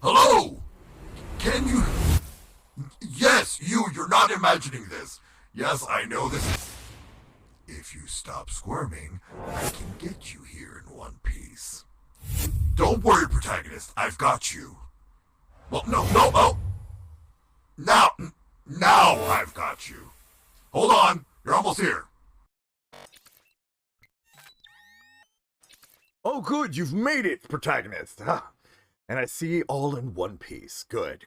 Hello? Can you... Yes, you're not imagining this. Yes, I know this. If you stop squirming, I can get you here in one piece. Don't worry, protagonist, I've got you. Well, no, oh! Now I've got you. Hold on, you're almost here. Oh, good, you've made it, protagonist. Huh? And I see all in one piece. Good.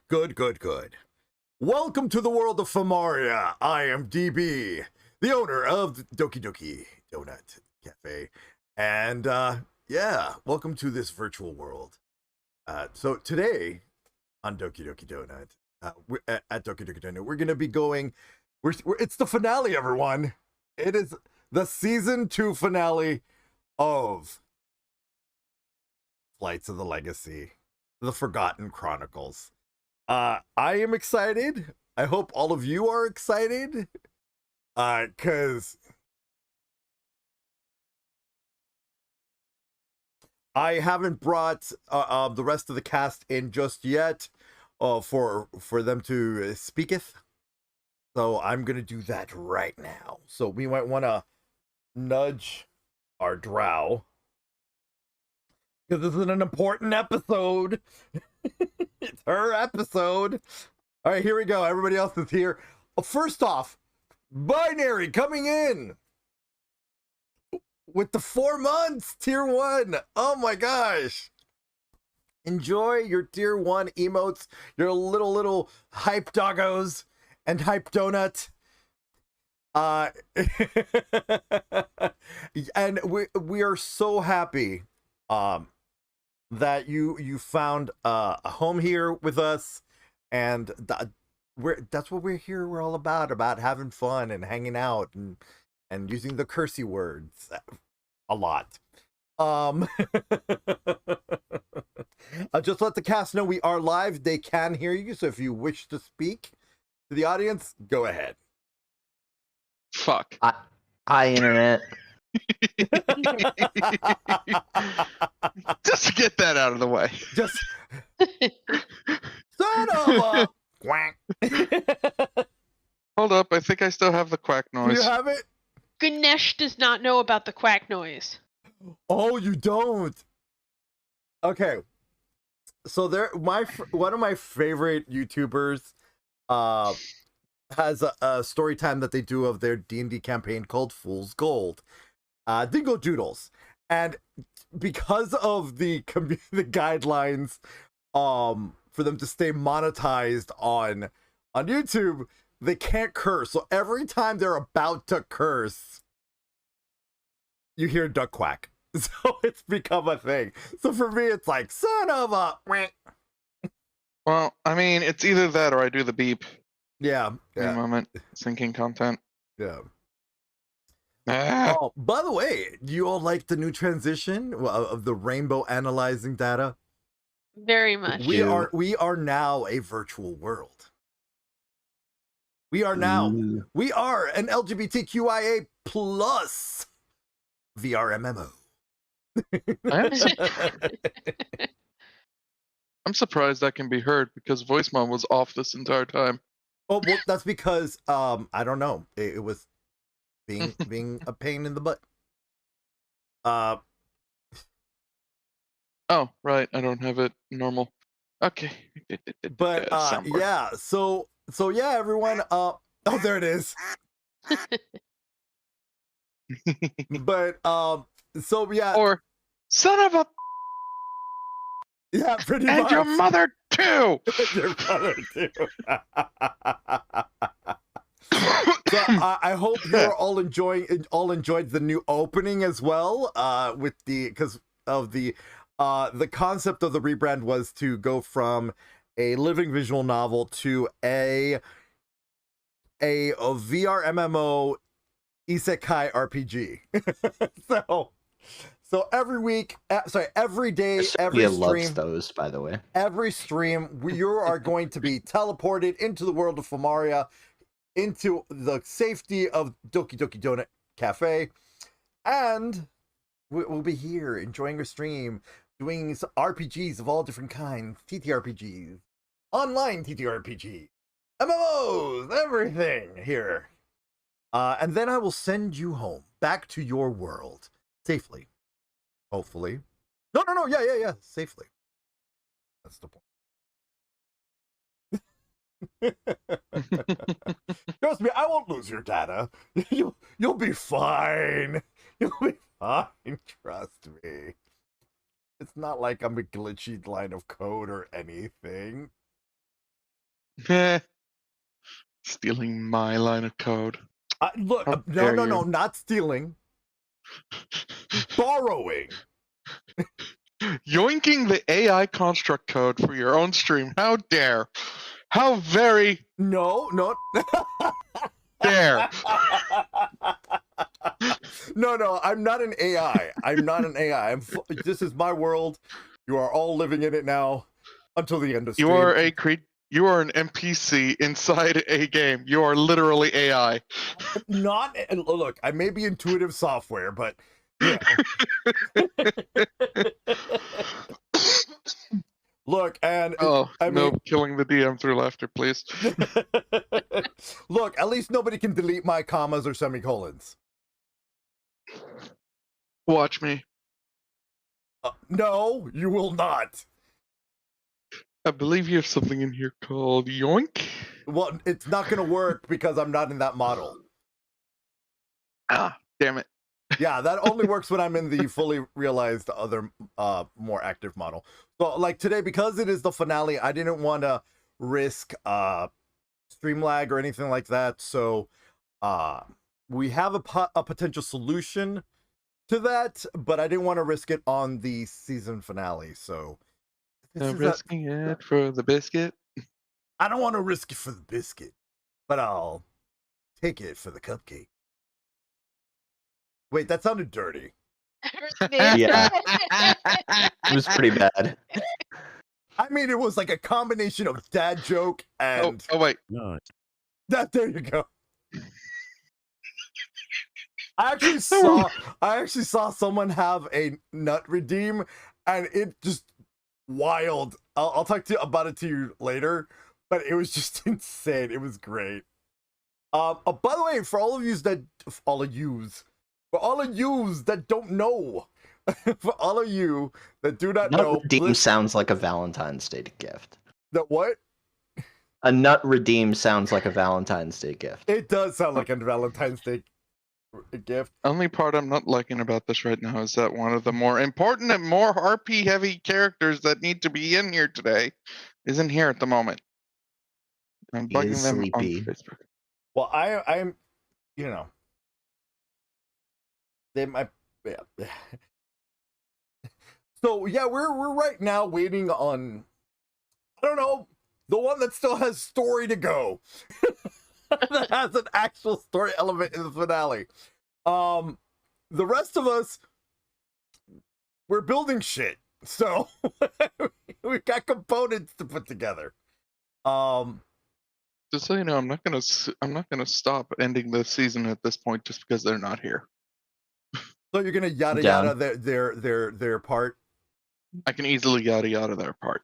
Welcome to the world of Famaria. I am DB, the owner of Doki Doki Donut Cafe. And, yeah, welcome to this virtual world. So today, on Doki Doki Donut, at Doki Doki Donut, we're going to be going... it's the finale, everyone. It is the Season 2 finale of Flights of the Legacy. The Forgotten Chronicles. I am excited. I hope all of you are excited. Cause I haven't brought the rest of the cast in just yet for them to speaketh. So I'm gonna do that right now. So we might want to nudge our drow. Because this is an important episode. It's her episode. All right, here we go. Everybody else is here. First off, Binary coming in with the 4 months, tier 1. Oh my gosh. Enjoy your tier 1 emotes, your little hype doggos and hype donut. And we are so happy that you found a home here with us, and that's what we're here. We're all about having fun and hanging out and using the cursey words a lot. Just let the cast know we are live. They can hear you, so if you wish to speak to the audience, go ahead. Fuck. Hi, internet. Just to get that out of the way. Just son of a quack. Hold up, I think I still have the quack noise. You have it? Ganesh does not know about the quack noise. Oh, you don't? Okay. So one of my favorite YouTubers has a story time that they do of their D&D campaign called Fool's Gold. Dingo Doodles. And because of the guidelines for them to stay monetized on YouTube, they can't curse. So every time they're about to curse, you hear duck quack. So it's become a thing. So for me, it's like, son of a... Well, I mean, it's either that or I do the beep. Yeah. In a moment. Syncing content. Yeah. Ah. Oh, by the way, do you all like the new transition of the rainbow analyzing data? Very much. We are now a virtual world. We are now. Ooh. We are an LGBTQIA plus VR MMO. I'm surprised that can be heard because voicemail was off this entire time. Oh, well, that's because I don't know. It was being a pain in the butt. Oh, right. I don't have it normal. Okay. But yeah, so yeah, everyone. Oh, there it is. But so yeah. Or son of a yeah, pretty and much. your mother too. Your mother too. I hope you're all enjoyed the new opening as well. With because of the concept of the rebrand was to go from a living visual novel to a VR MMO isekai RPG. So every week, every day, every Sophia loves stream, those, by the way. every stream, you are going to be teleported into the world of Fomaria, into the safety of Doki Doki Donut Cafe, and we'll be here enjoying a stream, doing RPGs of all different kinds, TTRPGs, online TTRPGs, MMOs, everything here. And then I will send you home, back to your world, safely. Hopefully. No, yeah, safely. That's the point. Trust me, I won't lose your data. You'll be fine. You'll be fine, trust me. It's not like I'm a glitchy line of code or anything. Stealing my line of code. Look, How no, dare you. not stealing. Borrowing. Yoinking the AI construct code for your own stream. How dare? How very No. dare? No, I'm not an AI. I'm not an AI. This is my world. You are all living in it now until the end of stream. You are an NPC inside a game. You are literally AI. Not look. I may be intuitive software, but you know. Look, and killing the DM through laughter, please. Look, at least nobody can delete my commas or semicolons. Watch me. No, you will not. I believe you have something in here called yoink. Well, it's not going to work because I'm not in that model. Ah, damn it. Yeah, that only works when I'm in the fully realized other, more active model. So, like today, because it is the finale, I didn't want to risk stream lag or anything like that. So, we have a potential solution to that, but I didn't want to risk it on the season finale. So, I'm risking it for the biscuit. I don't want to risk it for the biscuit, but I'll take it for the cupcake. Wait, that sounded dirty. Yeah. It was pretty bad. I mean, it was like a combination of dad joke and... Oh wait. No. There you go. I actually saw someone have a nut redeem, and it just wild. I'll talk to you about it to you later, but it was just insane. It was great. By the way, for all of yous that don't know, for all of you that do not know, Nut redeem sounds like a Valentine's Day gift. That what? A nut redeem sounds like a Valentine's Day gift. It does sound like a Valentine's Day gift. Only part I'm not liking about this right now is that one of the more important and more RP heavy characters that need to be in here today isn't here at the moment. I'm bugging them on Facebook. Well, I'm, you know, they might, yeah. So yeah, we're right now waiting on, I don't know, the one that still has story to go. That has an actual story element in the finale. The rest of us, we're building shit. So we got components to put together. Just so you know, I'm not gonna stop ending the season at this point just because they're not here. So you're gonna yada yada their part. I can easily yada yada their part.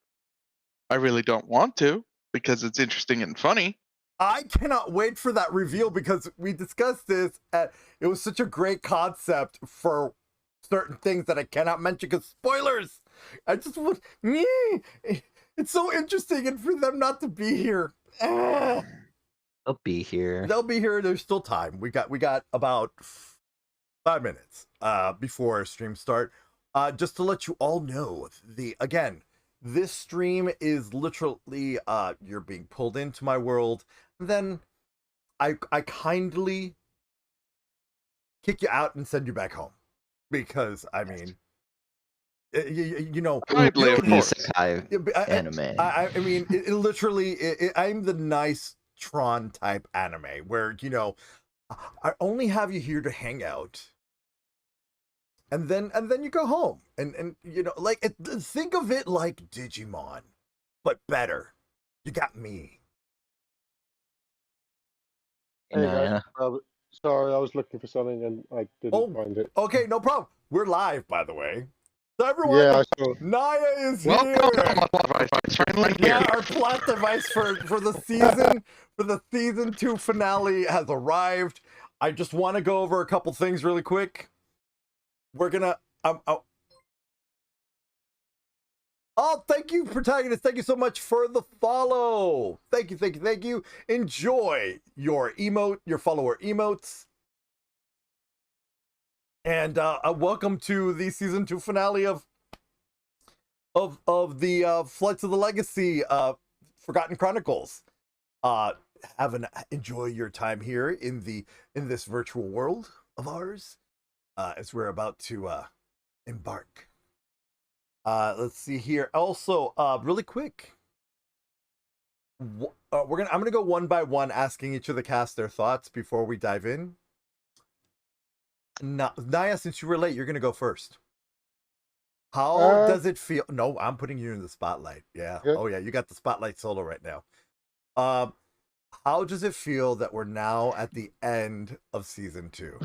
I really don't want to because it's interesting and funny. I cannot wait for that reveal because we discussed this. It was such a great concept for certain things that I cannot mention because spoilers. I just want it's so interesting, and for them not to be here. They'll be here. They'll be here. There's still time. We got about 5 minutes before our stream start. Just to let you all know, this stream is literally you're being pulled into my world. Then I kindly kick you out and send you back home because I mean, you know, Kindly, of course. Isekai anime. I mean, it literally, I'm the nice Tron type anime where you know, I only have you here to hang out, and then you go home, and you know, like think of it like Digimon, but better. You got me. Hey Naia. guys, sorry, I was looking for something and I didn't find it. Okay, no problem. We're live, by the way. So everyone, Yeah, I saw. Naia is Welcome here. to my device. It's finally here. Yeah, our plot device for the season 2 finale has arrived. I just want to go over a couple things really quick. We're gonna Oh, thank you, protagonist. Thank you so much for the follow. Thank you. Enjoy your follower emotes. And welcome to the season 2 finale of the Flights of the Legacy Forgotten Chronicles. Enjoy your time here in this virtual world of ours as we're about to embark. Let's see here. Also, really quick, I'm gonna go one by one, asking each of the cast their thoughts before we dive in. Naia, since you were late, you're gonna go first. How does it feel? No, I'm putting you in the spotlight. Yeah. Good. Oh yeah, you got the spotlight solo right now. How does it feel that we're now at the end of season 2?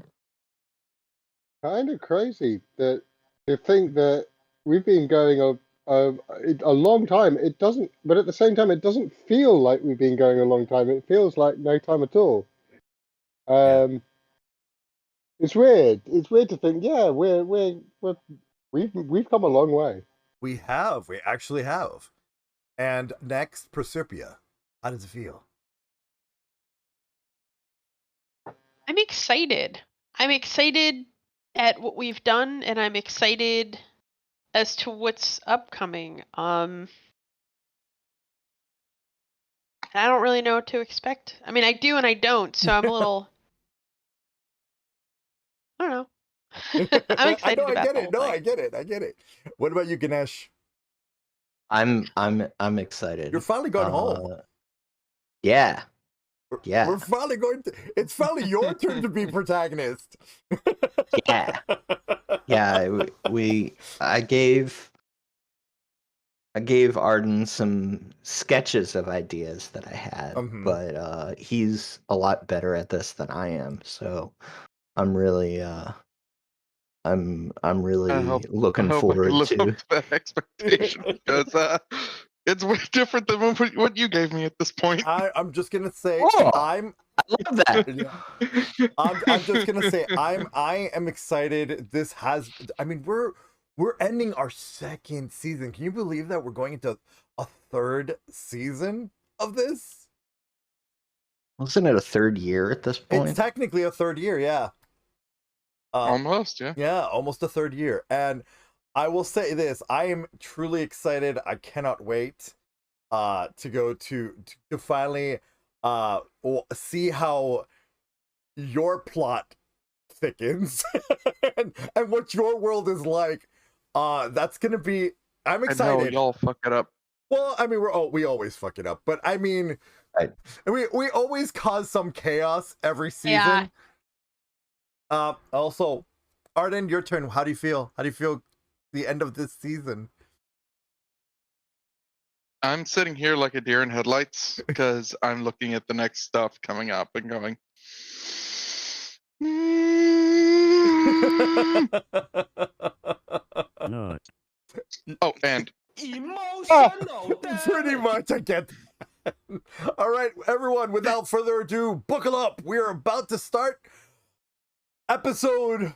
Kind of crazy that to think that we've been going a long time. It doesn't, but at the same time, it doesn't feel like we've been going a long time. It feels like no time at all. It's weird. It's weird to think, yeah, we've come a long way. We actually have. And next, Proserpia. How does it feel? I'm excited. I'm excited at what we've done, and I'm excited as to what's upcoming. I don't really know what to expect. I mean, I do and I don't, so I'm a little. I don't know. I'm excited about I get the it. whole No, thing. I get it. What about you, Ganesh? I'm excited. You're finally going home. Yeah. We're finally going to. It's finally your turn to be protagonist. Yeah. Yeah. I gave Arden some sketches of ideas that I had, but he's a lot better at this than I am. So I'm really I'm really looking forward to that expectation because it's way different than what you gave me at this point. I'm just gonna say I love that. I'm just gonna say I am excited. I mean, we're ending our second season. Can you believe that we're going into a third season of this? Wasn't it a third year at this point? It's technically a third year, yeah. Almost, yeah. Yeah, almost a third year. And I will say this, I am truly excited. I cannot wait to go to finally see how your plot thickens and what your world is like. That's gonna be. I'm excited. I know y'all fuck it up. Well, I mean, we always fuck it up, but I mean, right. we always cause some chaos every season. Yeah. Also, Arden, your turn. How do you feel? How do you feel the end of this season? I'm sitting here like a deer in headlights because I'm looking at the next stuff coming up and going. No. Oh, and emotional. Pretty much, I get that. All right, everyone. Without further ado, buckle up. We're about to start episode.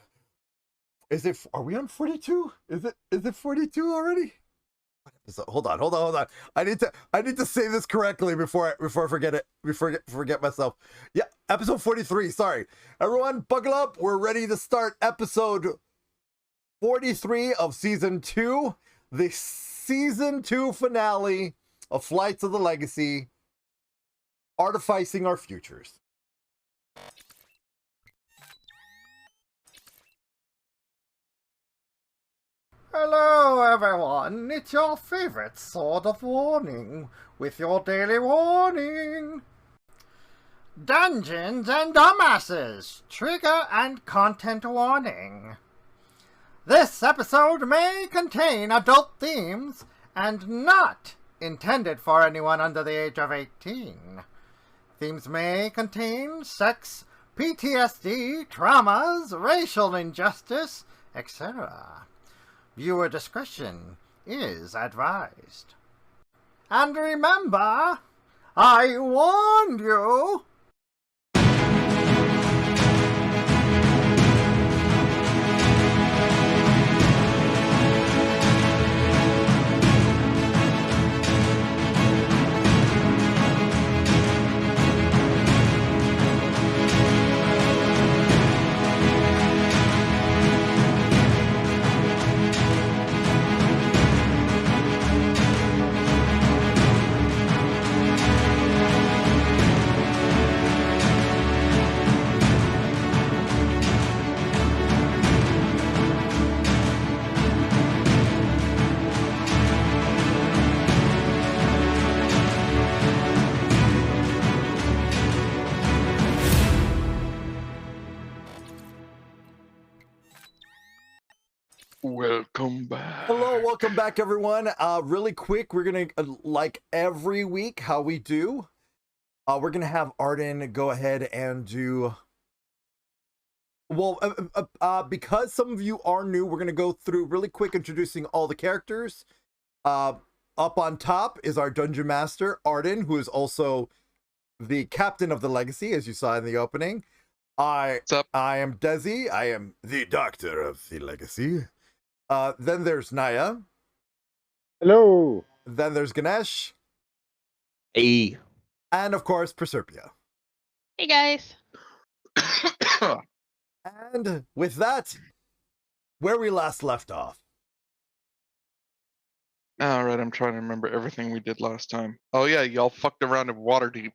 Are we on 42? Is it 42 already? Hold on. I need to say this correctly before I forget it. Forget myself. Yeah, episode 43. Sorry, everyone, buckle up. We're ready to start episode 43 of season 2, the season 2 finale of Flights of the Legacy, Artificing Our Futures. Hello, everyone. It's your favorite Sword of Warning with your daily warning. Dungeons and Dumbasses. Trigger and content warning. This episode may contain adult themes and not intended for anyone under the age of 18. Themes may contain sex, PTSD, traumas, racial injustice, etc. Viewer discretion is advised. And remember, I warned you! Welcome back. Hello, welcome back, everyone. Really quick, we're gonna, like every week, how we do, we're gonna have Arden go ahead and do, well, because some of you are new, we're gonna go through really quick introducing all the characters. Up on top is our Dungeon Master, Arden, who is also the captain of the Legacy, as you saw in the opening. What's up? I am Desi. I am the Doctor of the Legacy. Then there's Naia. Hello. Then there's Ganesh. Hey. And of course, Proserpia. Hey guys. And with that, where we last left off. All right, I'm trying to remember everything we did last time. Oh yeah, y'all fucked around in Waterdeep.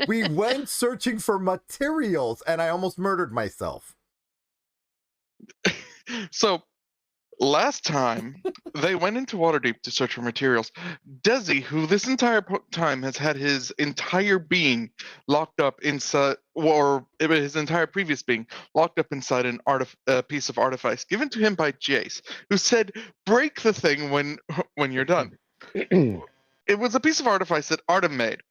We went searching for materials, and I almost murdered myself. So, last time, they went into Waterdeep to search for materials. Desi, who this entire time has had his entire being locked up inside, or his entire previous being locked up inside a piece of artifice given to him by Jace, who said, break the thing when you're done. It was a piece of artifice that Arden made.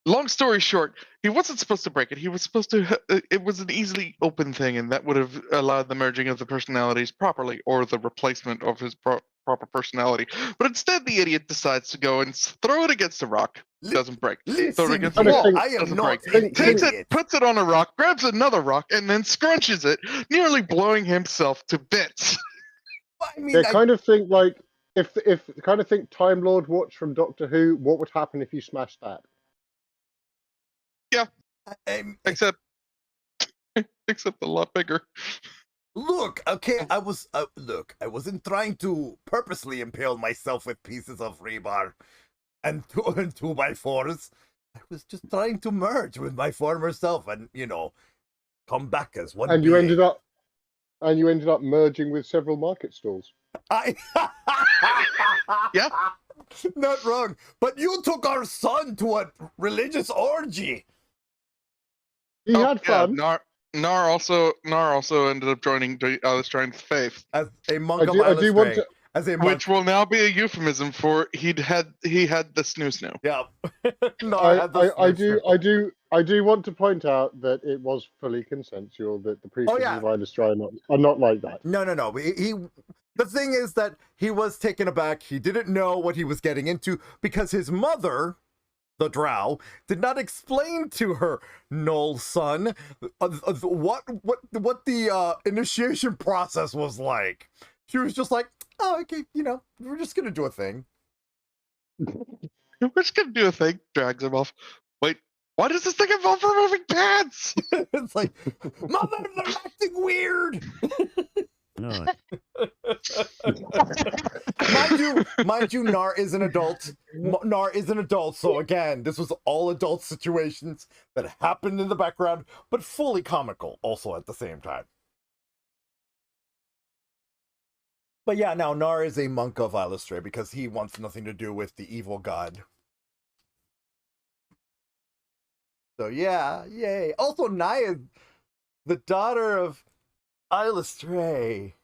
Long story short, he wasn't supposed to break it. He was supposed to. It was an easily open thing, and that would have allowed the merging of the personalities properly, or the replacement of his proper personality. But instead, the idiot decides to go and throw it against a rock. Doesn't break. Throw it against the wall. I am not break. Takes it, puts it on a rock, grabs another rock, and then scrunches it, nearly blowing himself to bits. I mean, kind of think like if kind of think Time Lord Watch from Doctor Who. What would happen if you smashed that? Yeah, except a lot bigger. Look, okay, I wasn't trying to purposely impale myself with pieces of rebar and 2x4s. I was just trying to merge with my former self and, come back as one. And you ended up merging with several market stalls. Yeah, not wrong. But you took our son to a religious orgy. He had fun. Nar also ended up joining the faith as a monk of Isle as a monk. Which will now be a euphemism for he had the snoo. Yeah. I do want to point out that it was fully consensual. That the priests of Isle are not like that. No. The thing is that he was taken aback. He didn't know what he was getting into because his mother, the drow, did not explain to her Null son what the initiation process was like. She was just like, oh, okay, we're just gonna do a thing. We're just gonna do a thing. Drags him off. Wait, why does this thing involve removing pants? It's like, mother, they're acting weird. No. mind you, Nar is an adult. So again, this was all adult situations that happened in the background, but fully comical also at the same time. But yeah, now Nar is a monk of Illustrae because he wants nothing to do with the evil god. So yeah, yay. Also, Naia, the daughter of Illustrae.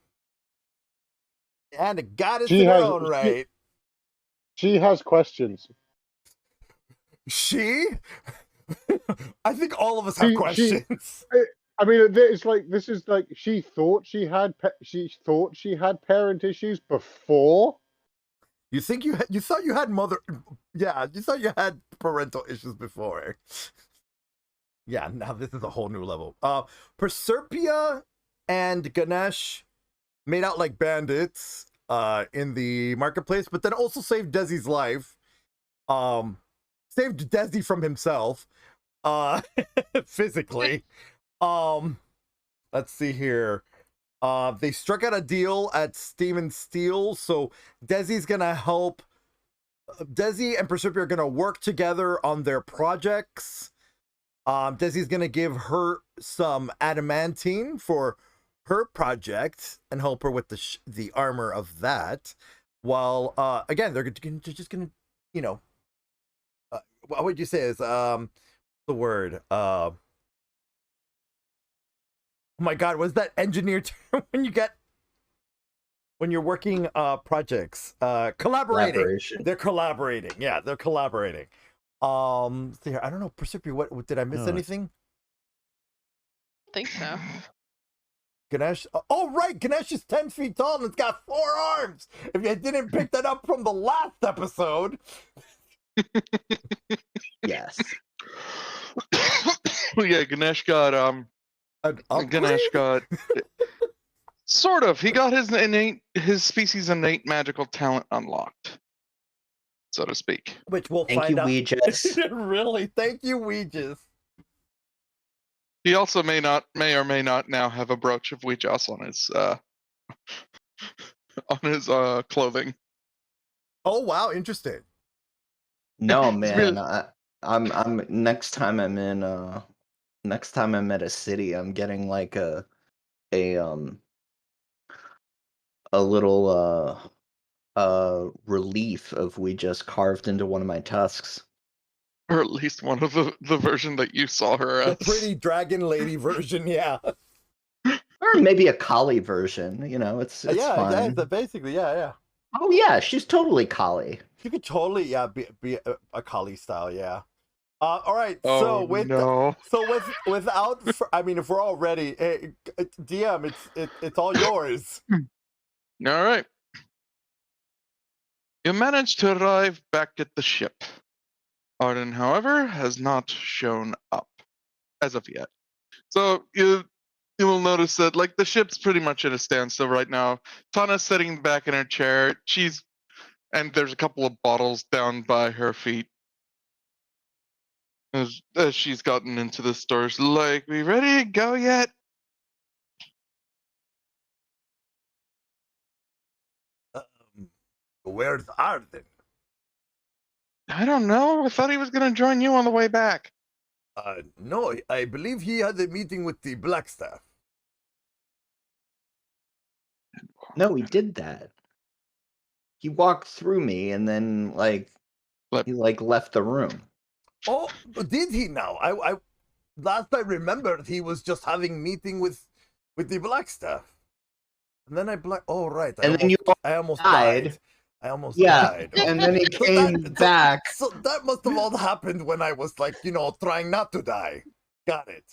And a goddess in her own right. She has questions. She? I think all of us have questions. I mean, it's like this is like she thought she had parent issues before. You think you thought you had mother? Yeah, you thought you had parental issues before. Yeah, now this is a whole new level. Proserpia and Ganesh made out like bandits in the marketplace, but then also saved Desi's life. Saved Desi from himself physically. Let's see here. They struck out a deal at Steam and Steel, so Desi's gonna help. Desi and Proserpia are gonna work together on their projects. Desi's gonna give her some adamantine for her project and help her with the armor of that. While again, they're just gonna, you know, what would you say is the word? Oh my God, what's that engineer term when you're working projects? Collaborating. They're collaborating. Yeah, they're collaborating. Here, I don't know, Proserpia, what did I miss anything? I think so. Ganesh. Oh right, Ganesh is 10 feet tall and it's got 4 arms. If you didn't pick that up from the last episode. Yes. Yeah, Ganesh got Ganesh got sort of. He got his species' innate magical talent unlocked, so to speak. Which we'll Thank find you, out. Ouijas. Really, thank you, Ouijas. He also may or may not now have a brooch of Ouijas on his clothing. Oh wow, interesting. No, man. I'm next time I'm at a city, I'm getting like a little relief of Ouija's carved into one of my tusks. Or at least one of the version that you saw her as. The pretty dragon lady version, yeah. Or maybe a Kali version, you know, it's fine. Yeah, basically, yeah. Oh yeah, she's totally Kali. She could totally, yeah, be a Kali style, yeah. All right, oh, without, I mean, if we're all ready, hey, DM, it's all yours. All right. You managed to arrive back at the ship. Arden, however, has not shown up as of yet. So you will notice that like the ship's pretty much at a standstill right now. Tana's sitting back in her chair. And there's a couple of bottles down by her feet. As she's gotten into the store, she's like, "We ready to go yet?" Where's Arden? I don't know. I thought he was going to join you on the way back. No, I believe he had a meeting with the Blackstaff. No, he did that. He walked through me and then he left the room. Oh, did he now? I last I remembered he was just having meeting with the Blackstaff. And then oh right. I almost died. I almost died. And then he came back. So that must have all happened when I was like, trying not to die. Got it.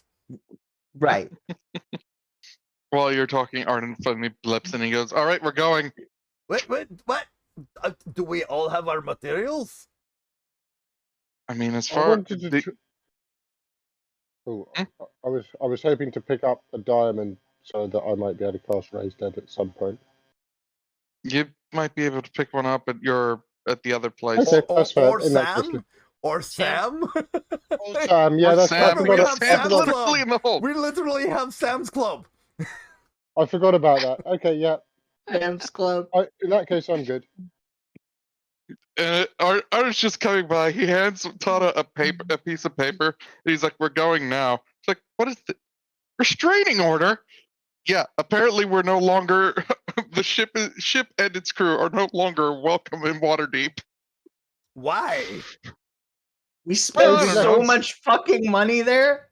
Right. While you're talking, Arden finally blips and he goes, "All right, we're going." Wait, what? Do we all have our materials? I mean, as far I was hoping to pick up a diamond so that I might be able to cast Raise Dead at some point. You might be able to pick one up at the other place. Okay, or Sam? Or Sam? Sam, yeah, that's Sam. We have Sam literally in the hole. We literally have Sam's Club. I forgot about that. Okay, yeah. Sam's Club. In that case, I'm good. Art's just coming by. He hands Tana a piece of paper. And he's like, "We're going now." It's like, "What is the restraining order?" Yeah, apparently we're no longer the ship and its crew are no longer welcome in Waterdeep. Why? We spent Well, so much fucking money there.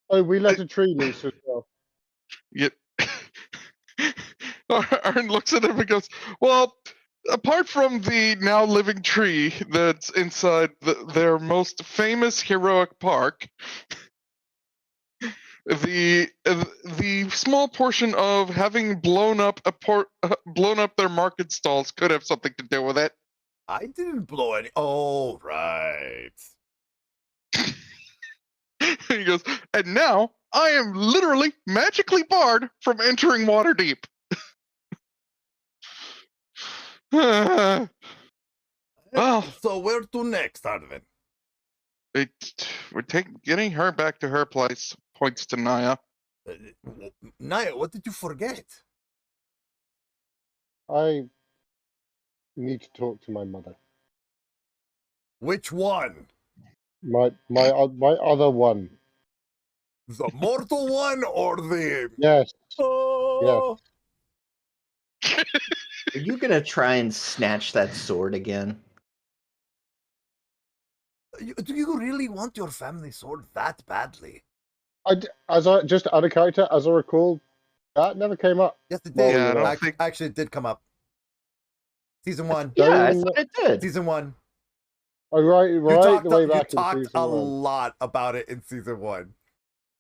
Oh, we let a tree loose as well. Yeah. Arden looks at him and goes, "Well, apart from the now living tree that's inside their most famous heroic park, the small portion of having blown up their market stalls could have something to do with it." I didn't blow any. Oh, right. He goes, "And now I am literally magically barred from entering Waterdeep." Well, so where to next, Arden? We're getting her back to her place. Points to Naia. Naia, what did you forget? I need to talk to my mother. Which one? My other one. The mortal one or the... Yes. Oh. Yes. Are you gonna try and snatch that sword again? Do you really want your family sword that badly? Just out of character, as I recall, that never came up. Yes, it did. Yeah, I don't think... Actually, it did come up. Season 1. Yeah, I thought it did. Season 1. Oh, right, the way back you in talked season a 1. lot about it in season 1.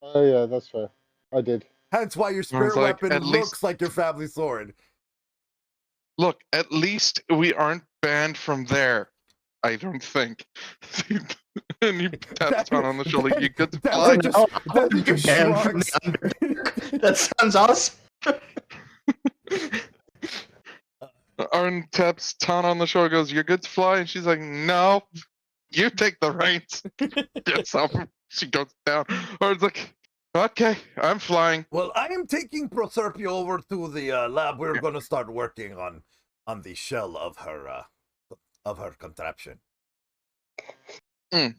Oh yeah, that's fair. I did. Hence why your spirit weapon looks like your family sword. Look, at least we aren't banned from there. I don't think. And he taps Tom on the shoulder. You good to fly? That sounds awesome. Arden taps Ton on the shoulder, goes, "You're good to fly?" And she's like, "No, you take the reins." Gets up, she goes down. Arden's like, "Okay, I'm flying." Well, I am taking Proserpia over to the lab. We're going to start working on the shell of her contraption. Very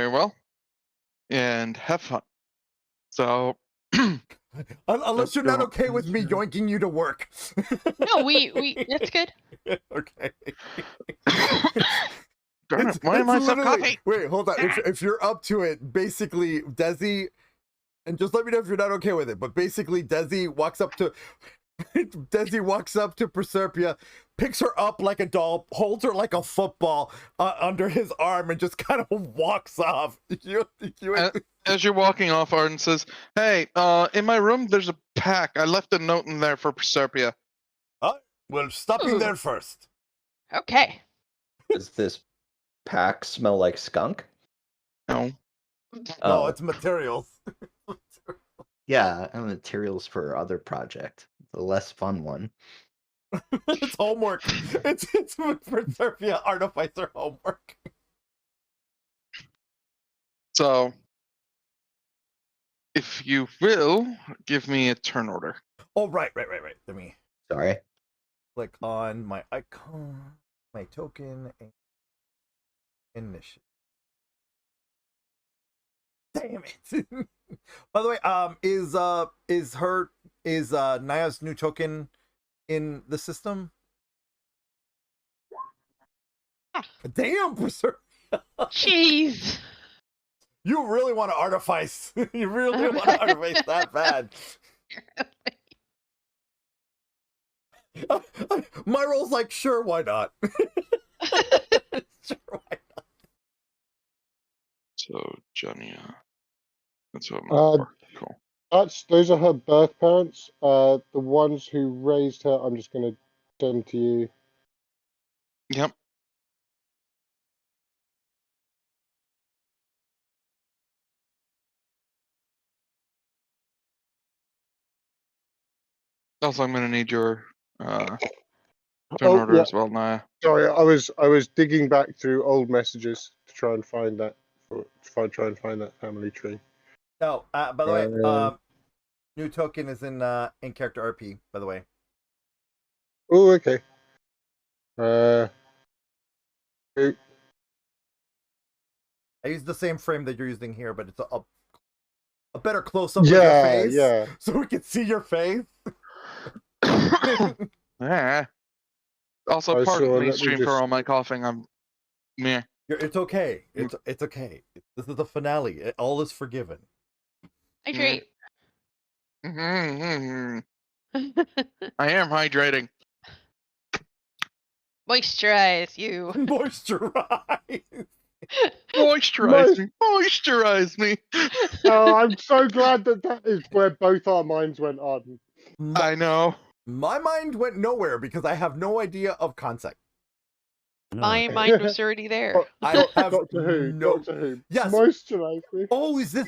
well, and have fun. So. Unless you're not okay with me yoinking you to work. No, we it's good. Okay. Why am I so coffee? Wait, hold on. If you're up to it, basically Desi, and just let me know if you're not okay with it. But basically, Desi walks up to Proserpia, picks her up like a doll, holds her like a football under his arm, and just kind of walks off. As you're walking off, Arden says, "Hey, in my room, there's a pack. I left a note in there for Proserpia." Well, stop in there first. Okay. Does this pack smell like skunk? No. No, it's materials. Yeah, and materials for other project. The less fun one. It's homework. It's Proserpia Artificer homework. So, if you will, give me a turn order. Oh, right. Let me... Sorry. Click on my icon, my token, and initiative. Damn it! By the way, is Naia's new token in the system? Damn, Proserpia! Jeez. You really want to artifice? You really want to artifice that bad? My role's like, sure, why not? Sure, why not? So, Jania. That's what cool. Those are her birth parents. The ones who raised her, I'm just going to send to you. Yep. Also, I'm going to need your turn order as well, Naia. Sorry, I was digging back through old messages to try and find that family tree. No, by the way, new token is in character RP. By the way. Oh, okay. I use the same frame that you're using here, but it's up a better close up of your face, yeah. so we can see your face. Yeah. Also, Oh, pardon sure, me, let me stream just- for all my coughing. I'm meh. It's okay. It's okay. This is the finale. All is forgiven. Hydrate. I am hydrating. Moisturize you. Moisturize. Moisturize me. Oh, I'm so glad that is where both our minds went on. I know. My mind went nowhere because I have no idea of concept. My mind was already there. I don't have Doctor Who. no. Doctor Who. Yes. Moisturize me. Oh, is this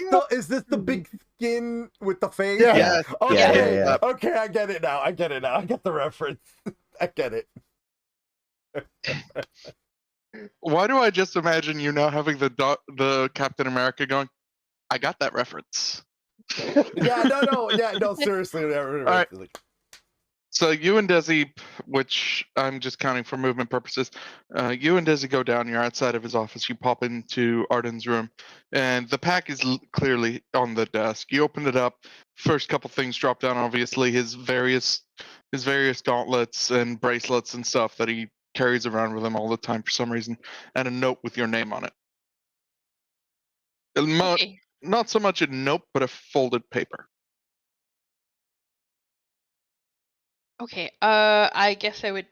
the big skin with the face? Yeah. Yes. Okay. Yeah. Okay, I get it now. I get the reference. I get it. Why do I just imagine you now having the Captain America going? I got that reference. No, seriously. right. So you and Desi, which I'm just counting for movement purposes, you and Desi go down. You're outside of his office. You pop into Arden's room, and the pack is clearly on the desk. You open it up. First couple things drop down. Obviously, his various gauntlets and bracelets and stuff that he carries around with him all the time for some reason, and a note with your name on it. Okay. Not so much a note, but a folded paper. Okay. I guess I would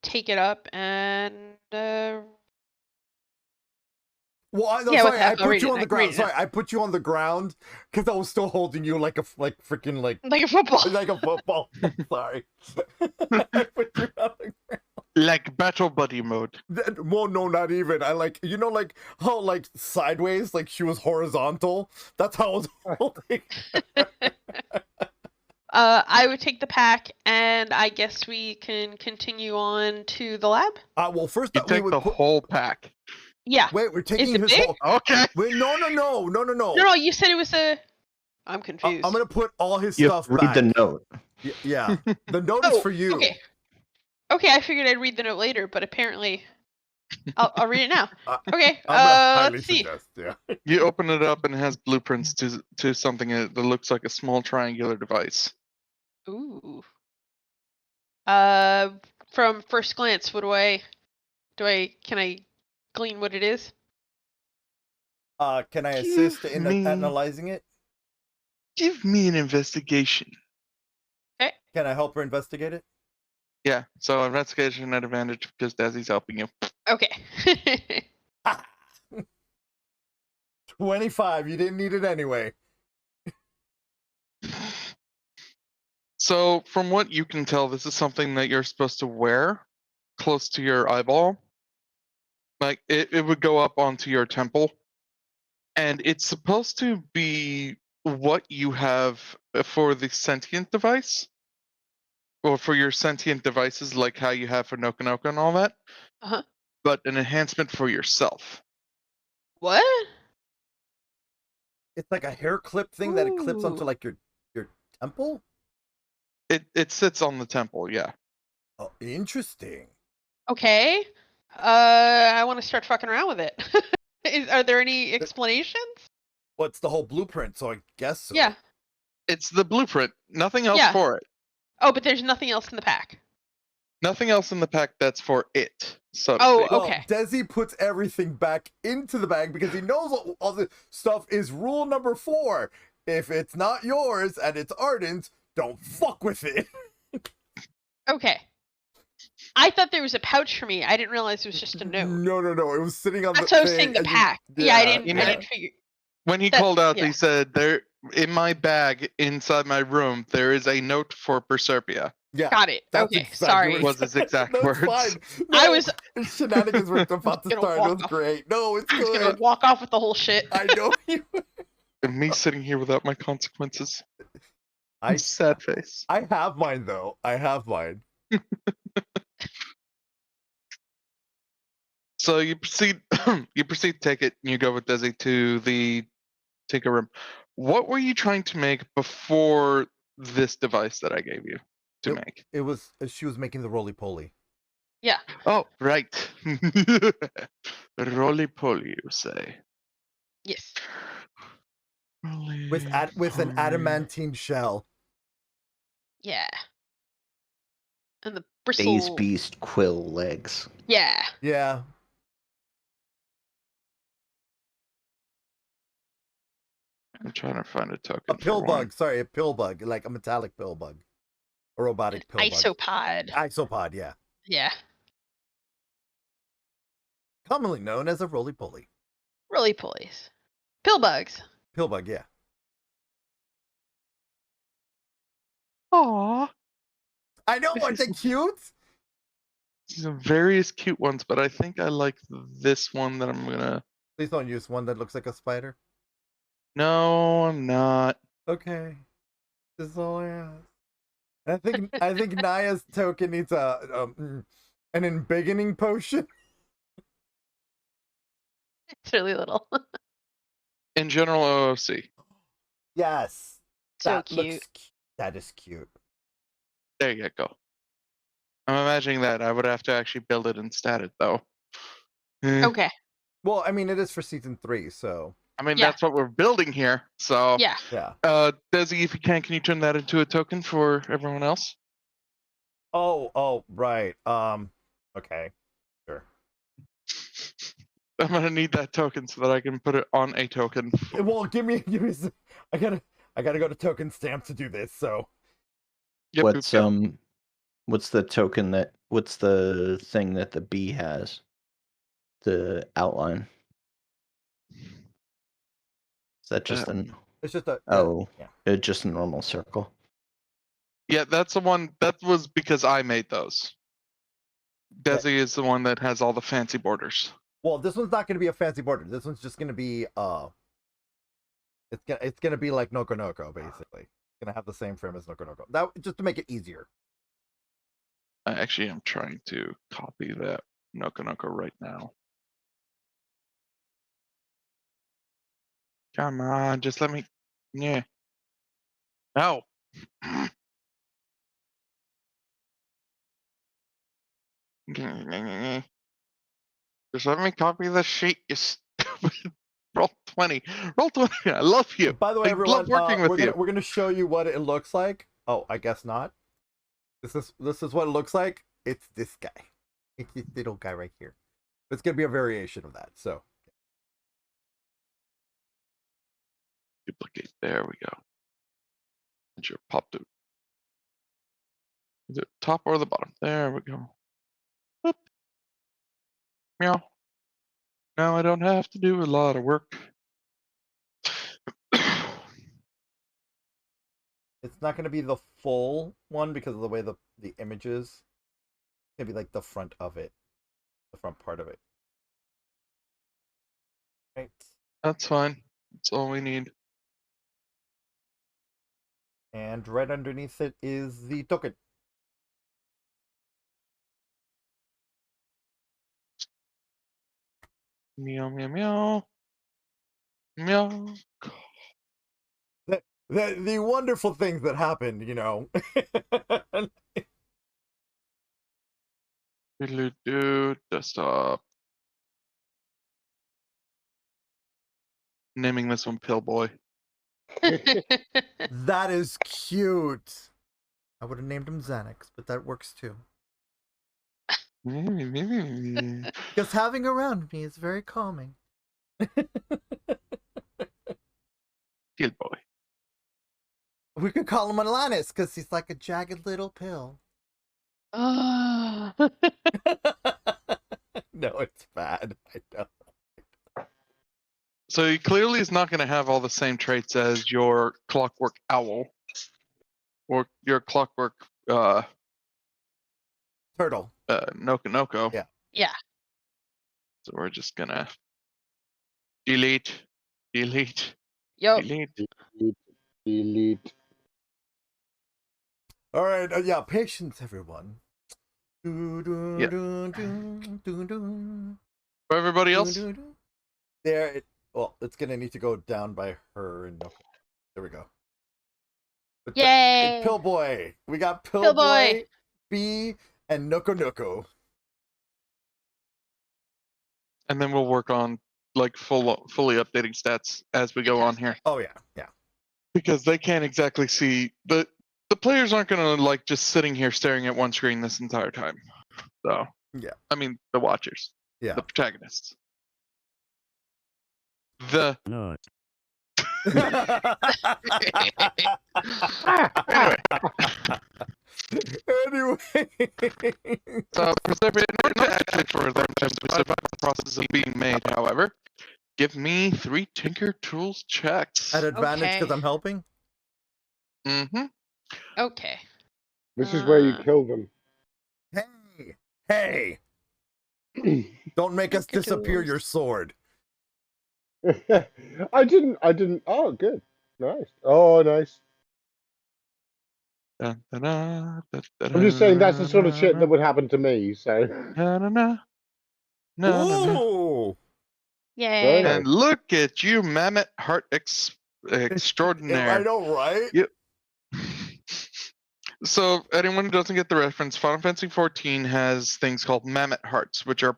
take it up and. Sorry, I put you on the ground. Sorry, I put you on the ground because I was still holding you like freaking like a football. Like a football. Sorry. I put you on the ground. Like battle buddy mode. Well, no, not even. I like how sideways, like she was horizontal. That's how I was holding. I would take the pack, and I guess we can continue on to the lab. Well, first you take the whole pack. Yeah. Wait, we're taking his big? whole. Okay. Wait, no. No, you said it was a. I'm confused. I'm gonna put all his You stuff read back. the note. Yeah, the note is for you. Okay, I figured I'd read the note later, but apparently, I'll read it now. Okay. Let's see. Suggest, yeah. You open it up and it has blueprints to something that looks like a small triangular device. Ooh. From first glance, can I glean what it is? Can I assist in analyzing it? Give me an investigation. Okay. Can I help her investigate it? Yeah, so investigation at advantage because Desi's helping you. Okay. 25. You didn't need it anyway. So, from what you can tell, this is something that you're supposed to wear close to your eyeball. Like, it would go up onto your temple. And it's supposed to be what you have for the sentient device. Or for your sentient devices, like how you have for Noka Noka and all that. Uh-huh. But an enhancement for yourself. What? It's like a hair clip thing that it clips onto like your temple? It sits on the temple, yeah. Oh, interesting. Okay. I want to start fucking around with it. Are there any explanations? Well, it's the whole blueprint, so I guess so. Yeah. It's the blueprint. Nothing else for it. Oh, but there's nothing else in the pack. Nothing else in the pack that's for it. So okay. Well, Desi puts everything back into the bag because he knows all the stuff is rule number 4. If it's not yours and it's Arden's, don't fuck with it. Okay. I thought there was a pouch for me. I didn't realize it was just a note. No. It was sitting on That's the what I was saying, the pack. I didn't figure. When he called out, he said, "There, in my bag inside my room, there is a note for Proserpia." Yeah. Got it. Okay, exactly sorry. Was his exact words. Fine. No, I was shenanigans were about to start. It was great. No, it's I was good. gonna walk off with the whole shit. I know you. And me sitting here without my consequences. Sad face. I have mine though. I have mine. So you proceed. You proceed to take it, and you go with Desi to the tinker room. What were you trying to make before this device that I gave you to make? It was she was making the roly poly. Yeah. Oh, right. Roly poly, you say? Yes. with an adamantine shell. Yeah. And the Days bristle. Beast quill legs. Yeah. Yeah. I'm trying to find a token. A pill bug. Sorry, a pill bug. Like a metallic pill bug. A robotic pill bug. Isopod. Isopod, yeah. Yeah. Commonly known as a roly-poly. Roly-polies. Pill bugs. Pill bug, yeah. Aww. I know, aren't they cute? Some various cute ones, but I think I like this one that I'm gonna. Please don't use one that looks like a spider. No, I'm not. Okay. This is all I ask. I think Naia's token needs an embiggening potion. It's really little. In general, OOC. Yes. So That cute. That is cute. There you go. I'm imagining that. I would have to actually build it and stat it, though. Okay. Well, I mean, it is for season 3, so. I mean, Yeah. that's what we're building here. So, Yeah. Yeah. Desi, if you can you turn that into a token for everyone else? Oh, right. Okay. Sure. I'm gonna need that token so that I can put it on a token. Well, give me. I gotta go to token stamp to do this. So. Yep, What's the token what's the thing that the bee has? The outline. Is that just It's just a. yeah. It's just a normal circle. Yeah, that's the one. That was because I made those. Desi is the one that has all the fancy borders. Well, this one's not going to be a fancy border. This one's just going to be it's gonna be like Noko Noko, basically. It's gonna have the same frame as Noko Noko. That just to make it easier. I actually am trying to copy that Noko Noko right now. Come on, just let me. Yeah. No. Just let me copy the sheet, you stupid. Roll 20. Roll 20. I love you. By the way, I everyone, love working with you. we're gonna show you what it looks like. Oh, I guess not. This is what it looks like. It's this guy. It's this little guy right here. It's gonna be a variation of that. So. Duplicate. There we go. And your pop to the top or the bottom. There we go. Boop. Meow. Now I don't have to do a lot of work. It's not going to be the full one because of the way the image is. It's going to be like the front of it. The front part of it. Right. That's fine. That's all we need. And right underneath it is the token. Meow, meow, meow. Meow. The wonderful things that happened, you know. Desktop. Naming this one Pill Boy. That is cute. I would have named him Xanax, but that works too. Because having around me is very calming. Pill Boy. We could call him Alanis because he's like a jagged little pill. Oh. No, it's bad. I know. So he clearly is not going to have all the same traits as your Clockwork Owl or your Clockwork Turtle. Noko Noko. Yeah. Yeah. So we're just gonna delete. Yo. Delete. All right. Yeah. Patience, everyone. Yeah. For everybody else. There. Well, it's gonna need to go down by her and Noko. There we go. But Yay! Pill Boy. We got Pill Boy, B, and Noko Noko. And then we'll work on like fully updating stats as we go on here. Oh yeah. Because they can't exactly see the players aren't gonna like just sitting here staring at one screen this entire time. So yeah. I mean the watchers. Yeah. The protagonists. No. Anyway. So Proserpia, in order to actually for them to survive the process of being made, however, give me 3 Tinker Tools checks. At advantage because I'm helping? Mm-hmm. Okay. This is where you kill them. Hey! Don't make us disappear your sword. I didn't. Oh, good. Nice. Oh, nice. I'm just saying that's the sort of shit that would happen to me, so. Ooh! Yay. Nice. And look at you, Mammoth Heart extraordinaire. I know, right? Yep. So, anyone who doesn't get the reference, Final Fantasy XIV has things called Mammoth Hearts, which are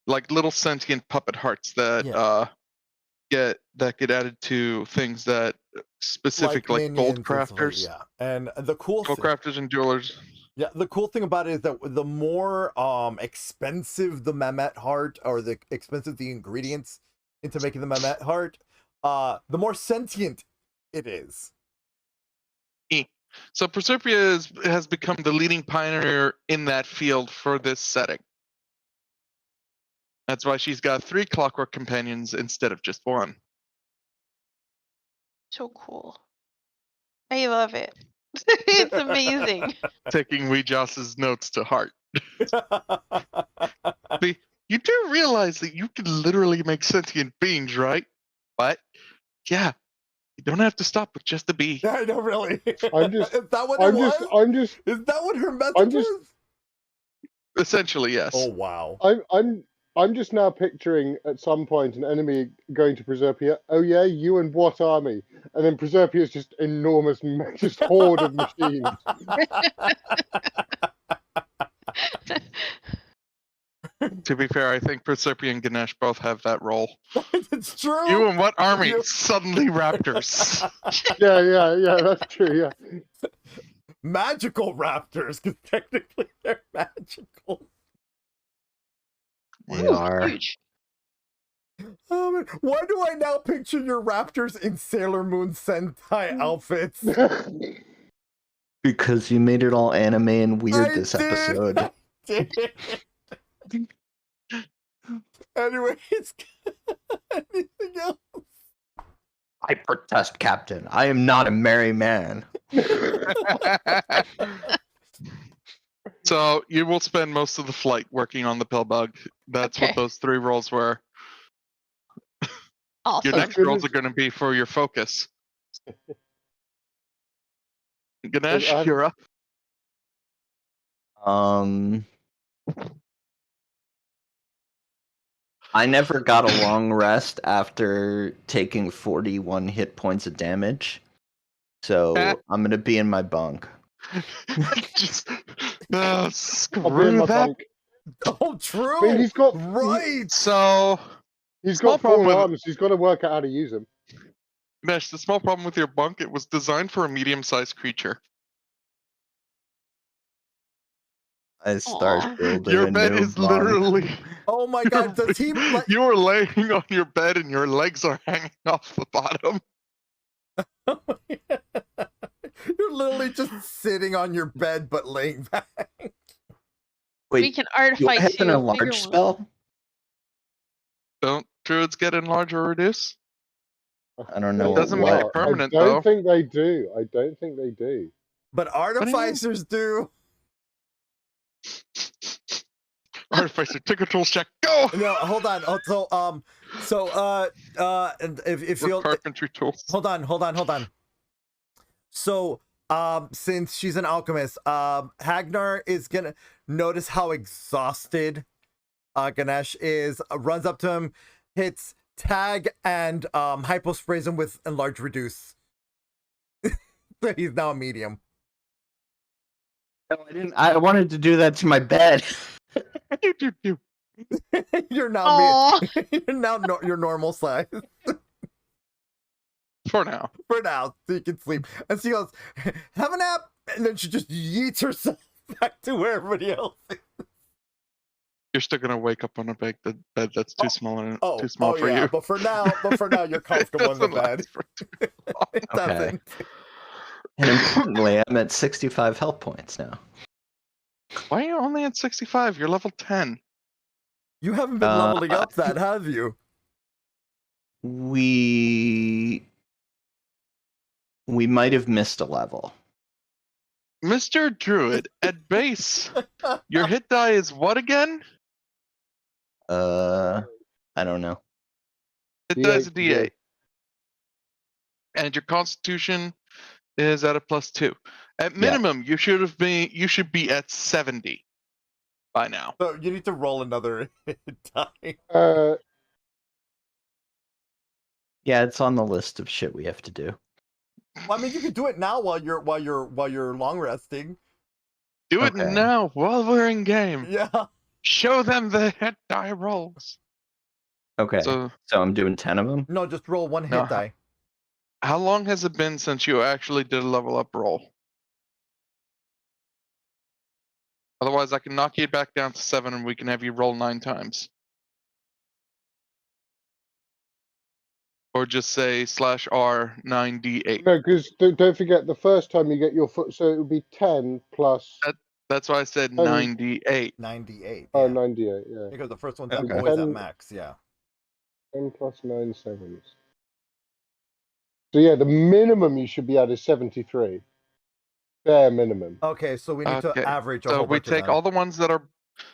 like little sentient puppet hearts that get added to things that specific like gold crafters. Yeah, and the cool gold crafters and jewelers. Yeah, the cool thing about it is that the more expensive the Mammoth heart, or the expensive the ingredients into making the Mammoth heart, the more sentient it is. So Proserpia has become the leading pioneer in that field for this setting. That's why she's got 3 clockwork companions instead of just 1. So cool. I love it. It's amazing. Taking Wee Joss's notes to heart. You do realize that you can literally make sentient beings, right? But yeah, you don't have to stop with just a bee. Yeah, I know, really. I'm just. Is that what I'm it just. was? I'm just. Is that what her message was? Essentially, yes. Oh wow. I'm just now picturing at some point an enemy going to Proserpia. Oh yeah, you and what army? And then Proserpia is just enormous, just horde of machines. To be fair, I think Proserpia and Ganesh both have that role. It's true. You and what army? Suddenly raptors. Yeah, that's true, yeah. Magical raptors, because technically they're magical. They are. Huge. Why do I now picture your raptors in Sailor Moon Sentai outfits? Because you made it all anime and weird this episode. Anyways, anything else? I protest, Captain. I am not a merry man. So you will spend most of the flight working on the pill bug. That's what those 3 rolls were. Awesome. Your next rolls are going to be for your focus. Ganesh, you're up. I never got a long rest after taking 41 hit points of damage. So I'm going to be in my bunk. Just Screw that. bunk. Oh, true. I mean, he's got right. So he's got 4 arms. He's got to work out how to use them. Ganesh, the small problem with your bunk, it was designed for a medium-sized creature. I start building your a bed new is bunk. Literally. Oh my god! Does he? You are laying on your bed and your legs are hanging off the bottom. You're literally just sitting on your bed, but laying back. Wait, we can artifice you have an you. enlarge spell? Don't druids get enlarge or reduce? I don't know. It doesn't make it permanent, I don't though. think they do. I don't think they do. But artificers do. Artificer, Tinker Tools check, go! No, hold on. And if you carpentry tools. Hold on. So, since she's an alchemist, Hagnar is gonna notice how exhausted Ganesh is. Runs up to him, hits tag, and hypo sprays him with enlarge reduce. So he's now a medium. No, I didn't. I wanted to do that to my bed. You're now Aw. you're now your normal size. For now. For now, so you can sleep. And she goes, have a nap, and then she just yeets herself back to where everybody else is. You're still gonna wake up on a bed that's too small too small for yeah, you. But for now, you're comfortable in the bed. It doesn't. And importantly, I'm at 65 health points now. Why are you only at 65? You're level 10. You haven't been leveling up that, have you? We might have missed a level. Mr. Druid, at base, your hit die is what again? I don't know. Hit die is a D8. And your constitution is at a +2. At minimum, you should be at 70 by now. So you need to roll another hit die. Yeah, it's on the list of shit we have to do. Well, I mean, you can do it now while you're long resting. Do it now while we're in game. Yeah. Show them the hit die rolls. Okay. So I'm doing 10 of them? No, just roll one hit die. How long has it been since you actually did a level up roll? Otherwise, I can knock you back down to 7 and we can have you roll 9 times. Or just say /R 9d8. No, because don't forget the first time you get your foot, so it would be 10 plus. That's why I said 9d8. 98. Oh, 98, yeah. Because the first one's Okay. always at max, yeah. 10 plus 9 sevens. So yeah, the minimum you should be at is 73. Bare minimum. Okay, so we need to average. So we take all the ones that are.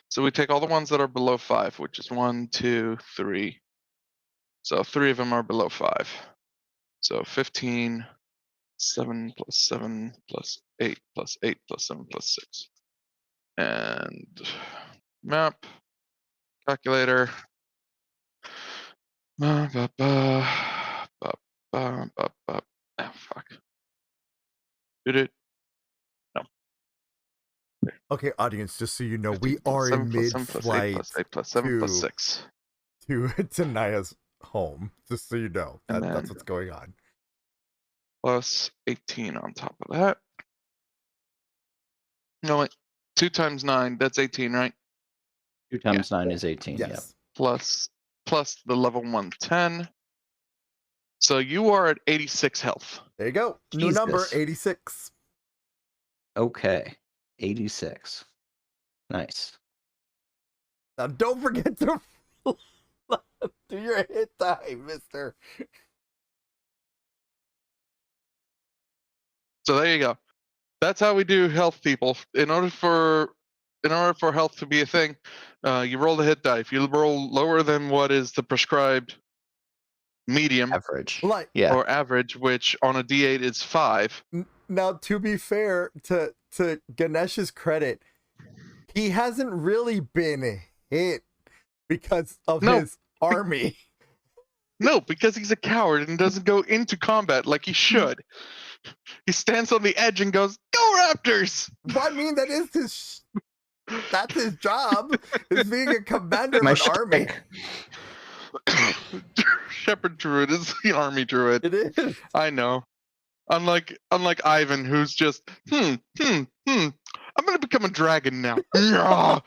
So we take all the ones that are below 5, which is 1, 2, 3. So 3 of them are below 5. So 15, 7 plus 7 plus 8 plus 8 plus 7 plus 6. And map, calculator. Oh, fuck. Did it? No. Okay, audience, just so you know, we are in mid-flight +8 + 7 + 6 to Naia's home. Just so you know, that's what's going on. Plus 18 on top of that. No, wait. 2 times 9, that's 18, right? 2 times 9 is 18, yes. Plus the level 110. So you are at 86 health. There you go. New number, 86. Okay. 86. Nice. Now don't forget to do your hit die, mister. So there you go. That's how we do health, people. In order for health to be a thing, you roll the hit die. If you roll lower than what is the prescribed medium, average, or average, which on a D8 is 5. Now, to be fair to Ganesh's credit, he hasn't really been hit because of his army. No, because he's a coward and doesn't go into combat like he should. He stands on the edge and goes, "Go Raptors!" But I mean, that's his job, is being a commander of an army. Shepherd Druid is the army druid. It is. I know. Unlike Ivan, who's just I'm gonna become a dragon now. Yeah.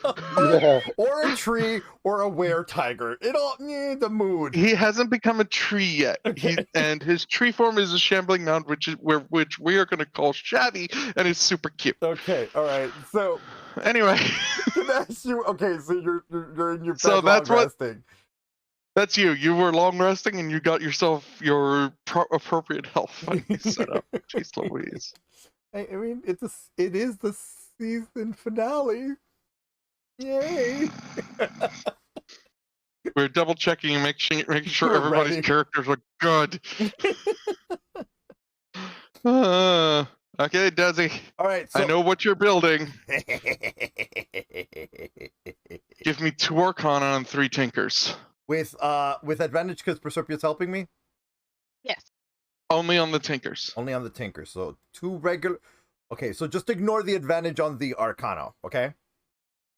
Or a tree, or a were-tiger. It all the mood. He hasn't become a tree yet. Okay. And his tree form is a shambling mound, which we are gonna call Shabby, and it's super cute. Okay, all right. So anyway, so you're in your bed so that's resting. That's you. You were long resting, and you got yourself your appropriate health set up. Jeez Louise. I mean, it is the season finale. Yay! We're double checking and making sure everybody's characters are good. Okay, Desi. All right. I know what you're building. Give me 2 Arcana and 3 Tinkers. With advantage because Proserpia is helping me? Yes. Only on the Tinkers. Only on the Tinkers. So 2 regular. Okay, so just ignore the advantage on the Arcana, okay?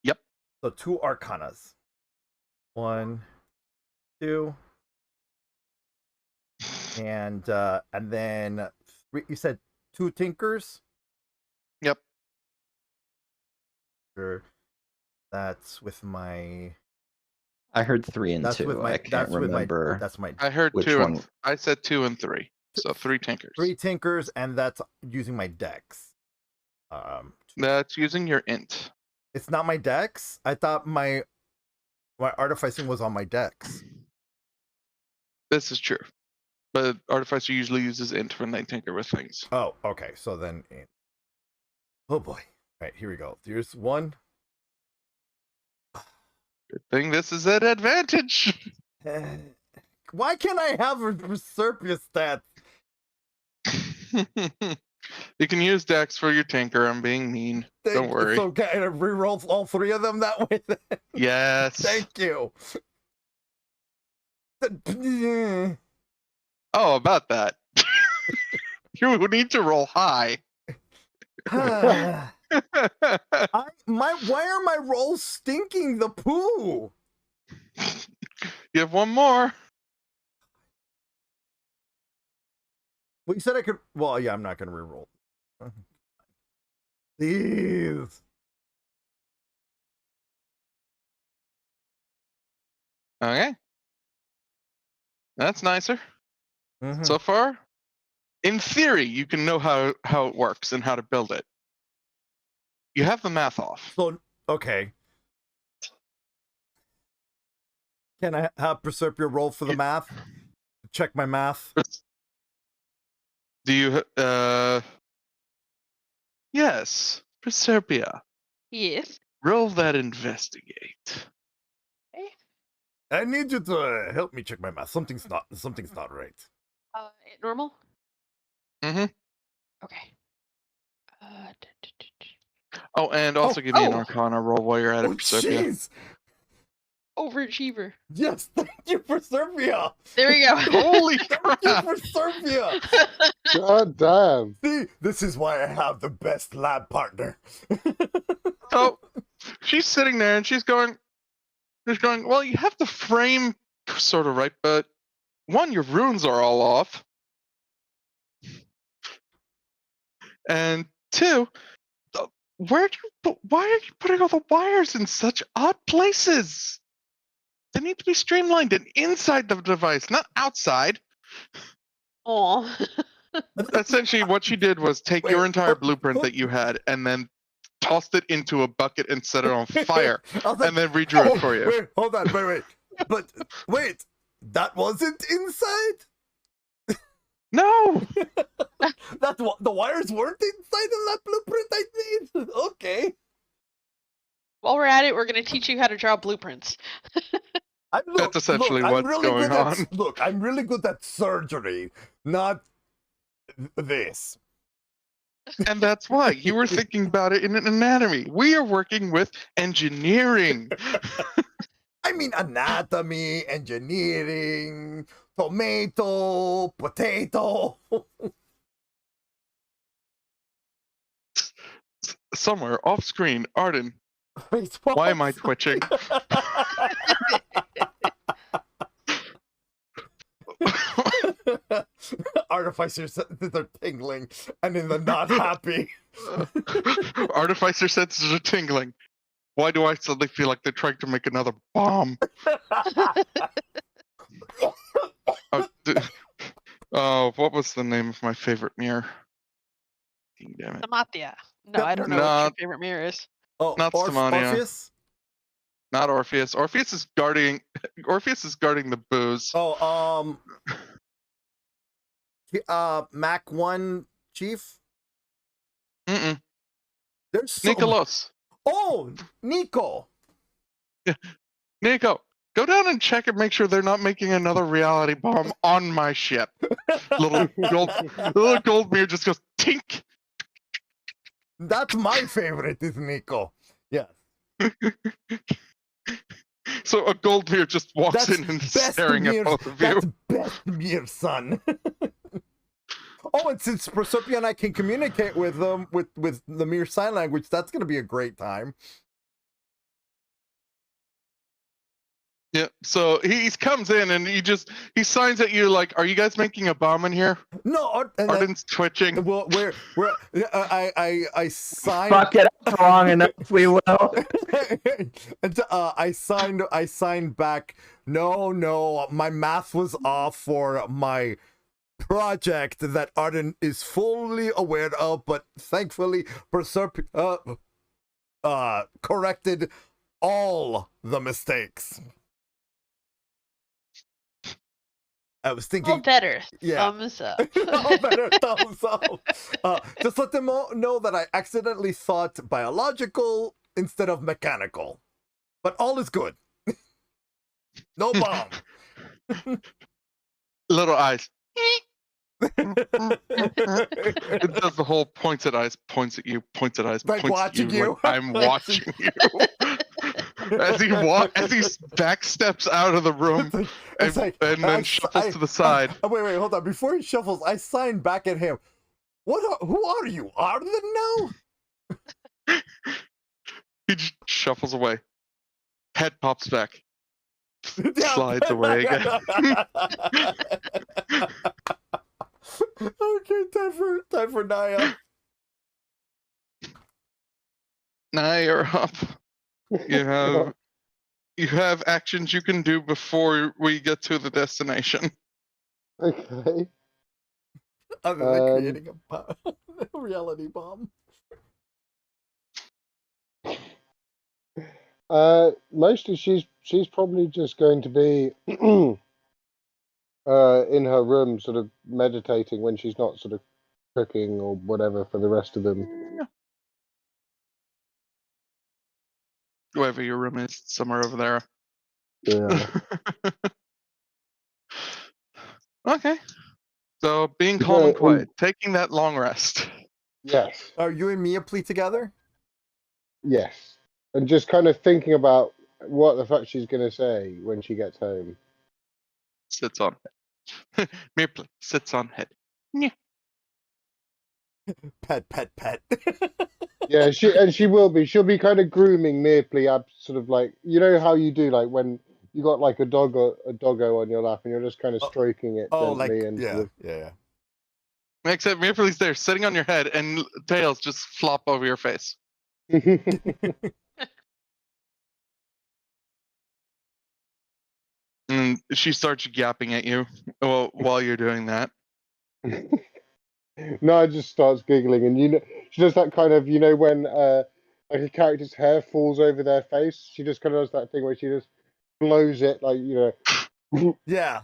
Yep. So 2 Arcanas. 1, 2, and then you said 2 tinkers. Yep. Sure. That's with my. I heard 3 and 2. I can't remember. I heard which 2 one. I said 2 and 3. So 3 tinkers. 3 tinkers, and that's using my dex. That's using your int. It's not my dex. I thought my artificing was on my dex. This is true. But Artificer usually uses int when they tinker with things. Oh, okay. So then, oh boy. All right, here we go. Here's 1. Good thing this is an advantage. Why can't I have a Proserpia stat? You can use Dex for your tinker. I'm being mean. Don't worry. So can I reroll all 3 of them that way then? Yes. Thank you. Oh, about that. You need to roll high. Why are my rolls stinking the poo? You have 1 more. Well, you said I could. Well, yeah, I'm not going to reroll. Please. Okay. That's nicer. Mm-hmm. So far, in theory, you can know how it works and how to build it. You have the math off. So, okay. Can I have Proserpia roll for the math? Check my math. Do you, yes, Proserpia. Yes. Roll that investigate. Okay. I need you to help me check my math. Something's not right. Normal? Mm-hmm. Okay. Oh, and also give me an Arcana roll while you're at it, Proserpia. Jeez! Overachiever. Yes, thank you, Proserpia! There we go. Holy crap! Thank you, Proserpia! God damn. See, this is why I have the best lab partner. So, she's sitting there and she's going, well, you have the frame sort of right, but 1, your runes are all off. And 2, why are you putting all the wires in such odd places? They need to be streamlined and inside the device, not outside. Oh. Essentially, what she did was take your entire blueprint that you had and then tossed it into a bucket and set it on fire, and then redrew it for you. Wait, hold on, wait. But wait, that wasn't inside? No! That's what the wires weren't inside of that blueprint I made? Okay. While we're at it, we're going to teach you how to draw blueprints. That's essentially what's going on. Look, I'm really good at surgery, not this. And that's why you were thinking about it in an anatomy. We are working with engineering. I mean, anatomy, engineering, tomato, potato. Somewhere off screen, Arden. Wait, why am I twitching? Artificer senses are tingling, and then they're not happy. Artificer senses are tingling. Why do I suddenly feel like they're trying to make another bomb? Oh, what was the name of my favorite mirror? Damn it. Samatia. No, I don't know what your favorite mirror is. Oh, not Samatia. Orpheus? Not Orpheus. Orpheus is guarding the booze. Oh, Mac 1 Chief? Mm-mm. There's so Nicholas. Oh, Nico. Yeah. Nico, go down and check and make sure they're not making another reality bomb on my ship. little gold mirror just goes tink. That's my favorite, is Nico. Yes. So a gold mirror just walks in and staring at both of you. That's best mirror, son. Oh, and since Proserpia and I can communicate with them with the mere sign language, that's going to be a great time. Yeah, so he comes in and he signs at you like, "Are you guys making a bomb in here?" No, Arden's twitching. Well, I signed. Fuck it up long enough, we will. And, I signed back. No, my math was off for my project that Arden is fully aware of, but thankfully Proserpia corrected all the mistakes. I was thinking all better. Yeah. Thumbs up. All better. Thumbs up. Just let them all know that I accidentally thought biological instead of mechanical. But all is good. No bomb. Little eyes. It does the whole points at eyes, points at you, points at eyes, Like points watching at you. you. Like I'm watching you. As he backsteps out of the room and then shuffles to the side. Wait, hold on. Before he shuffles, I sign back at him. Who are you? Arden now? He just shuffles away. Head pops back. Slides away again. Okay, time for Naia. Now you're up. You have actions you can do before we get to the destination. Okay. Other than creating a reality bomb. Mostly she's probably just going to be in her room sort of meditating when she's not sort of cooking or whatever for the rest of them. Wherever your room is, somewhere over there. Yeah. Okay. So being calm and quiet, taking that long rest. Yes. Are you and Mia plea together? Yes. And just kind of thinking about what the fuck she's going to say when she gets home. Sits on head. Mirpley sits on head. Yeah. Pet. Yeah, she will be. She'll be kind of grooming Mirpley up, sort of like, you know how you do, like when you got like a doggo on your lap and you're just kind of stroking it gently. Like, and yeah. Except Mirpley's there, sitting on your head, and tails just flop over your face. And she starts yapping at you while you're doing that. No, just starts giggling, and she does that kind of, when like a character's hair falls over their face, she just kind of does that thing where she just blows it, like Yeah.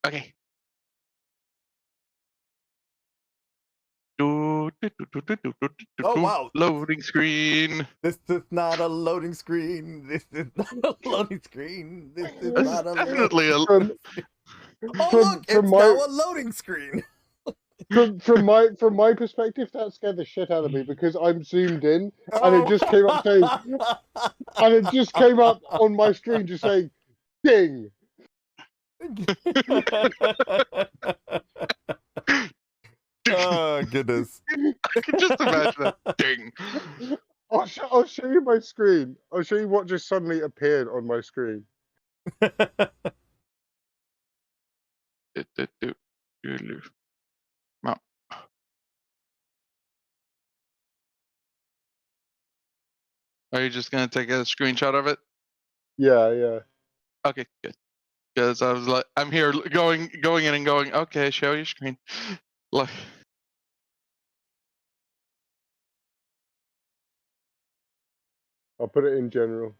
Okay. Oh wow! Loading screen. This is not a loading screen. This is not a loading screen. This is not a definitely loading screen. Oh look, it's now a loading screen. From my perspective, that scared the shit out of me because I'm zoomed in and it just came up saying, and it just came up on my screen just saying, "Ding." Oh goodness! I can just imagine that. Ding. I'll show you my screen. I'll show you what just suddenly appeared on my screen. Are you just gonna take a screenshot of it? Yeah. Okay, good. Because I was like, I'm here going in and going. Okay, show your screen. Look. I'll put it in general.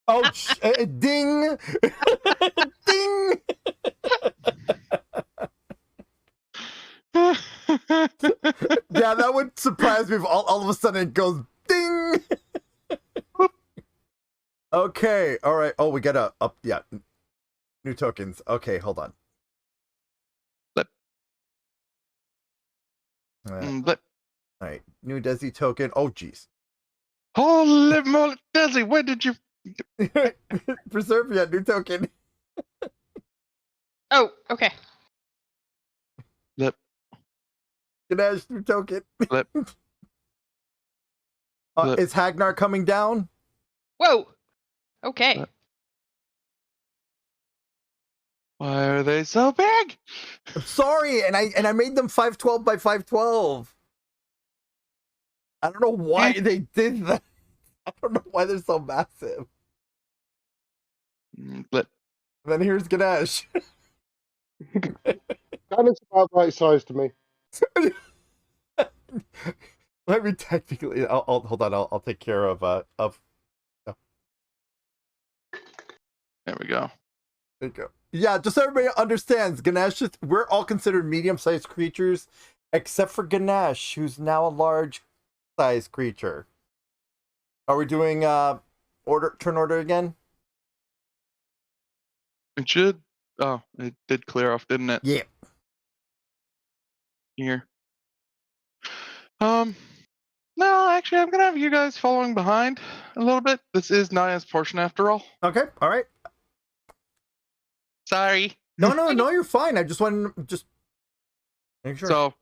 Oh, ding! Ding! Yeah, that would surprise me if all of a sudden it goes ding! Okay, alright. Oh, we got new tokens. Okay, hold on. Blip. Blip. Alright, new Desi token. Oh, jeez. Holy moly, Desi, where did you... Proserpia, new token. Oh, okay. Blip. Ganesh, new token. Flip. Is Hagnar coming down? Whoa. Okay. Flip. Why are they so big? I'm sorry, and I made them 512 by 512. I don't know why they did that. I don't know why they're so massive. Flip. And then here's Ganesh. That looks about right size to me. Let me technically. I'll hold on. I'll take care of. There we go. There you go. Yeah, just so everybody understands, Ganesh. We're all considered medium-sized creatures, except for Ganesh, who's now a large-sized creature. Are we doing turn order again? It should. Oh, it did clear off, didn't it? Yeah. Here. No, actually, I'm gonna have you guys following behind a little bit. This is Naia's portion after all. Okay. All right. Sorry. No, you're fine. I just want to make sure. So,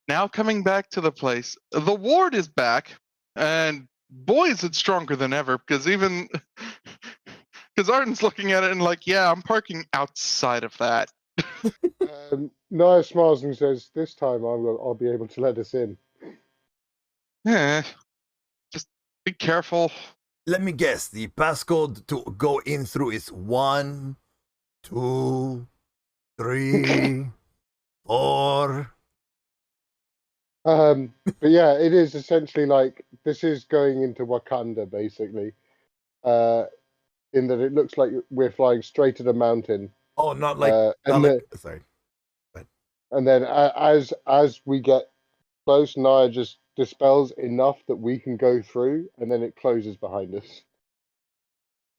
now coming back to the place, the ward is back, and boy, is it stronger than ever, because Arden's looking at it and like, yeah, I'm parking outside of that. Naia smiles and says, "This time I'll be able to let us in." Just be careful. Let me guess. The passcode to go in through is 1, 2, 3, 4. But yeah, it is essentially like this is going into Wakanda, basically. In that it looks like we're flying straight at a mountain. Oh, not like. Sorry. And then as we get close, Naia just dispels enough that we can go through, and then it closes behind us.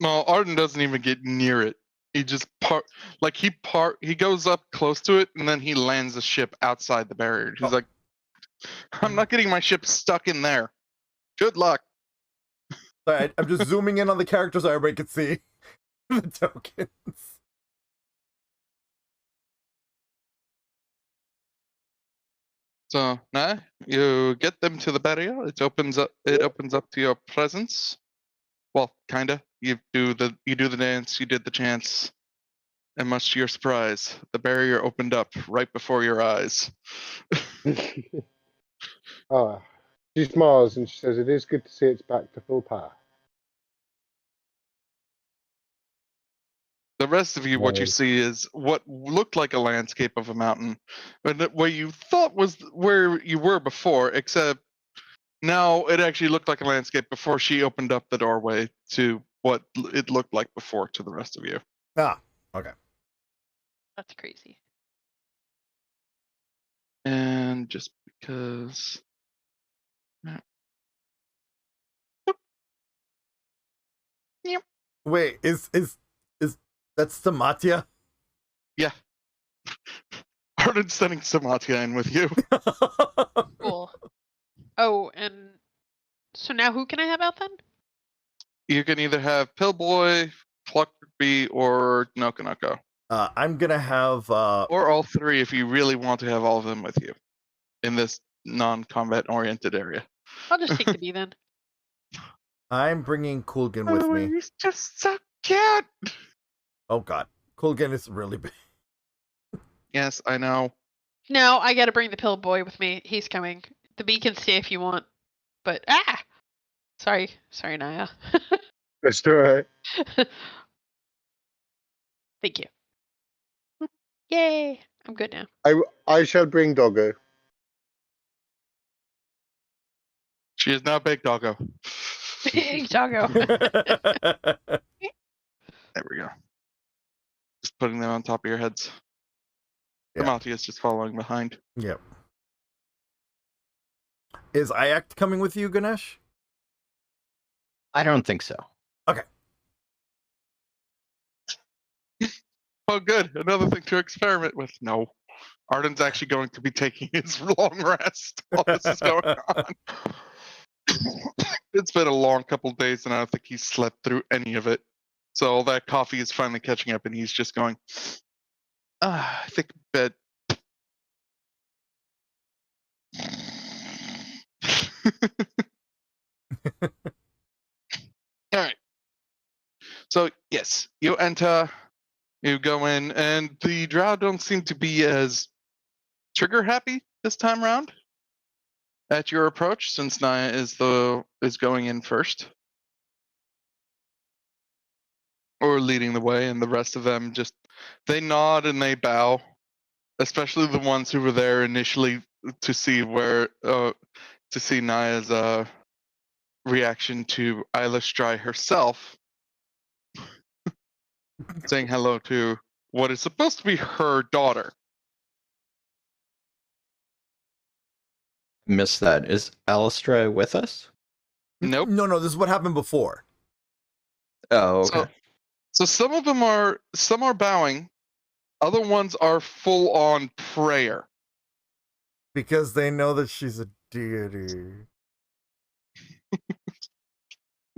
Well, Arden doesn't even get near it. He just he goes up close to it, and then he lands the ship outside the barrier. He's like, I'm not getting my ship stuck in there. Good luck. Sorry, I'm just zooming in on the characters so everybody can see the tokens. So now you get them to the barrier. It opens up to your presence. Well, kinda. You do the dance. You did the chants, and much to your surprise, the barrier opened up right before your eyes. She smiles and she says, "It is good to see it's back to full power." The rest of you, what you see is what looked like a landscape of a mountain, but where you thought was where you were before, except now it actually looked like a landscape before she opened up the doorway to what it looked like before to the rest of you. Ah, okay. That's crazy. And just because... Yep. Wait, is that's Samatia? Yeah. Arden's sending Samatia in with you. Cool. Oh, and so now who can I have out then? You can either have Pillboy, Pluckby, or Nokonoko. I'm gonna have or all three if you really want to have all of them with you in this non-combat oriented area. I'll just take the B then. I'm bringing Kulgan with me. He's just so cute. Oh god, Kulgan is really big. Yes, I know. No, I gotta bring the pill boy with me. He's coming. The bee can stay if you want, but sorry, Naia. That's all right. Thank you. Yay! I'm good now. I shall bring Doggo. She is now Big Doggo. Big Doggo. There we go. Just putting them on top of your heads. Yeah. Samatia is just following behind. Yep. Is Ayak coming with you, Ganesh? I don't think so. Okay. Oh, good. Another thing to experiment with. No. Arden's actually going to be taking his long rest while this is going on. It's been a long couple of days, and I don't think he's slept through any of it. So all that coffee is finally catching up, and he's just going, I think bed. All right. So yes, you enter, you go in, and the drow don't seem to be as trigger happy this time around at your approach, since Naia is going in first, or leading the way, and the rest of them just they nod and they bow, especially the ones who were there initially to see Naia's reaction to Eilish herself, saying hello to what is supposed to be her daughter. Missed that. Is Alistair with us? Nope. No, this is what happened before. Oh, okay. So some of them are bowing, other ones are full on prayer. Because they know that she's a deity.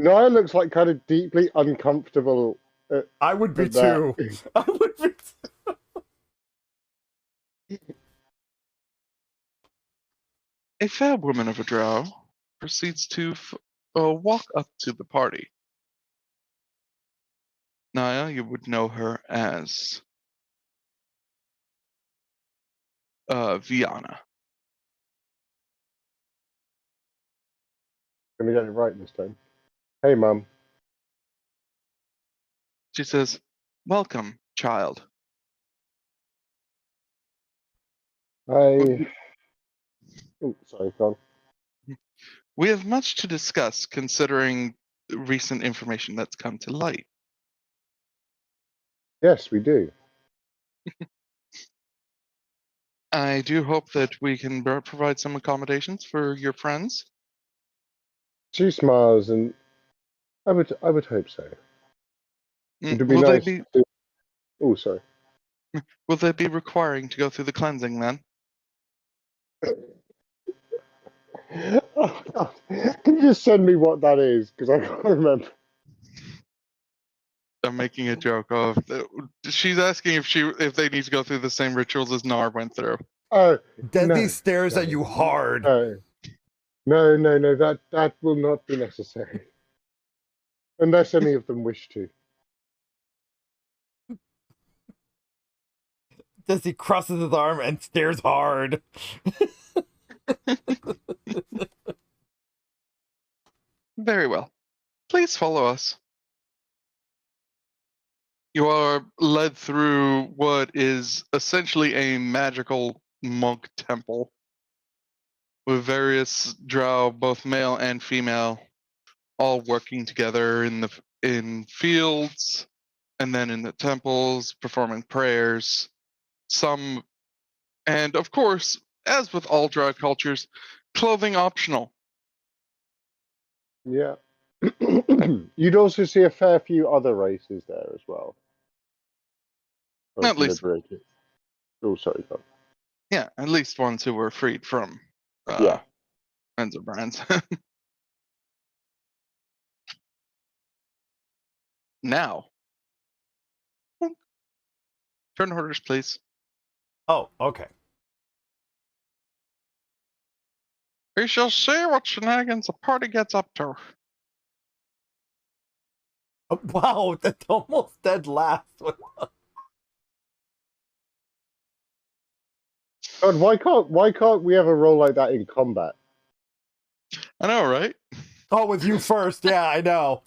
Naia looks like kind of deeply uncomfortable. I would be too. I would be too. A fair woman of a drow proceeds to walk up to the party. Naia, you would know her as Viana. Gonna get it right this time. Hey, Mum. She says, "Welcome, child." Oh, sorry, Con. We have much to discuss considering recent information that's come to light. Yes, we do. I do hope that we can provide some accommodations for your friends. She smiles, and I would hope so. It'd be Will nice. they be? Oh, sorry. Will they be requiring to go through the cleansing then? Oh, God. Can you just send me what that is? Because I can't remember. I'm making a joke of. She's asking if they need to go through the same rituals as Nar went through. Oh, Desi stares at you hard. No, that will not be necessary. Unless any of them wish to. Desi crosses his arm and stares hard. Very well. Please follow us. You are led through what is essentially a magical monk temple with various drow, both male and female, all working together in fields and then in the temples, performing prayers. Some, and of course, as with all drow cultures, clothing optional. Yeah. You'd also see a fair few other races there as well. At least. Oh, sorry, Tom. Yeah, at least ones who were freed from ends of brands. Now, turn orders, please. Oh, okay. We shall see what shenanigans the party gets up to. Oh, wow, that's almost dead last one. God, why can't we have a role like that in combat? I know, right? Oh, with you first. Yeah, I know.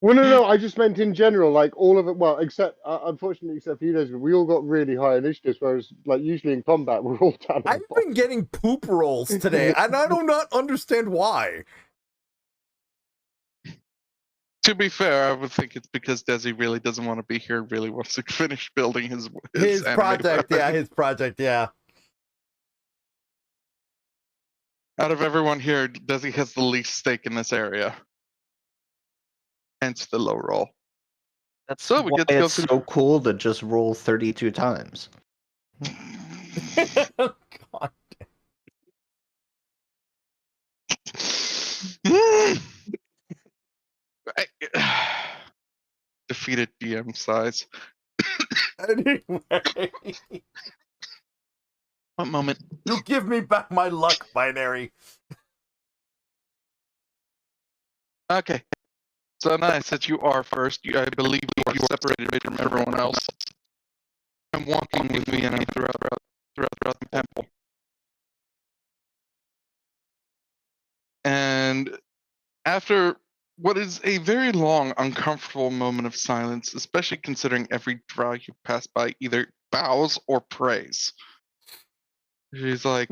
Well, no, I just meant in general, like all of it. Well, except unfortunately, except for you guys, we all got really high initiatives. Whereas, like usually in combat, we're all down. I've been getting poop rolls today, and I do not understand why. To be fair, I would think it's because Desi really doesn't want to be here. Really wants to finish building his project. weapon. Yeah, his project. Yeah. Out of everyone here, Desi has the least stake in this area. Hence the low roll. That's so why it's so cool to just roll 32 times. God. Defeated DM size. Anyway. One moment. You give me back my luck, Binary. Okay. So nice that you are first. I believe you are separated from everyone else. I'm walking with Vienna throughout the temple. And after what is a very long, uncomfortable moment of silence, especially considering every drow you pass by either bows or prays, she's like,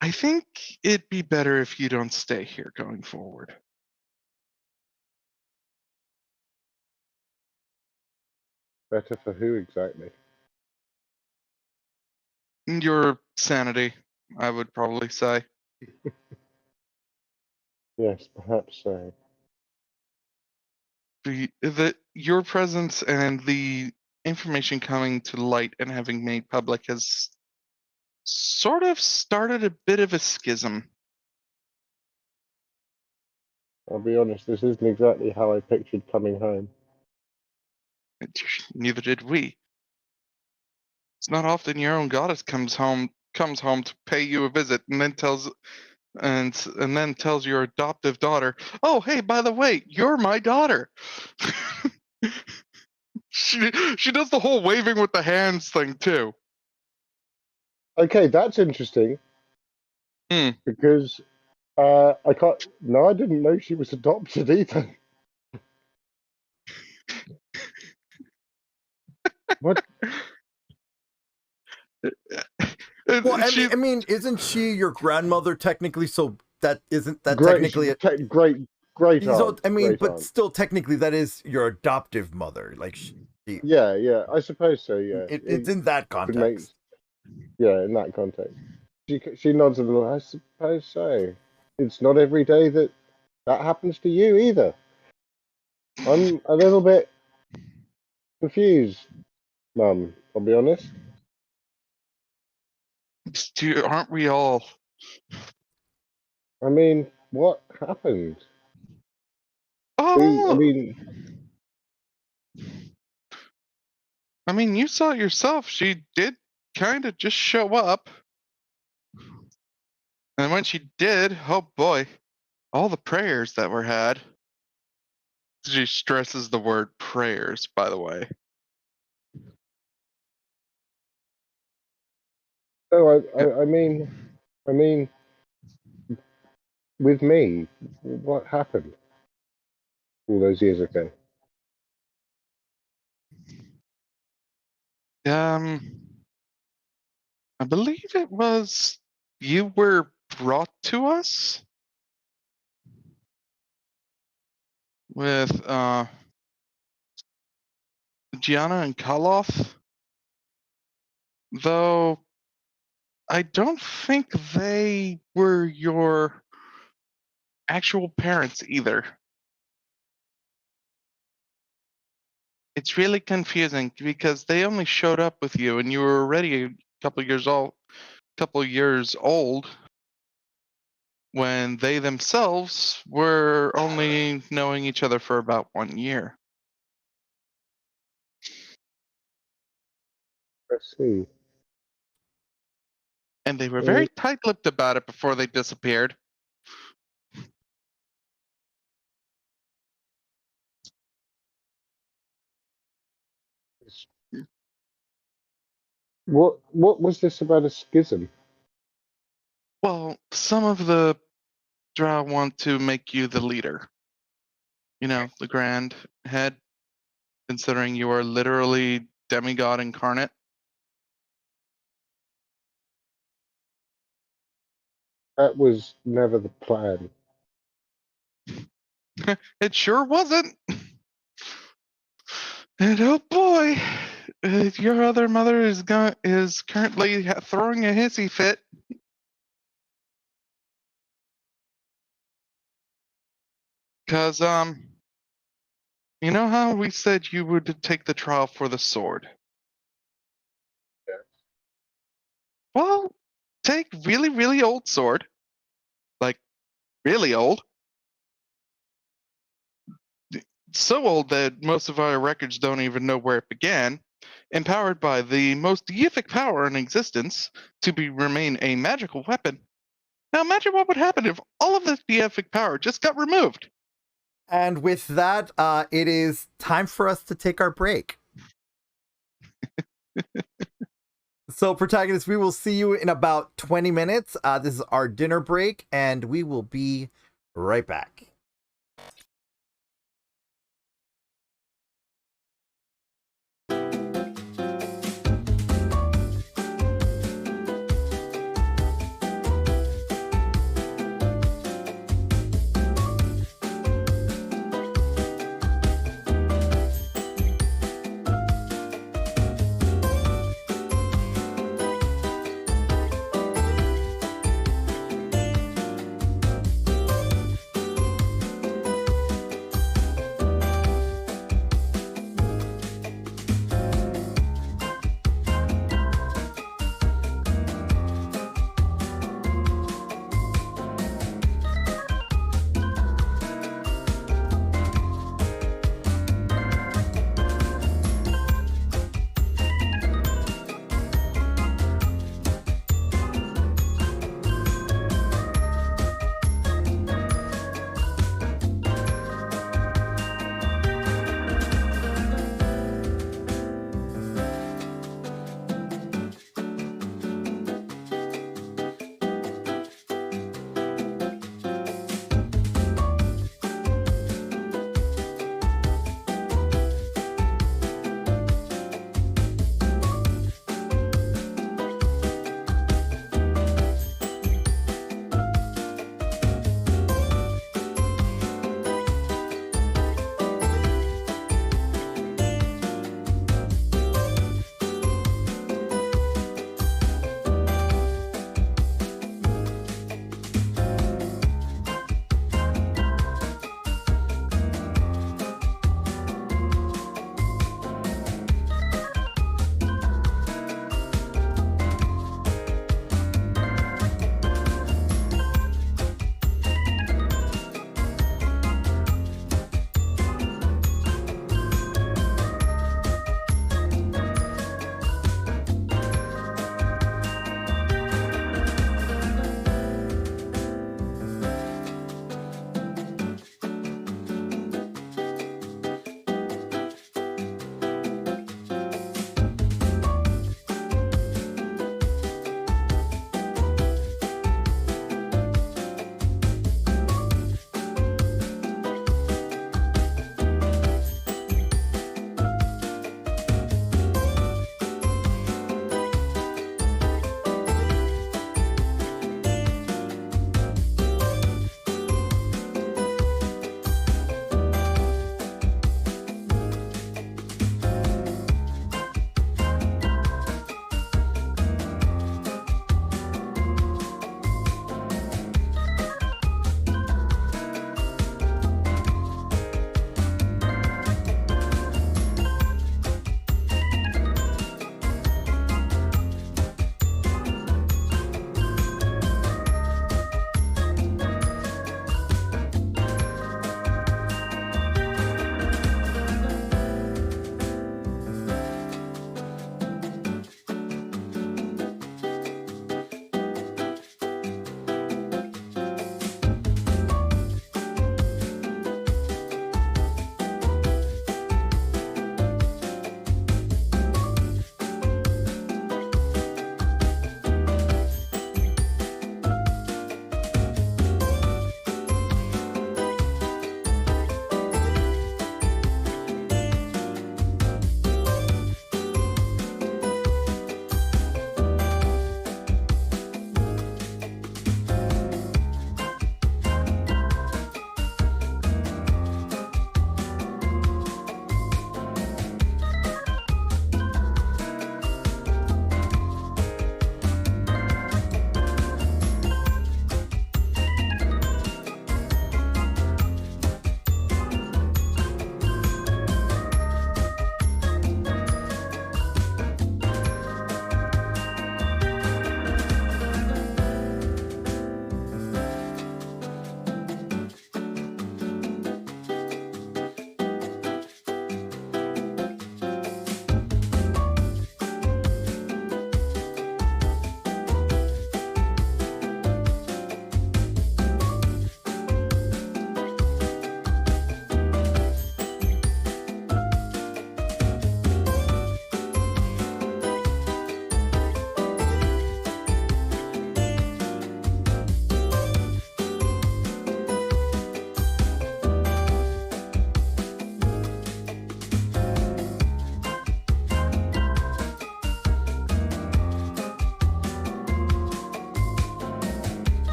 I think it'd be better if you don't stay here going forward. Better for who exactly? Your sanity, I would probably say. Yes, perhaps so. Your presence and the information coming to light and having made public has sort of started a bit of a schism. I'll be honest, this isn't exactly how I pictured coming home. Neither did we. It's not often your own goddess comes home to pay you a visit and then tells your adoptive daughter, "Oh, hey, by the way, you're my daughter." She does the whole waving with the hands thing too. Okay, that's interesting. Because I didn't know she was adopted either. What? Well, I mean, isn't she your grandmother technically? So that isn't that great, technically great so, aunt. I mean, great but aunt. still, technically, that is your adoptive mother. Like, yeah, I suppose so. Yeah, it's in that context. In that context, she nods a little. I suppose so. It's not every day that happens to you either. I'm a little bit confused, Mum. I'll be honest. Aren't we all? I mean, what happened? Oh, I mean, you saw it yourself. She did kind of just show up. And when she did, oh boy, all the prayers that were had. She stresses the word prayers, by the way. No, I mean, with me, what happened all those years ago? I believe it was you were brought to us with Gianna and Kaloth, though I don't think they were your actual parents either. It's really confusing because they only showed up with you and you were already a couple years old when they themselves were only knowing each other for about 1 year. I see. And they were very tight-lipped about it before they disappeared. What was this about a schism? Well, some of the Drow want to make you the leader. You know, the grand head, considering you are literally demigod incarnate. That was never the plan. It sure wasn't. And oh boy, your other mother is currently throwing a hissy fit. Cause you know how we said you would take the trial for the sword? Yes. Well, take really, really old sword, like really old. So old that most of our records don't even know where it began, empowered by the most deific power in existence to remain a magical weapon, Now imagine what would happen if all of this beefic power just got removed. And with that, it is time for us to take our break. So, protagonists, we will see you in about 20 minutes. This is our dinner break, and we will be right back.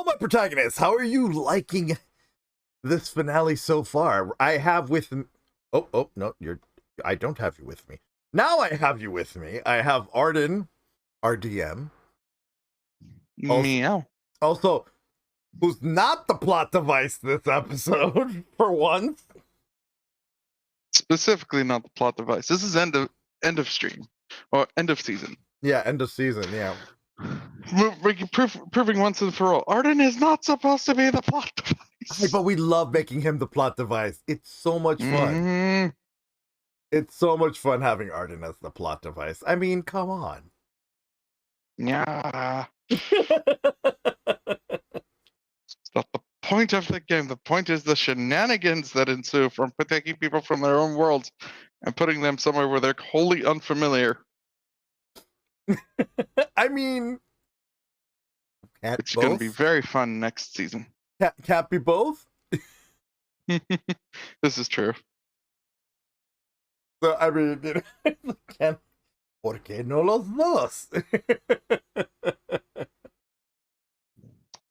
Well, my protagonist, how are you liking this finale so far? I have with me. Oh, no, I don't have you with me. Now I have you with me. I have Arden, our DM. Meow. Also, who's not the plot device this episode, for once. Specifically not the plot device. This is end of stream. Or end of season. Yeah, end of season, yeah. Proving once and for all, Arden is not supposed to be the plot device. But we love making him the plot device. It's so much fun. Mm-hmm. It's so much fun having Arden as the plot device. I mean, come on. Yeah. It's not the point of the game. The point is the shenanigans that ensue from taking people from their own worlds and putting them somewhere where they're wholly unfamiliar. I mean, it's going to be very fun next season. Can't be both? This is true. So, I mean, ¿por qué no los dos?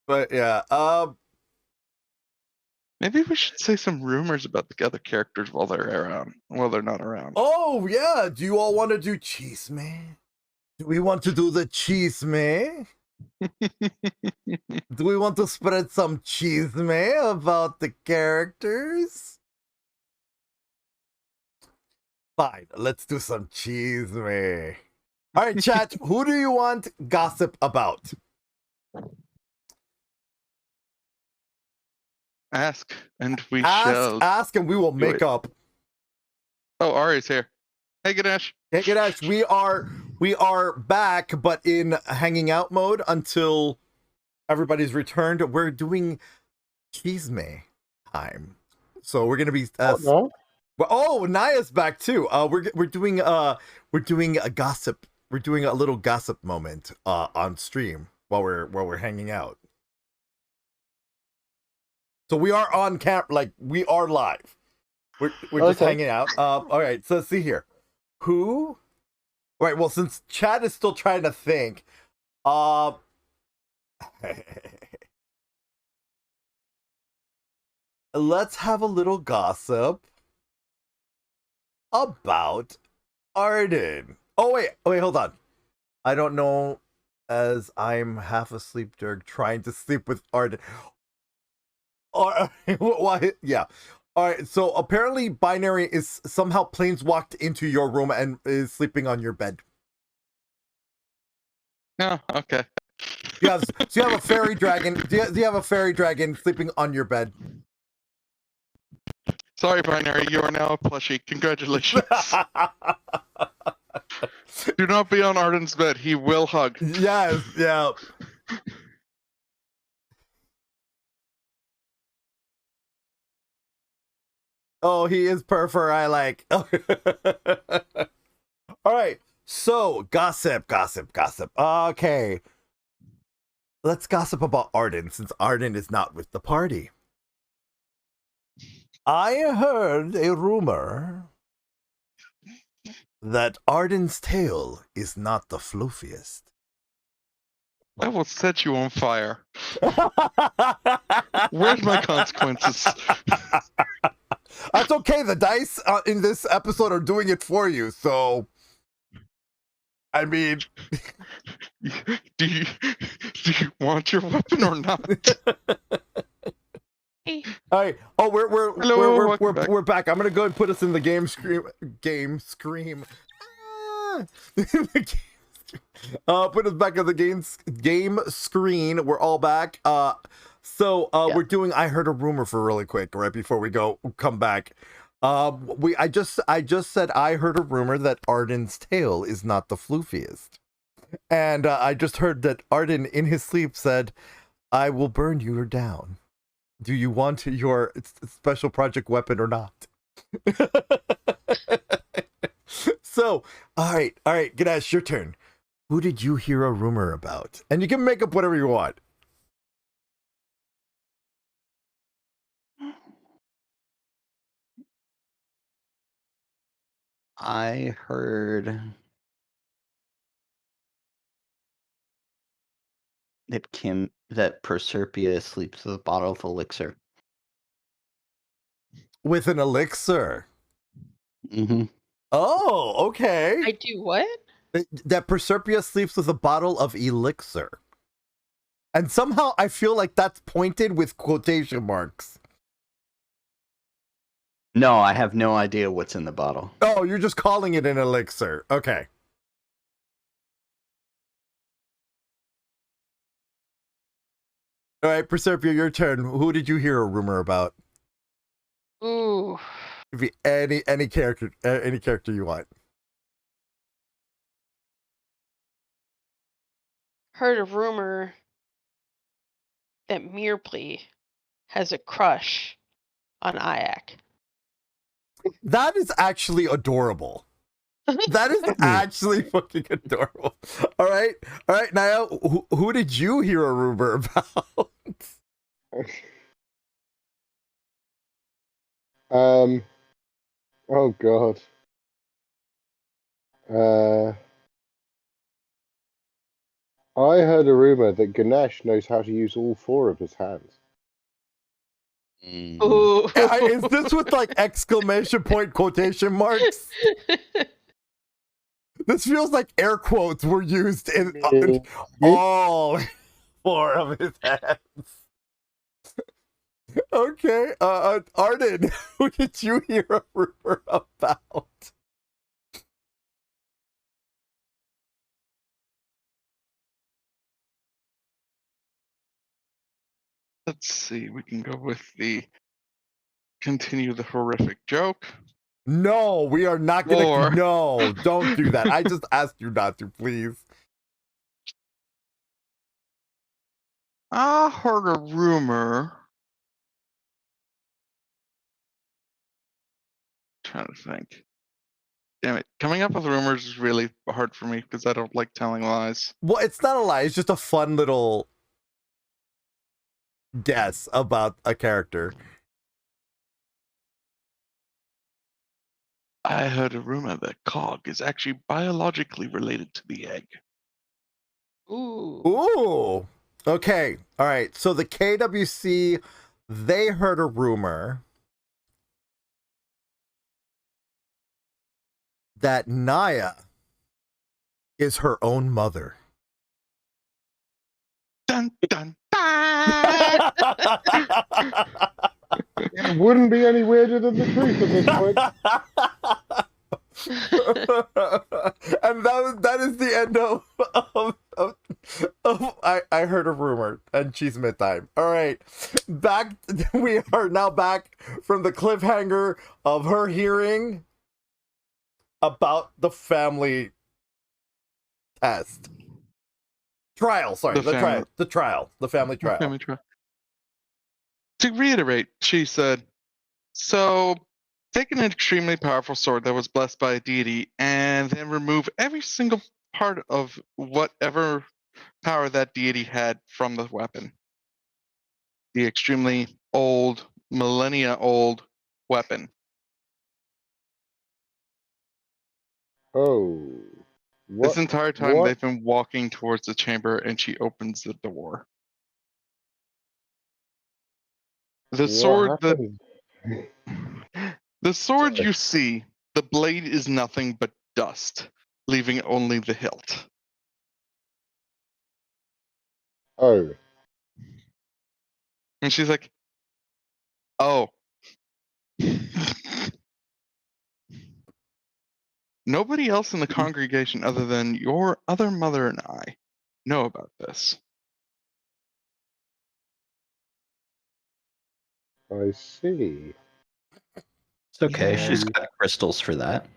But yeah, maybe we should say some rumors about the other characters while they're around, while they're not around. Oh yeah, do you all want to do chisme? Do we want to do the chisme? Do we want to spread some chisme about the characters? Fine, let's do some chisme. All right, chat, who do you want gossip about? Ask, and we shall. Ask, and we will make up. Oh, Ari's here. Hey, Ganesh. Hey, Ganesh. We are back, but in hanging out mode until everybody's returned. We're doing chisme time, so we're gonna be. Oh, Naia's back too. We're doing a gossip. We're doing a little gossip moment on stream while we're hanging out. So we are on camp, like we are live. We're just hanging out. All right, so let's see here. Who? All right, well, since Chad is still trying to think, let's have a little gossip about Arden. Oh wait, hold on. I don't know, as I'm half asleep, Dirk, trying to sleep with Arden. Why? Yeah. All right, so apparently Binary is somehow planeswalked into your room and is sleeping on your bed. Oh, okay. So you have a fairy dragon. Do you have a fairy dragon sleeping on your bed? Sorry, Binary, you are now a plushie. Congratulations. Do not be on Arden's bed. He will hug. Yes, yeah. Oh, he is perfer, I like. All right, so gossip. Okay. Let's gossip about Arden, since Arden is not with the party. I heard a rumor that Arden's tail is not the floofiest. I will set you on fire. Where's my consequences? That's okay. The dice in this episode are doing it for you. So, I mean, do you want your weapon or not? Hey. All right. Oh, we're back. I'm gonna go and put us in the game scream. Put us back on the game screen. We're all back. We're doing I heard a rumor for really quick right before we come back. I just said I heard a rumor that Arden's tail is not the floofiest. And I just heard that Arden in his sleep said, "I will burn you down. Do you want your special project weapon or not?" So, all right, Ganesh, your turn. Who did you hear a rumor about? And you can make up whatever you want. I heard that Proserpia sleeps with a bottle of elixir. With an elixir. Mm-hmm. Oh, okay. I do what? That Proserpia sleeps with a bottle of elixir. And somehow I feel like that's pointed with quotation marks. No, I have no idea what's in the bottle. Oh, you're just calling it an elixir. Okay. All right, Proserpia, your turn. Who did you hear a rumor about? Ooh. Could be any character you want. Heard a rumor that Mirpley has a crush on Ayak. That is actually adorable. That is actually fucking adorable. All right, Naia, who did you hear a rumor about? Oh god. I heard a rumor that Ganesh knows how to use all 4 of his hands. Ooh. Is this with like exclamation point quotation marks? This feels like air quotes were used in all 4 of his hands. Okay, Arden, who did you hear a rumor about? Let's see. We can go with continue the horrific joke. No, we are not gonna. No, don't do that. I just asked you not to, please. I heard a rumor. Trying to think. Damn it. Coming up with rumors is really hard for me because I don't like telling lies. Well, it's not a lie. It's just a fun little guess about a character. I heard a rumor that Cog is actually biologically related to the egg. Ooh. Ooh. Okay. All right. So the KWC, they heard a rumor that Naia is her own mother. Dun, dun, dun! It wouldn't be any weirder than the truth at this point. And that is the end of I heard a rumor and Cheeseman time. All right, we are now back from the cliffhanger of her hearing about the family test trial. Sorry, the family trial. To reiterate, she said, so take an extremely powerful sword that was blessed by a deity and then remove every single part of whatever power that deity had from the weapon. The extremely old, millennia old weapon. Oh. This entire time they've been walking towards the chamber and she opens the door. The sword you see, the blade is nothing but dust, leaving only the hilt. Oh. And she's like, oh. Nobody else in the congregation other than your other mother and I know about this. I see. It's okay. Yeah. She's got crystals for that.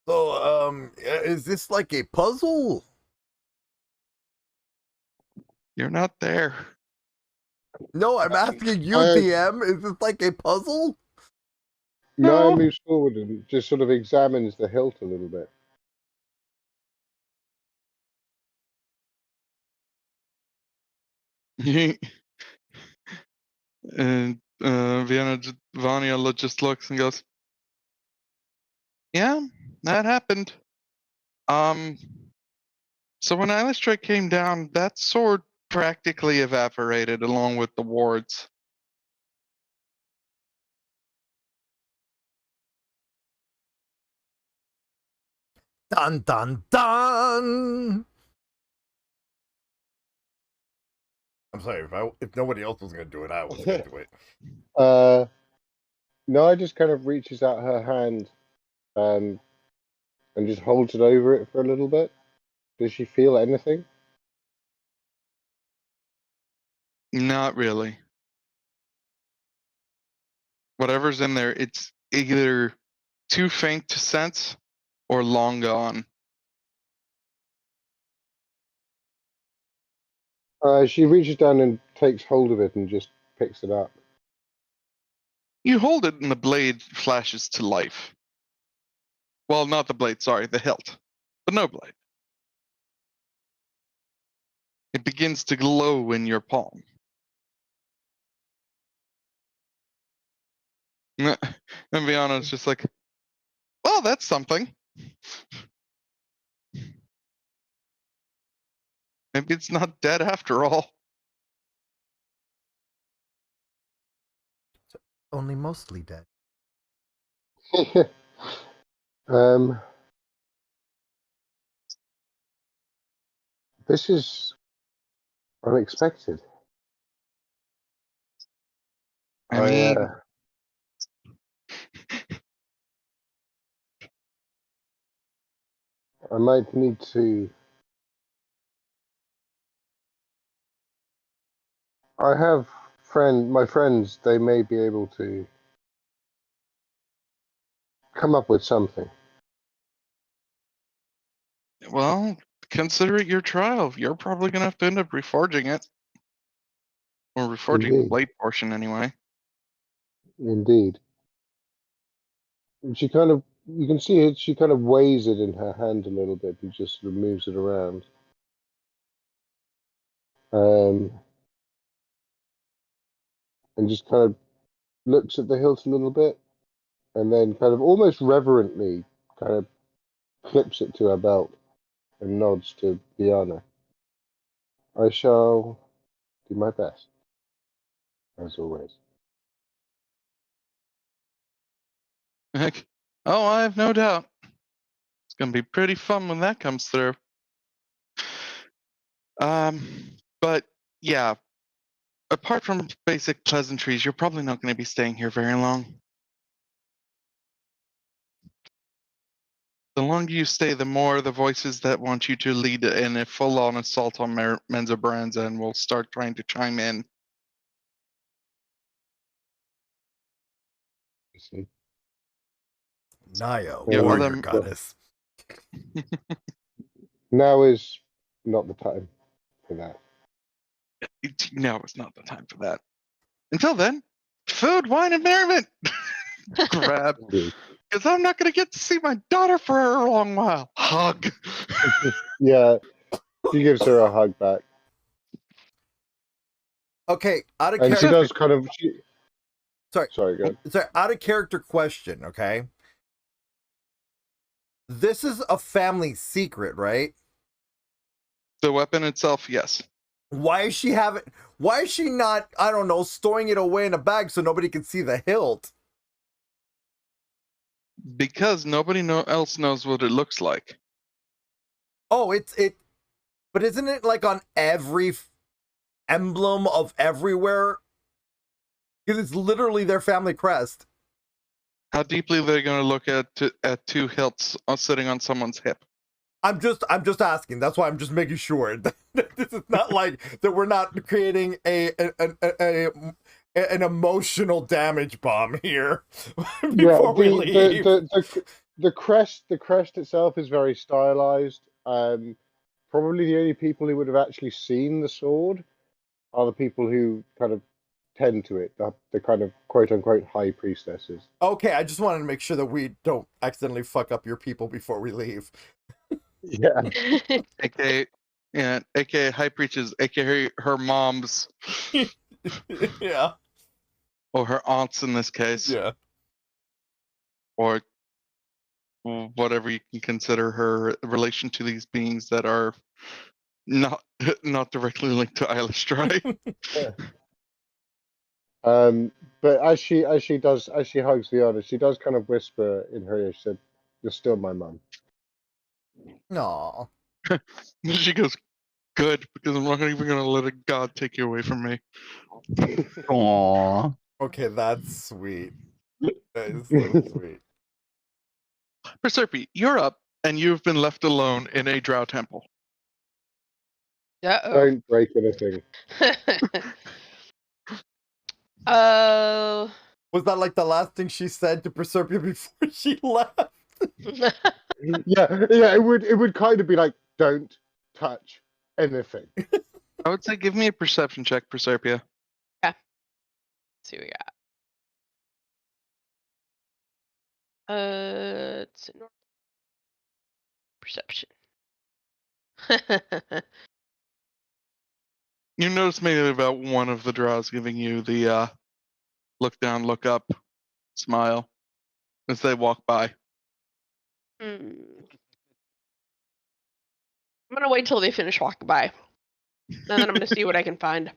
So, is this like a puzzle? You're not there. No, I'm asking you, DM. Is this like a puzzle? No, moves forward and just sort of examines the hilt a little bit. And Vanya just looks and goes, yeah, that happened. So when Alistair came down, that sword practically evaporated along with the wards. Dun dun dun. I'm sorry, if nobody else was gonna do it, I was gonna do it. Naia just kind of reaches out her hand and just holds it over it for a little bit. Does she feel anything? Not really. Whatever's in there, it's either too faint to sense or long gone. She reaches down and takes hold of it and just picks it up. You hold it and the blade flashes to life. Well, not the blade, sorry, the hilt. But no blade. It begins to glow in your palm. And Viana's just like, well, that's something. Maybe it's not dead after all. Only mostly dead. This is unexpected. I mean, I might need to. I have my friends. They may be able to come up with something. well, consider it your trial. You're probably going to have to end up reforging it. Or reforging the blade portion anyway. Indeed. She kind of, you can see it, she kind of weighs it in her hand a little bit and just sort of moves it around. And just kind of looks at the hilt a little bit and then kind of almost reverently kind of clips it to her belt and nods to Viana. I shall do my best, as always. Heck, oh, I have no doubt. It's going to be pretty fun when that comes through. But yeah, apart from basic pleasantries, you're probably not going to be staying here very long. The longer you stay, the more the voices that want you to lead in a full-on assault on Menza Branza will start trying to chime in. I see. Naia, warrior goddess. Now is not the time for that. No, it's not the time for that. Until then, food, wine, and merriment. Grab. Because I'm not going to get to see my daughter for a long while. Hug. Yeah, she gives her a hug back. Okay, out of and character. She does kind of. Sorry, go ahead. Sorry, out of character question. Okay, this is a family secret, right? The weapon itself, yes. Why is she not, I don't know, storing it away in a bag so nobody can see the hilt? Because nobody else knows what it looks like. Oh, but isn't it like on every emblem of everywhere? Because it's literally their family crest. How deeply are they going to look at two hilts sitting on someone's hip? I'm just asking. That's why I'm just making sure that this is not like that we're not creating an emotional damage bomb here before we leave. The crest itself is very stylized. Probably the only people who would have actually seen the sword are the people who kind of tend to it, the kind of quote-unquote high priestesses. Okay, I just wanted to make sure that we don't accidentally fuck up your people before we leave. Yeah. AKA high priestess, AKA her mom's. Yeah. Or her aunts in this case. Yeah. Or whatever you can consider her relation to these beings that are not directly linked to Eilish Dry. But as she hugs Fiona, she does kind of whisper in her ear. She said, "You're still my mum." No. She goes, "Good, because I'm not even going to let a god take you away from me." Aww. Okay, that's sweet. That is so sweet. Proserpia, you're up, and you've been left alone in a drow temple. Uh-oh. Don't break anything. Was that like the last thing she said to Proserpia before she left? Yeah, it would kind of be like, don't touch anything. I would say give me a perception check, Proserpia. Yeah. Let's see what we got. It's a perception. You notice maybe about one of the drows giving you the look down, look up smile as they walk by. I'm gonna wait till they finish walking by, and then I'm gonna see what I can find.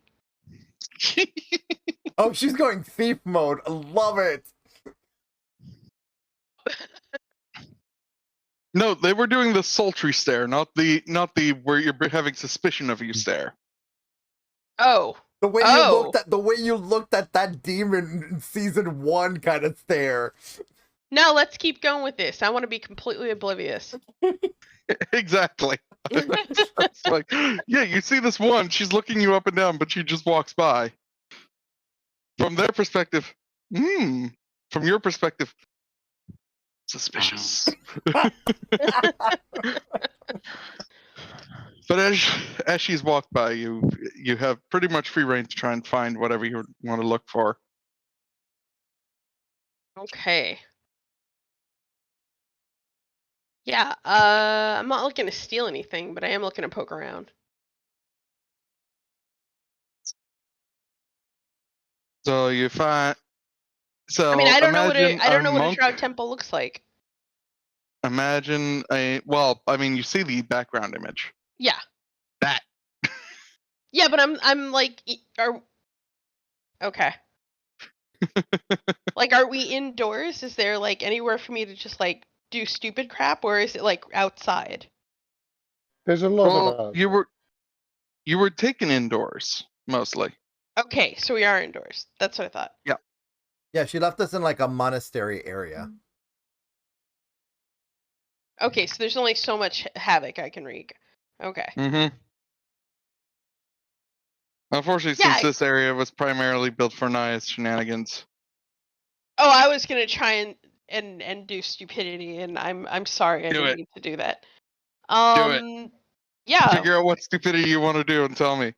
Oh, she's going thief mode. I love it. No, they were doing the sultry stare, not the where you're having suspicion of you stare. Oh. The way you looked at that demon in season 1 kind of stare. No, let's keep going with this. I want to be completely oblivious. Exactly. It's like, yeah, you see this one, she's looking you up and down, but she just walks by. From their perspective, from your perspective, suspicious. But as she's walked by, you have pretty much free reign to try and find whatever you want to look for. Okay. Yeah, I'm not looking to steal anything, but I am looking to poke around. So you find. So I mean, I don't know what monk, a drow temple looks like. Imagine I mean, you see the background image. Yeah. That. Yeah, but I'm like, okay. Like, are we indoors? Is there like anywhere for me to just like do stupid crap, or is it like outside? There's a lot of you were taken indoors mostly. Okay, so we are indoors. That's what I thought. Yeah. Yeah, she left us in like a monastery area. Okay, so there's only so much havoc I can wreak. Okay. Mm-hmm. Unfortunately, since this area was primarily built for Naia's shenanigans. Oh, I was gonna try and do stupidity, and I'm sorry I didn't need to do that. Do it. Yeah. Figure out what stupidity you want to do and tell me.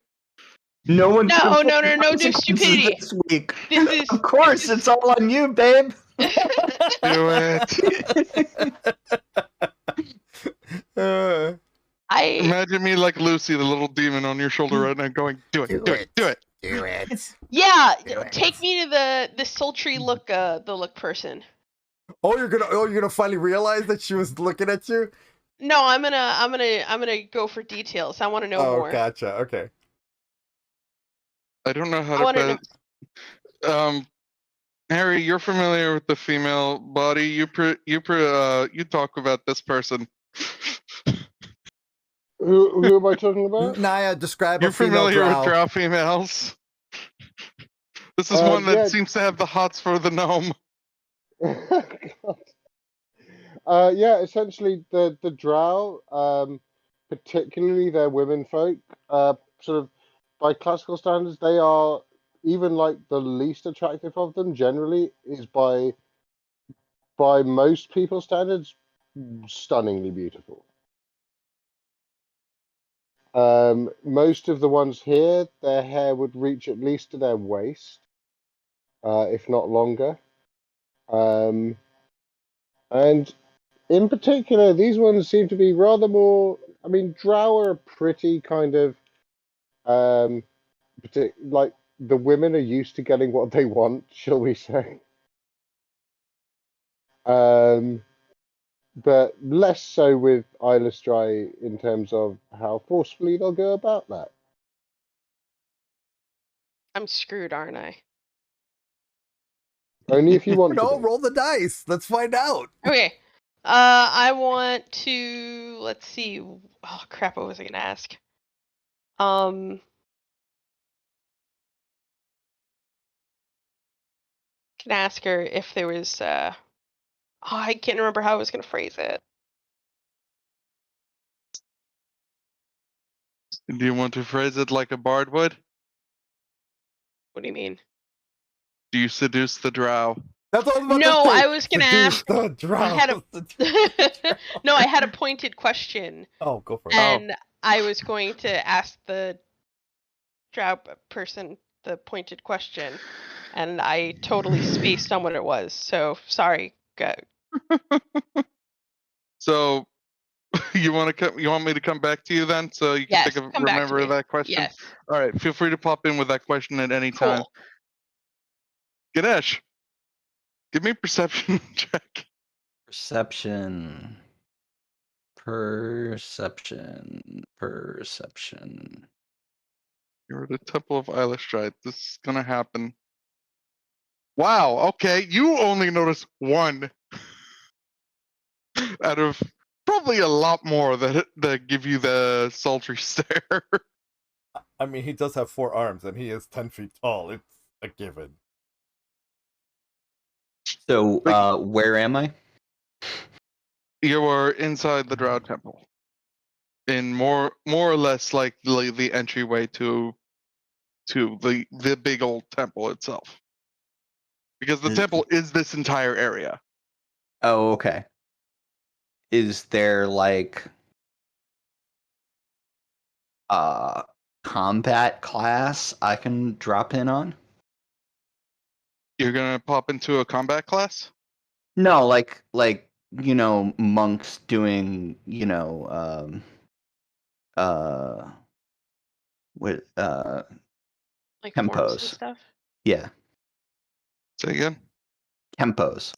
No, do stupidity this week. This is of course, it's all on you, babe. Do it. Imagine me like Lucy, the little demon on your shoulder right now, going, "Do it." Yeah, take me to the sultry look, the look person. Oh, you're gonna finally realize that she was looking at you? No, I'm gonna go for details. I want to know more. Oh, gotcha. Okay. I don't know how to. Harry, you're familiar with the female body. You talk about this person. Who am I talking about? Naia, describe You're a female familiar drow. with drow females? This is one that seems to have the hots for the gnome. Yeah, essentially the drow, particularly their women folk, sort of by classical standards, they are even like the least attractive of them. Generally, is by most people's standards, stunningly beautiful. Most of the ones here, their hair would reach at least to their waist, if not longer. And in particular, these ones seem to be rather more. I mean, drow are pretty kind of, like the women are used to getting what they want, shall we say? but less so with Eyeless Dry in terms of how forcefully they'll go about that. I'm screwed, aren't I? Only if you want No, to be. roll the dice. Let's find out. Okay. I want to. Let's see. Oh crap! What was I gonna ask? Can ask her if there was. Oh, I can't remember how I was gonna phrase it. Do you want to phrase it like a bard would? What do you mean? Do you seduce the drow? That's what I was about No, to say. I was gonna Seduce ask. the drow. I had a. No, I had a pointed question, Oh, go for it. and I was going to ask the drow person the pointed question, and I totally spaced on what it was. So sorry. Go. So you want me to come back to you then, so you can Yes, think of come back to remember me. that question? Yes. All right, feel free to pop in with that question at any time. Cool. Ganesh, give me a perception check. Perception. You're at the Temple of Eyelash Dry. This is gonna happen. Wow. Okay, you only notice one out of probably a lot more that give you the sultry stare. I mean, he does have 4 arms, and he is 10 feet tall. It's a given. So, where am I? You are inside the Drow Temple, in more or less like the entryway to the big old temple itself, because the temple is this entire area. Oh, okay. Is there like a combat class I can drop in on? You're gonna pop into a combat class? No, like monks doing with Like forms and tempos. stuff. Yeah, Say again. tempos.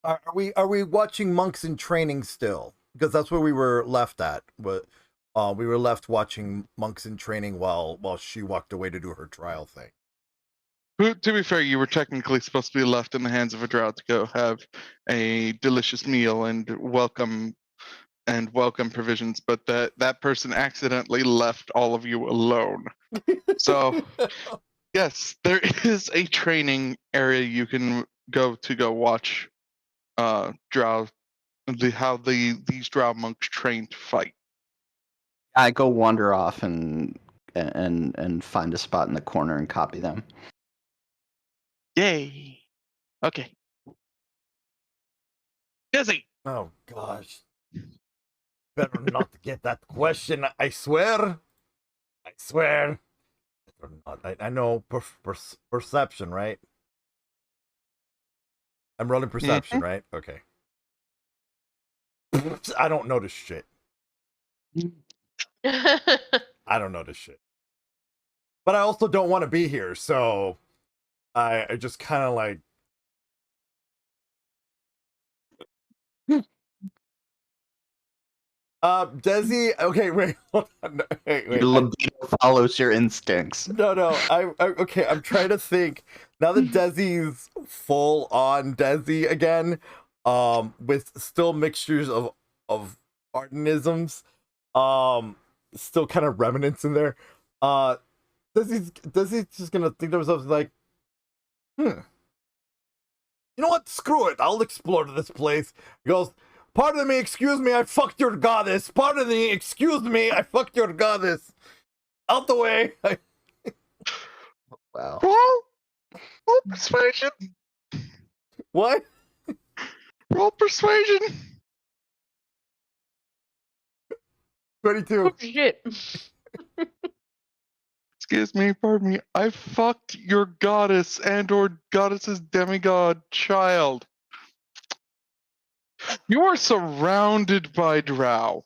Are we watching Monks in Training still? Because that's where we were left at. But we were left watching Monks in Training while she walked away to do her trial thing. To be fair, you were technically supposed to be left in the hands of a drow to go have a delicious meal and welcome provisions, but that person accidentally left all of you alone. So yes, there is a training area you can go watch drow, how these drow monks train to fight. I go wander off and find a spot in the corner and copy them. Yay! Okay. Desi! Oh gosh. Better not get that question. I swear. I swear. I know perception, right? I'm rolling perception, right? Okay. I don't notice shit. I don't notice shit. But I also don't want to be here, so I just kind of like. Desi. Okay, wait. Hold on. Wait. Your libido follows your instincts. No. Okay. I'm trying to think. Now that Desi's full on Desi again, with still mixtures of Ardenisms, still kind of remnants in there. Desi's just gonna think to himself like, you know what? Screw it. I'll explore this place. He goes, pardon me, excuse me, I fucked your goddess. Pardon me, excuse me, I fucked your goddess. Out the way. Wow. Roll persuasion. What? Roll persuasion. 22. Oh, shit. Excuse me, pardon me. I fucked your goddess or goddess's demigod child. You are surrounded by drow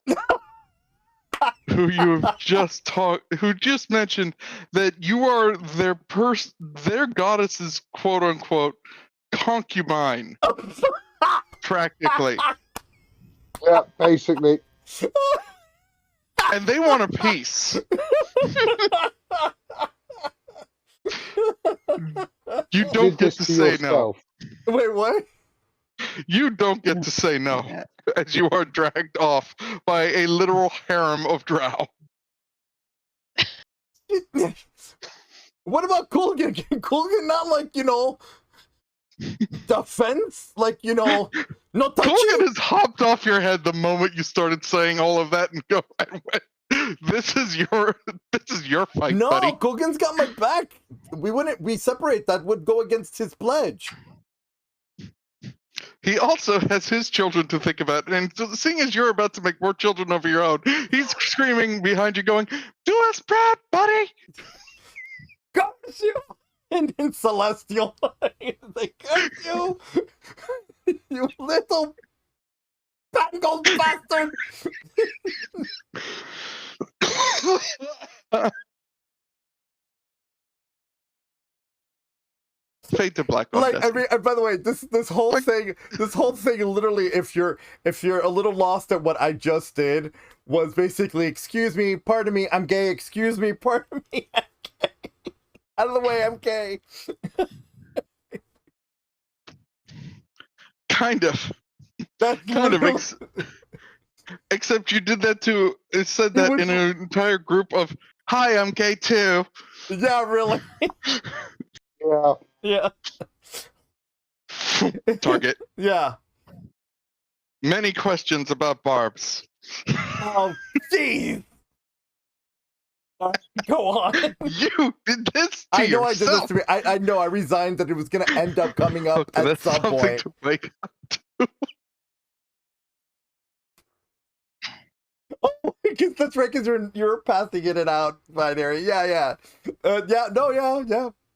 who you have who just mentioned that you are their goddess's quote unquote concubine. Practically. Yeah, basically. And they want a piece. You don't get to say no. Wait, what? You don't get to say no as you are dragged off by a literal harem of drow. What about Kulgan? Can Kulgan not, like, defense? Like, no touching? Kulgan has hopped off your head the moment you started saying all of that and go, this is your fight, no, buddy. Kulgan's got my back. We separate. That would go against his pledge. He also has his children to think about, and seeing as you're about to make more children of your own, he's screaming behind you going, do us proud, buddy! Got you! And in Celestial, they got you! You little bangled bastard! Fade to black. Like, I mean, and by the way, this whole thing, literally, if you're a little lost at what I just did, was basically, excuse me, pardon me, I'm gay. Excuse me, pardon me, I'm gay. Out of the way, I'm gay. Kind of. That's kind of. Except you did that to. It said that in an entire group of, "Hi, I'm gay too." Yeah, really. Yeah. Yeah. Target. Yeah. Many questions about barbs. Oh, jeez. Go on. You did this to I know yourself. I did this to me. I know I resigned that it was going to end up coming up Okay, at some point. To wake up to. Oh, because that's right, because you're passing in and out, binary. Yeah. Yeah.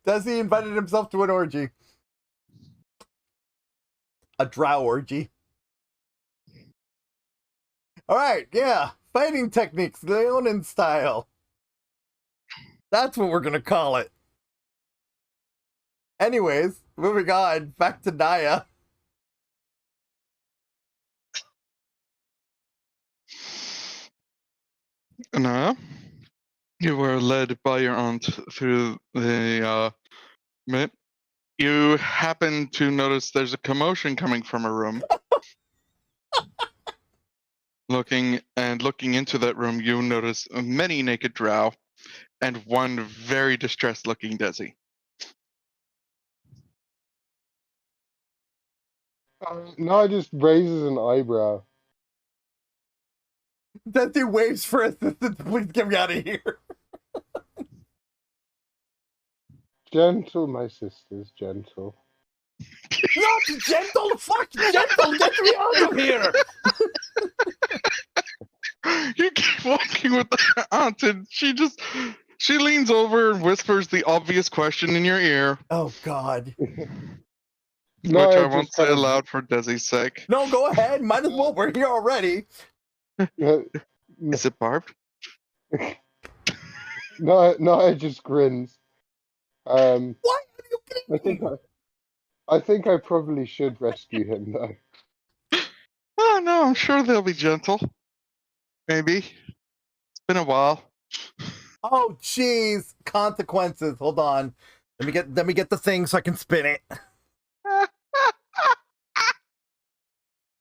Desi invited himself to an orgy. A drow orgy. Alright, yeah. Fighting techniques, Leonin style. That's what we're gonna call it. Anyways, moving on, back to Naia. Naia, you were led by your aunt through the mid. You happen to notice there's a commotion coming from a room. Looking into that room, you notice many naked drow and one very distressed-looking Desi. Naia just raises an eyebrow. Desi waves for assistance. Please get me out of here. Gentle, my sisters, gentle. Not gentle, fuck gentle, get me out of here! You keep walking with the aunt, and she leans over and whispers the obvious question in your ear. Oh, God. Which I won't say aloud for Desi's sake. No, go ahead. Might as well. We're here already. Is it barbed? No, just grins. Why are you kidding me? I think I probably should rescue him, though. Oh, no, I'm sure they'll be gentle. Maybe. It's been a while. Oh, jeez. Consequences. Hold on. Let me get the thing so I can spin it.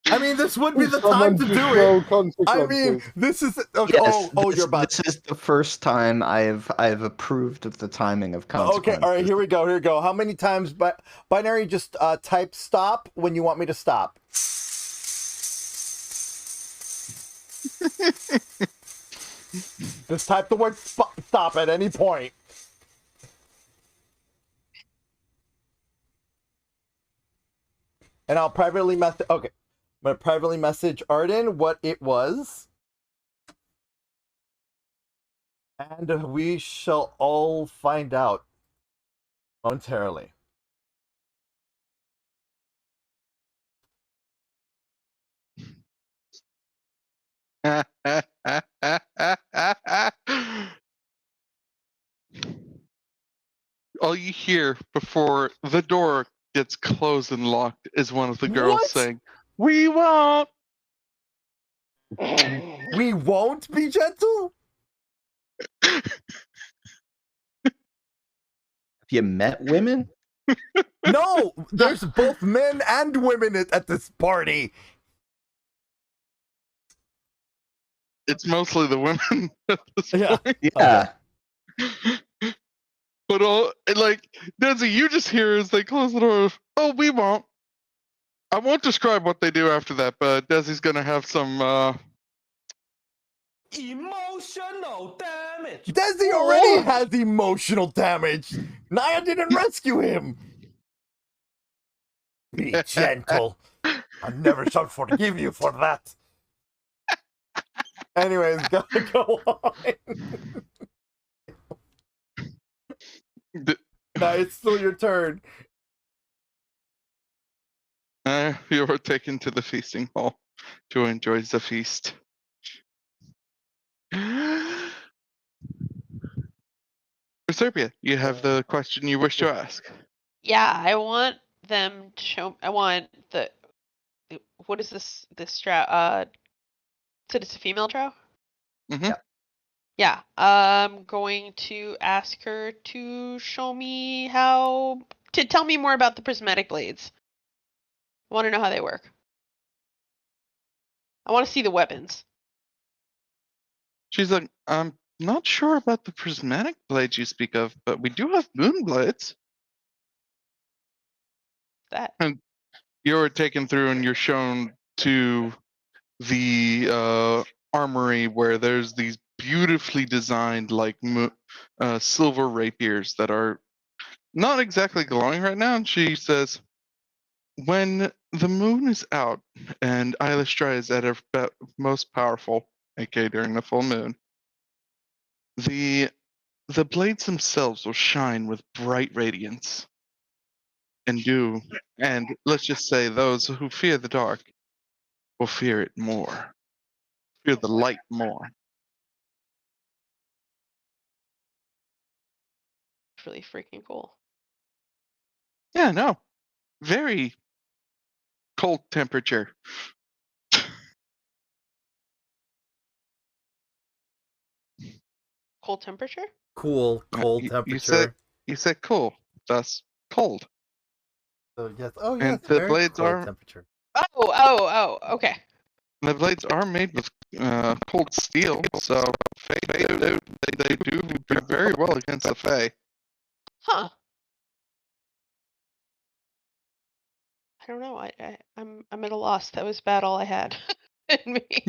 I mean, this would be the time to do it. I mean, this is okay. Yes, you're about. This is the first time I've approved of the timing of consequences. Okay, all right, here we go. How many times? Binary, just type stop when you want me to stop. Just type the word stop at any point. And I'll privately message. Okay. I'm going to privately message Arden what it was. And we shall all find out momentarily. All you hear before the door gets closed and locked is one of the girls saying, "We won't." We won't be gentle? Have you met women? No, there's both men and women at this party. It's mostly the women at this point. Yeah. But Desi, you just hear as they close the door. Oh, we won't. I won't describe what they do after that, but Desi's gonna have some emotional damage. Desi already has emotional damage. Naia didn't rescue him. Be gentle. I never shall forgive you for that. Anyways, go on. Now it's still your turn. You are taken to the feasting hall to enjoy the feast. Proserpia, you have the question you wish to ask. Yeah, I want them to show. I want the. What is this? This drow? So it's a female drow. Mm-hmm. Yeah. I'm going to ask her to show me to tell me more about the prismatic blades. I want to know how they work. I want to see the weapons. She's like, I'm not sure about the prismatic blades you speak of, but we do have moon blades. That. And you're taken through and you're shown to the armory where there's these beautifully designed silver rapiers that are not exactly glowing right now. And she says, when the moon is out and Eilish is at her most powerful, aka during the full moon, the blades themselves will shine with bright radiance. And let's just say those who fear the dark will fear it more. Fear the light more. It's really freaking cool. Yeah, no. Very cold temperature. Cold temperature? Cold temperature. You said cool, thus cold. So yes. Oh yes. And the blades are temperature. Oh, okay. The blades are made with cold steel, so they do very well against the Fae. Huh. I don't know. I'm at a loss. That was about all I had in me.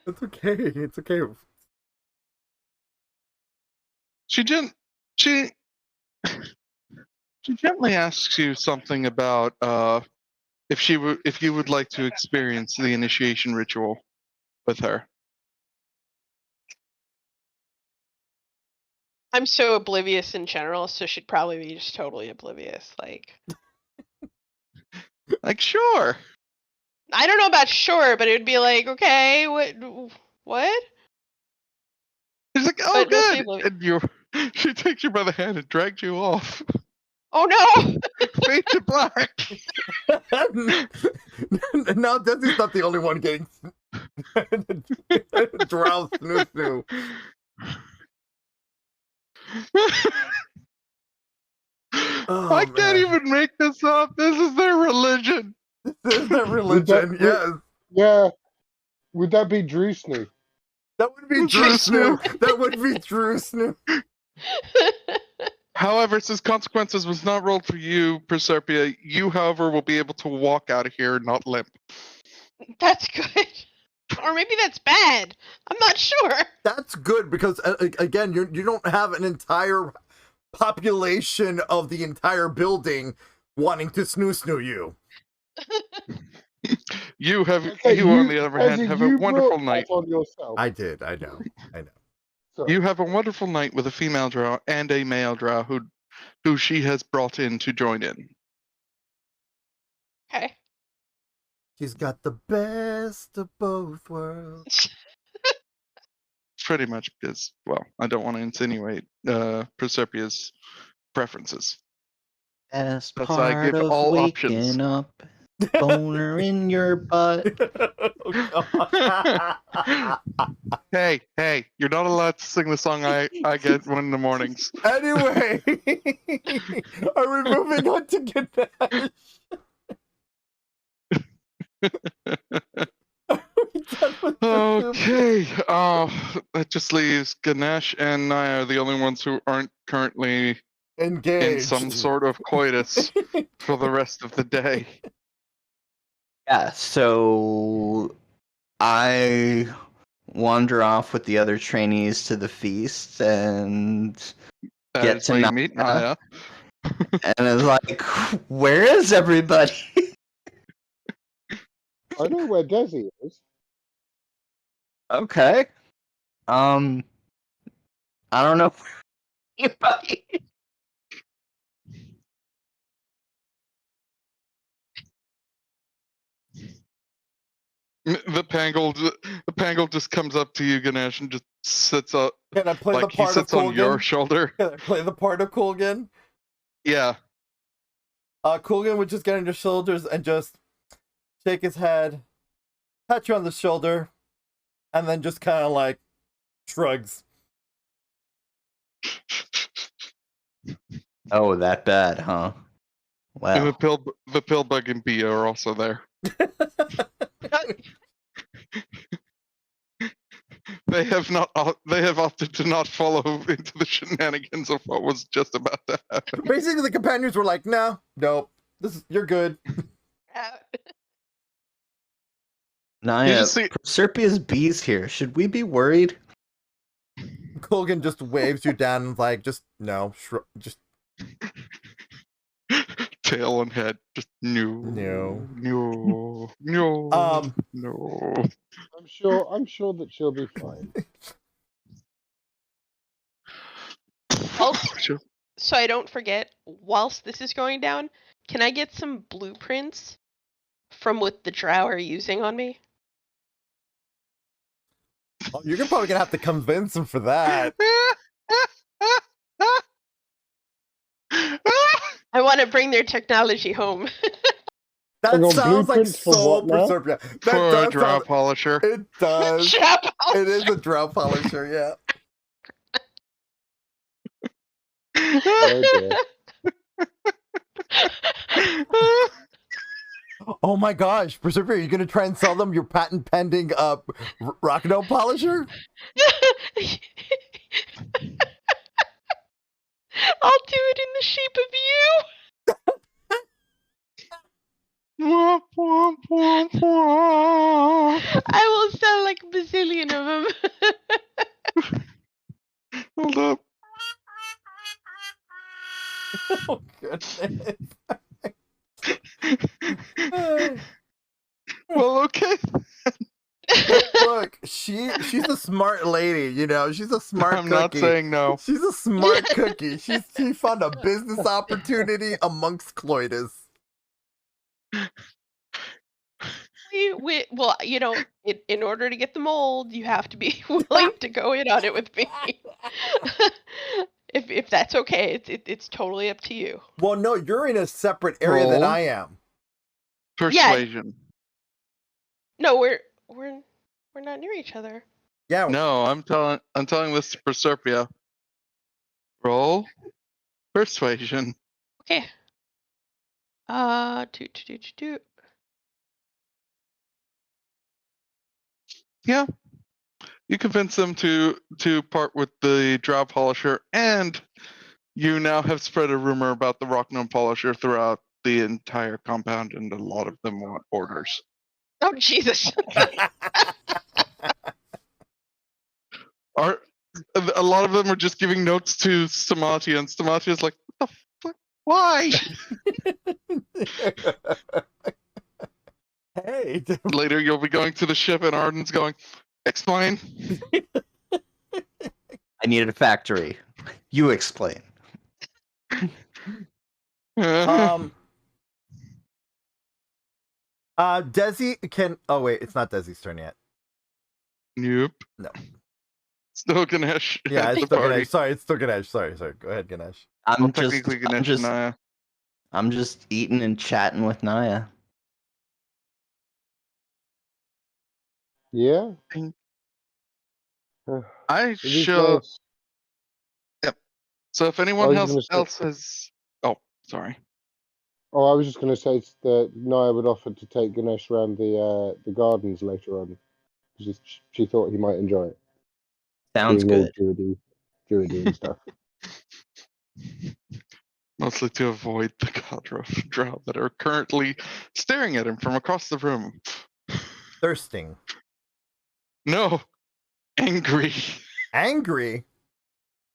It's okay. It's okay. She gently asks you something about if you would like to experience the initiation ritual with her. I'm so oblivious in general, so she'd probably be just totally oblivious. Like sure. I don't know about sure, but it would be like, okay, what? She's like, oh, good. And she takes you by the hand and drags you off. Oh no! Fade to black. Now Desi's not the only one getting drow snoo. I can't even make this up. This is their religion. This is their religion, yes. Yeah. Would that be Drew Snoo? That would be Drew Snoo. That would be Drew Snoo. However, since consequences was not rolled for you, Proserpia, you, however, will be able to walk out of here not limp. That's good. Or maybe that's bad. I'm not sure. That's good because, again, you don't have an entire population of the entire building wanting to snoo you. You, on the other hand, have a wonderful night. On yourself. I did. I know. Sorry. You have a wonderful night with a female drow and a male drow who she has brought in to join in. Okay. She's got the best of both worlds. Pretty much because, well, I don't want to insinuate Proserpia's preferences. As That's part I give of all waking options. up. Boner in your butt. Hey, you're not allowed to sing the song I get one in the mornings. Anyway, are we moving on to Ganesh? Okay, that just leaves Ganesh and Naia are the only ones who aren't currently engaged in some sort of coitus for the rest of the day. Yeah, so I wander off with the other trainees to the feast and get to Naia. Meet Naia. And it's like, where is everybody? I know where Desi is. Okay. I don't know anybody. The Pangle just comes up to you, Ganesh, and just sits up. Can I play like the part he sits of on Kulgan? your shoulder. Can I play the part of Kulgan? Yeah. Kulgan would just get on your shoulders and just shake his head, pat you on the shoulder, and then just kind of like shrugs. Oh, that bad, huh? Wow. And the Pillbug and Bia are also there. They have opted to not follow into the shenanigans of what was just about to happen. Basically, the companions were like, "No, nope, you're good." Naia, Proserpia's bees here. Should we be worried? Kulgan just waves you down and like, just no, just tail and head, just no. I'm sure that she'll be fine. Also, so I don't forget, whilst this is going down, can I get some blueprints from what the drow are using on me? Oh, you're probably gonna have to convince him for that. I want to bring their technology home. That sounds like so Proserpia. For a drow polisher. It does. It is a drow polisher, yeah. Oh my gosh, Proserpia, are you gonna try and sell them your patent pending Rockno polisher? I'll do it in the shape of you. I will sell like a bazillion of them. Hold up. Oh goodness. Well, okay. Look, she's a smart lady, you know. She's a smart I'm cookie. not saying no. She's a smart cookie. She found a business opportunity amongst Cloydus. Well, you know, in order to get the mold, you have to be willing to go in on it with me. If that's okay, it's totally up to you. Well, no, you're in a separate area than I am. Persuasion. Yeah. No, we're not near each other. Yeah. No, I'm telling this to Proserpia. Roll persuasion. Okay. Two. Yeah. You convince them to part with the drow polisher, and you now have spread a rumor about the Rockgnome polisher throughout the entire compound, and a lot of them want orders. Oh, Jesus. A lot of them are just giving notes to Stamatia, and Stamatia's like, what the fuck? Why? Hey. Later, you'll be going to the ship, and Arden's going, explain. I needed a factory. You explain. Desi can. Oh wait, it's not Desi's turn yet. Nope. No. Still Ganesh. Yeah, it's still Ganesh. Sorry, it's still Ganesh. Sorry. Go ahead, Ganesh. Technically Ganesh and Naia. I'm just eating and chatting with Naia. Yeah. I It'd be show. nice. Yep. So if I anyone was else gonna say. has, oh, sorry. Oh, I was just going to say that Naia would offer to take Ganesh around the gardens later on. She thought he might enjoy it. Sounds Being all good. druidy and stuff. Mostly to avoid the Godruff drow that are currently staring at him from across the room. Thirsting. No, angry. Angry?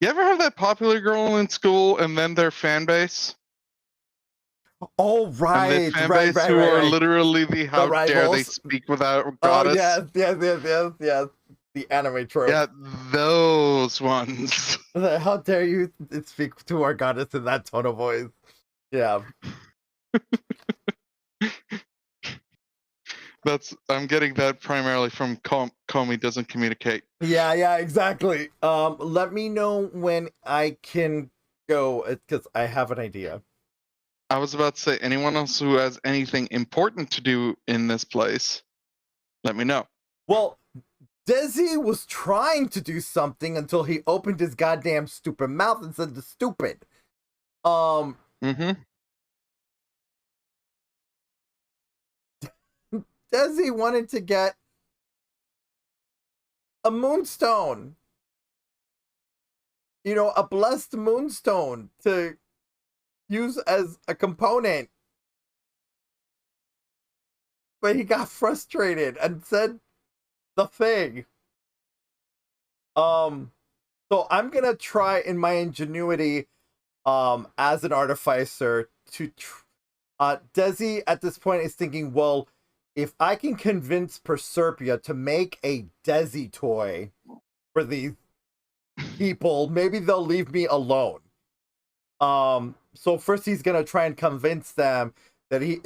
You ever have that popular girl in school and then their fan base? Oh, And right, the fan right, base right, who right, are right. literally the how dare they rivals. speak without Oh, goddess? yes. The anime trope. Yeah, those ones. How dare you speak to our goddess in that tone of voice? Yeah. I'm getting that primarily from Comey doesn't communicate. Yeah, exactly. Let me know when I can go, because I have an idea. I was about to say, anyone else who has anything important to do in this place, let me know. Well, Desi was trying to do something until he opened his goddamn stupid mouth and said the stupid. Mm-hmm. Desi wanted to get a moonstone. You know, a blessed moonstone to use as a component. But he got frustrated and said the thing. So I'm gonna try in my ingenuity, as an artificer to, Desi at this point is thinking, well, if I can convince Proserpia to make a Desi toy for these people, maybe they'll leave me alone. So first he's gonna try and convince them that he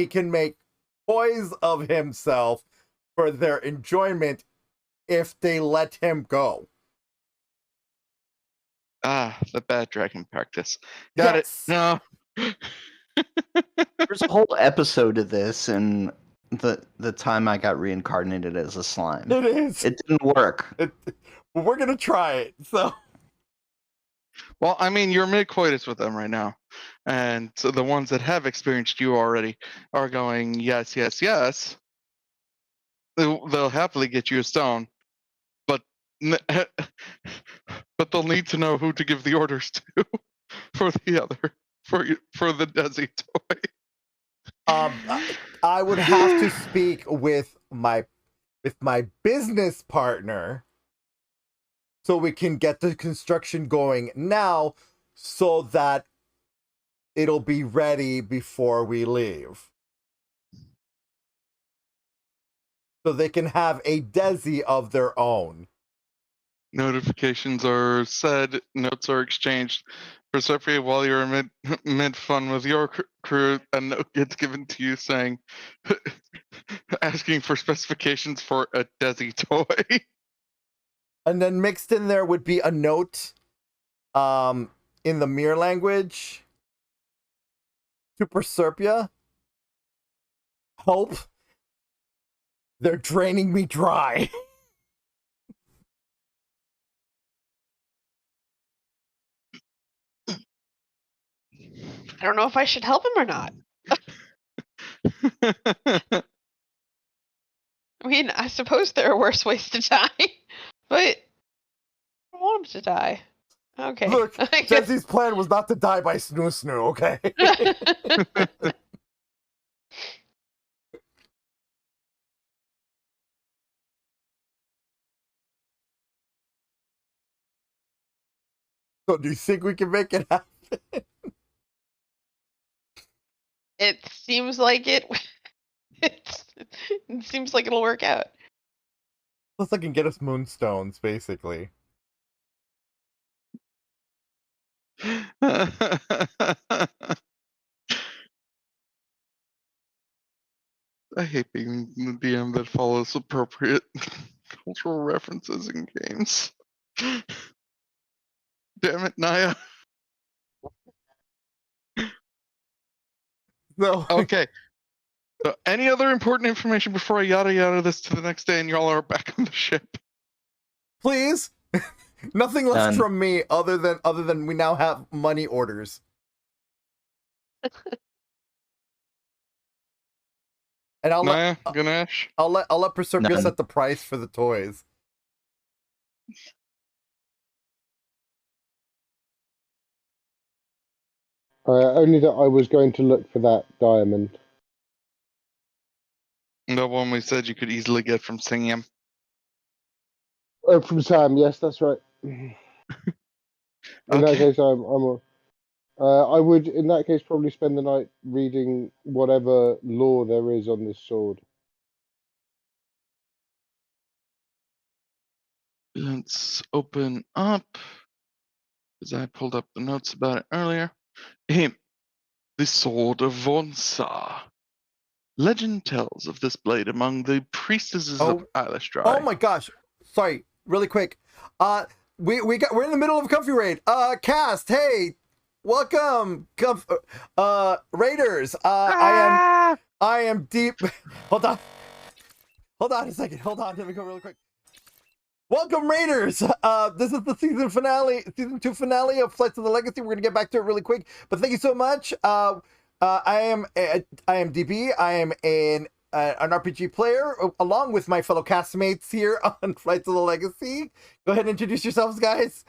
can make toys of himself for their enjoyment if they let him go. Ah, the bad dragon practice. Got Yes. it. No. There's a whole episode of this, and the time I got reincarnated as a slime. It is. It didn't work. We're gonna try it. So. Well, I mean, you're mid-coitus with them right now. And so the ones that have experienced you already are going, yes, yes, yes. They'll happily get you a stone. But they'll need to know who to give the orders to for the other, for the Desi toy. I would have to speak with my business partner so we can get the construction going now so that it'll be ready before we leave. So they can have a Desi of their own. Notifications are said, notes are exchanged. Proserpia, while you're mid fun with your crew, a note gets given to you saying, asking for specifications for a Desi toy. And then mixed in there would be a note, in the mirror language to Proserpia. Help. They're draining me dry. I don't know if I should help him or not. I mean, I suppose there are worse ways to die, but I don't want him to die. Okay. Look, Desi's plan was not to die by snoo, okay? So do you think we can make it happen? It seems like it seems like it'll work out. Plus I can get us moonstones, basically. I hate being the DM that follows appropriate cultural references in games. Damn it, Naia. No. Okay. Any other important information before I yada yada this to the next day and y'all are back on the ship? Please. Nothing less from me other than we now have money orders. And Naia, Ganesh. I'll let Proserpia set the price for the toys. Only that I was going to look for that diamond. The one we said you could easily get from Sam. Oh, from Sam, yes, that's right. In that case, I would, in that case, probably spend the night reading whatever lore there is on this sword. Let's open up, because I pulled up the notes about it earlier. The Sword of Vonsa. Legend tells of this blade among the priestesses of Eilish. Oh my gosh! Sorry, really quick. We're in the middle of a comfy raid. Cast, hey, welcome, raiders. I am deep. Hold on a second. Hold on. Let me go really quick. Welcome, raiders. This is the season 2 finale of Flights of the Legacy. We're gonna get back to it really quick, but thank you so much. I am DB. I am an RPG player along with my fellow castmates here on Flights of the Legacy. Go ahead and introduce yourselves, guys.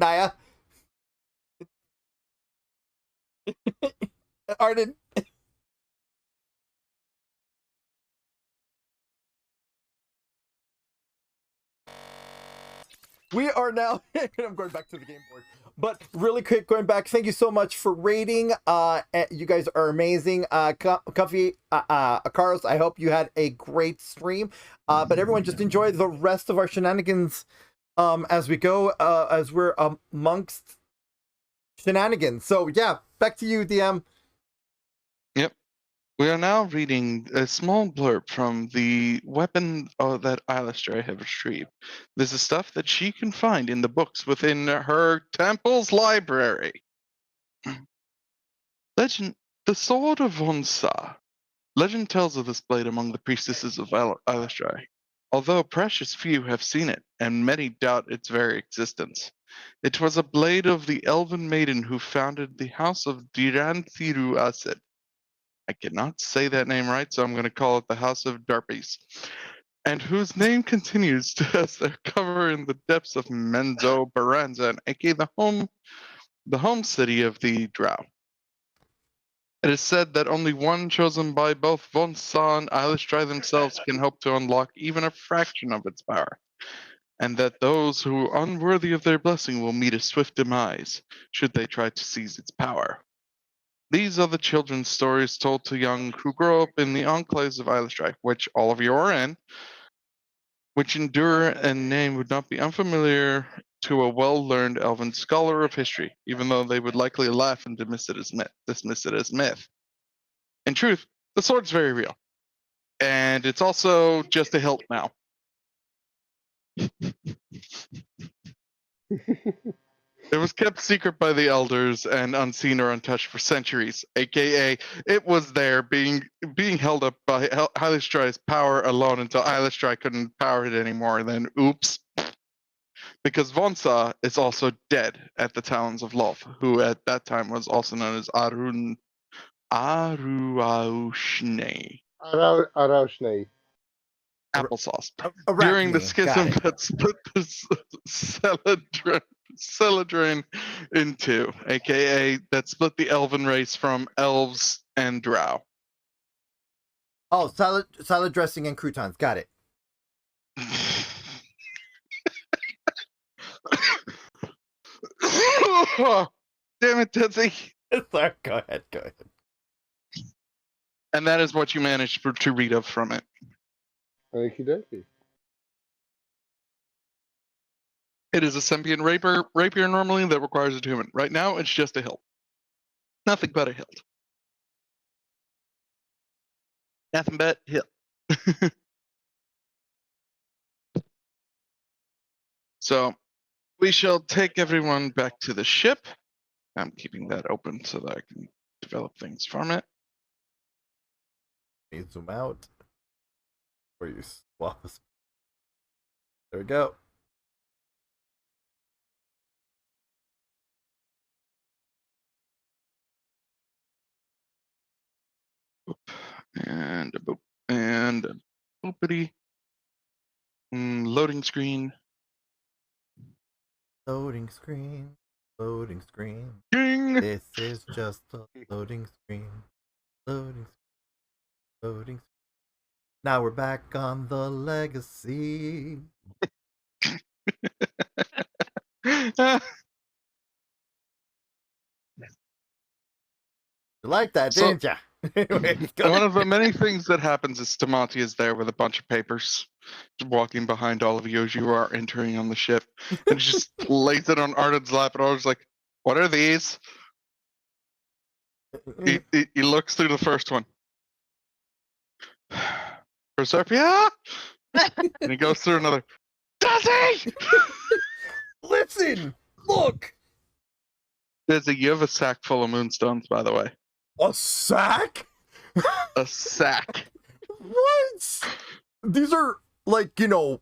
Naia. Arden. We are now. I'm going back to the game board, but really quick, going back. Thank you so much for rating. You guys are amazing. Comfy, Carlos. I hope you had a great stream. But everyone, just enjoy the rest of our shenanigans. As we go, as we're amongst shenanigans. So yeah, back to you, DM. Yep. We are now reading a small blurb from the weapon that Eilish have retrieved. This is stuff that she can find in the books within her temple's library. Legend, the Sword of Vonsa. Legend tells of this blade among the priestesses of Eilish. Although precious few have seen it, and many doubt its very existence. It was a blade of the elven maiden who founded the house of Diranthiru Asid. I cannot say that name right, so I'm going to call it the House of Darpies, and whose name continues to as their cover in the depths of Menzo Baranza, aka the home city of the Drow. It is said that only one chosen by both Vonsa and Eilish themselves can hope to unlock even a fraction of its power, and that those who are unworthy of their blessing will meet a swift demise should they try to seize its power. These are the children's stories told to young who grow up in the enclaves of Eilish, which all of you are in, which endure and name would not be unfamiliar to a well-learned elven scholar of history, even though they would likely laugh and dismiss it as myth. In truth, the sword's very real, and it's also just a hilt now. It was kept secret by the elders and unseen or untouched for centuries, aka it was there being held up by Eilish power alone until Eilish couldn't power it anymore, and then oops. Because Vonsa is also dead at the Talons of Love, who at that time was also known as Aruaushne. Araushne. Applesauce. During the schism that split the Celadrin in two, aka that split the elven race from elves and drow. Oh, salad dressing and croutons. Got it. Damn it, Desi. Sorry, go ahead. And that is what you managed to read up from it. Okie dokie. It is a sentient rapier normally that requires attunement. Right now, it's just a hilt. Nothing but a hilt. Nothing but hilt. So we shall take everyone back to the ship. I'm keeping that open so that I can develop things from it. You zoom out. Or you swap. There we go. And a boop. And a boopity. Loading screen. Loading screen. Loading screen. Ding! This is just a loading screen. Loading screen. Loading screen. Now we're back on the legacy. You like that, didn't you? Anyway, one of the many things that happens is Stamati is there with a bunch of papers, walking behind all of you as you are entering on the ship, and he just lays it on Arden's lap, and Arden's like, "What are these?" He looks through the first one. Proserpia, and he goes through another. Desi! Listen, look. Desi, you have a sack full of moonstones, by the way. A sack? A sack. What? These are like, for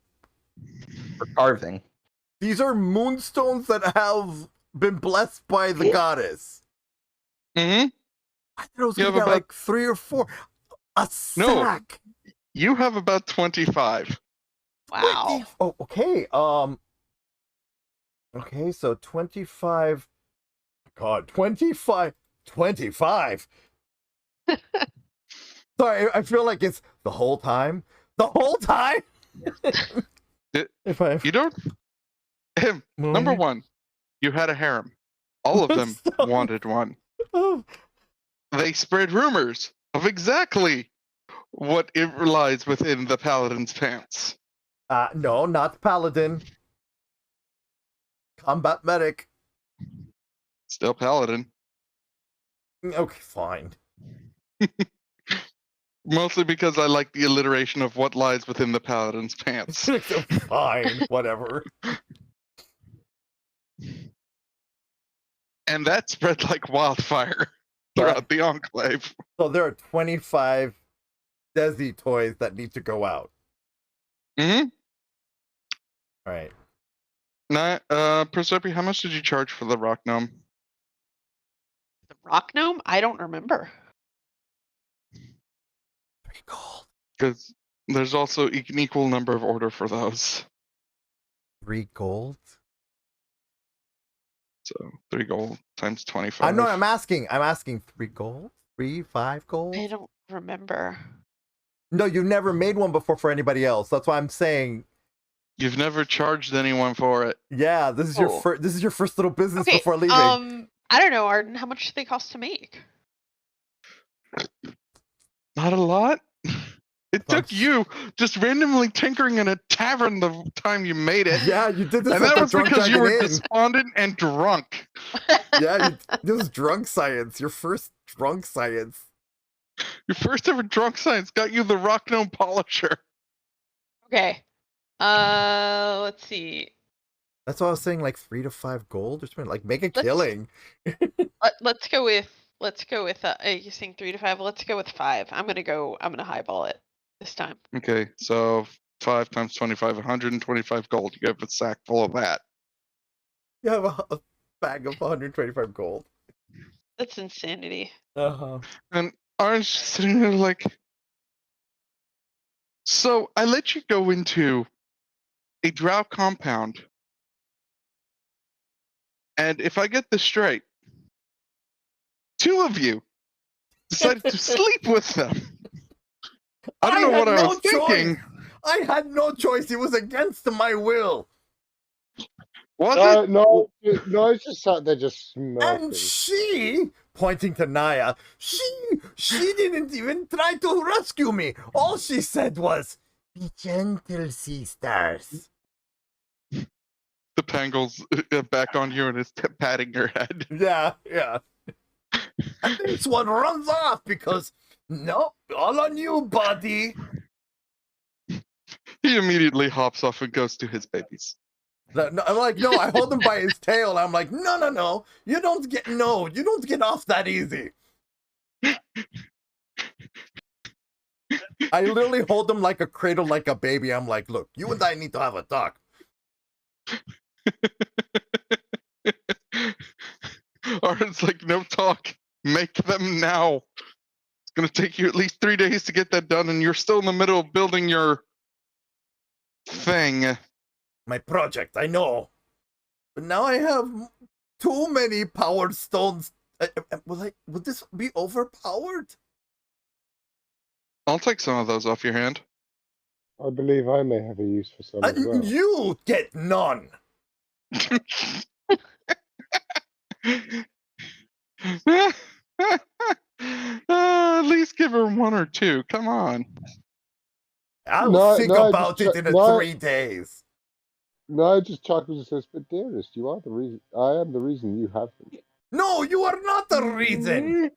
carving. These are moonstones that have been blessed by the goddess. Mm-hmm. I thought it was gonna get like 3 or 4. A sack. No, you have about 25. Wow. Oh, okay. Okay, so 25. God, 25. 25. Sorry, I feel like it's the whole time. The whole time. You don't. Number one, you had a harem. All of them wanted one. They spread rumors of exactly what it lies within the paladin's pants. No, not paladin. Combat medic. Still paladin. Okay, fine. Mostly because I like the alliteration of what lies within the paladin's pants. Fine, whatever. And that spread like wildfire throughout the Enclave. So there are 25 Desi toys that need to go out. Mm-hmm. All right. Proserpia, how much did you charge for the rock gnome? The rock gnome? I don't remember. 3 gold. Because there's also an equal number of order for those. 3 gold? So 3 gold times 25. I know. I'm asking 3 gold? 3, 5 gold? I don't remember. No, you've never made one before for anybody else. That's why I'm saying. You've never charged anyone for it. Yeah, this is your first little business Okay, before leaving. I don't know, Arden. How much do they cost to make? Not a lot. It took you just randomly tinkering in a tavern the time you made it. Yeah, you did this. And that was because you were despondent and drunk. Yeah, this was drunk science. Your first drunk science. Your first ever drunk science got you the rock gnome polisher. Okay. Let's see. That's what I was saying, like 3 to 5 gold or something. Like, make a killing. Let's go with. You're saying 3 to 5. Let's go with 5. I'm gonna highball it this time. Okay, so 5 times 25, 125 gold. You have a sack full of that. You have a bag of 125 gold. That's insanity. And Orange sitting there like, so I let you go into a drow compound, and if I get this straight, 2 of you decided to sleep with them. I don't know what I was thinking. I had no choice. It was against my will. Was it? No, I just sat there just smirking. And she, pointing to Naia, she didn't even try to rescue me. All she said was, "Be gentle, sea stars." The Pangle's back on you and is patting your head. Yeah. And this one runs off because, nope, all on you, buddy. He immediately hops off and goes to his babies. I'm like, no, I hold him by his tail. I'm like, no, you don't get off that easy. I literally hold him like a cradle, like a baby. I'm like, look, you and I need to have a talk. Arden's like, no talk. Make them now. It's gonna take you at least 3 days to get that done, and you're still in the middle of building your thing. My project, I know. But now I have too many powered stones. Would this be overpowered? I'll take some of those off your hand. I believe I may have a use for some as well. You get none. At least give her 1 or 2. Come on. I'll think about it in 3 days. No, just chuckles and says, "But dearest, you are the reason. I am the reason you have them." No, you are not the reason.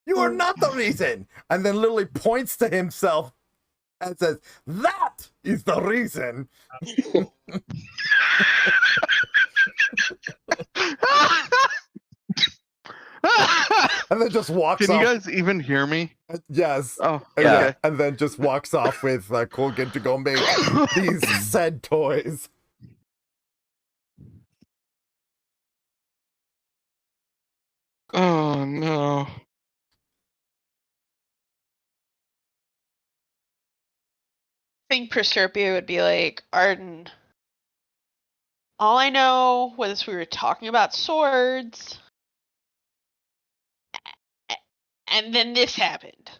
You are not the reason. And then Lily points to himself and says, "That is the reason." And then just walks off. Can you guys even hear me? Yes. Oh, yeah. Okay. And then just walks off with Colgan to go make these said toys. Oh, no. I think Proserpia would be like, Arden, all I know was we were talking about swords, and then this happened.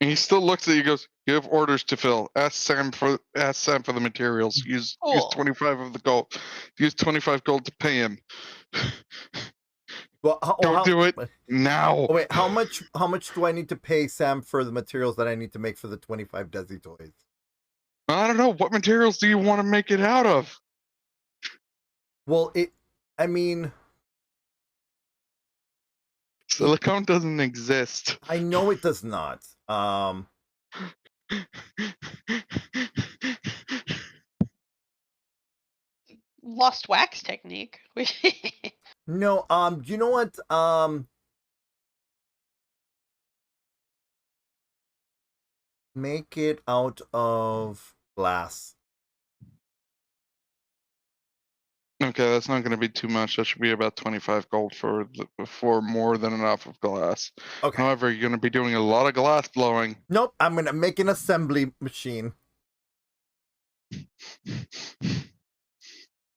And he still looks at you and goes, you have orders to fill. Ask Sam for the materials. Use 25 of the gold. Use 25 gold to pay him. Well, Don't do it now. Oh, wait, how much do I need to pay Sam for the materials that I need to make for the 25 Desi toys? I don't know. What materials do you want to make it out of? Well, silicone doesn't exist. I know it does not. Lost wax technique. No, you know what? Make it out of glass. Okay, that's not going to be too much. That should be about 25 gold for more than enough of glass. Okay. However, you're going to be doing a lot of glass blowing. Nope, I'm going to make an assembly machine.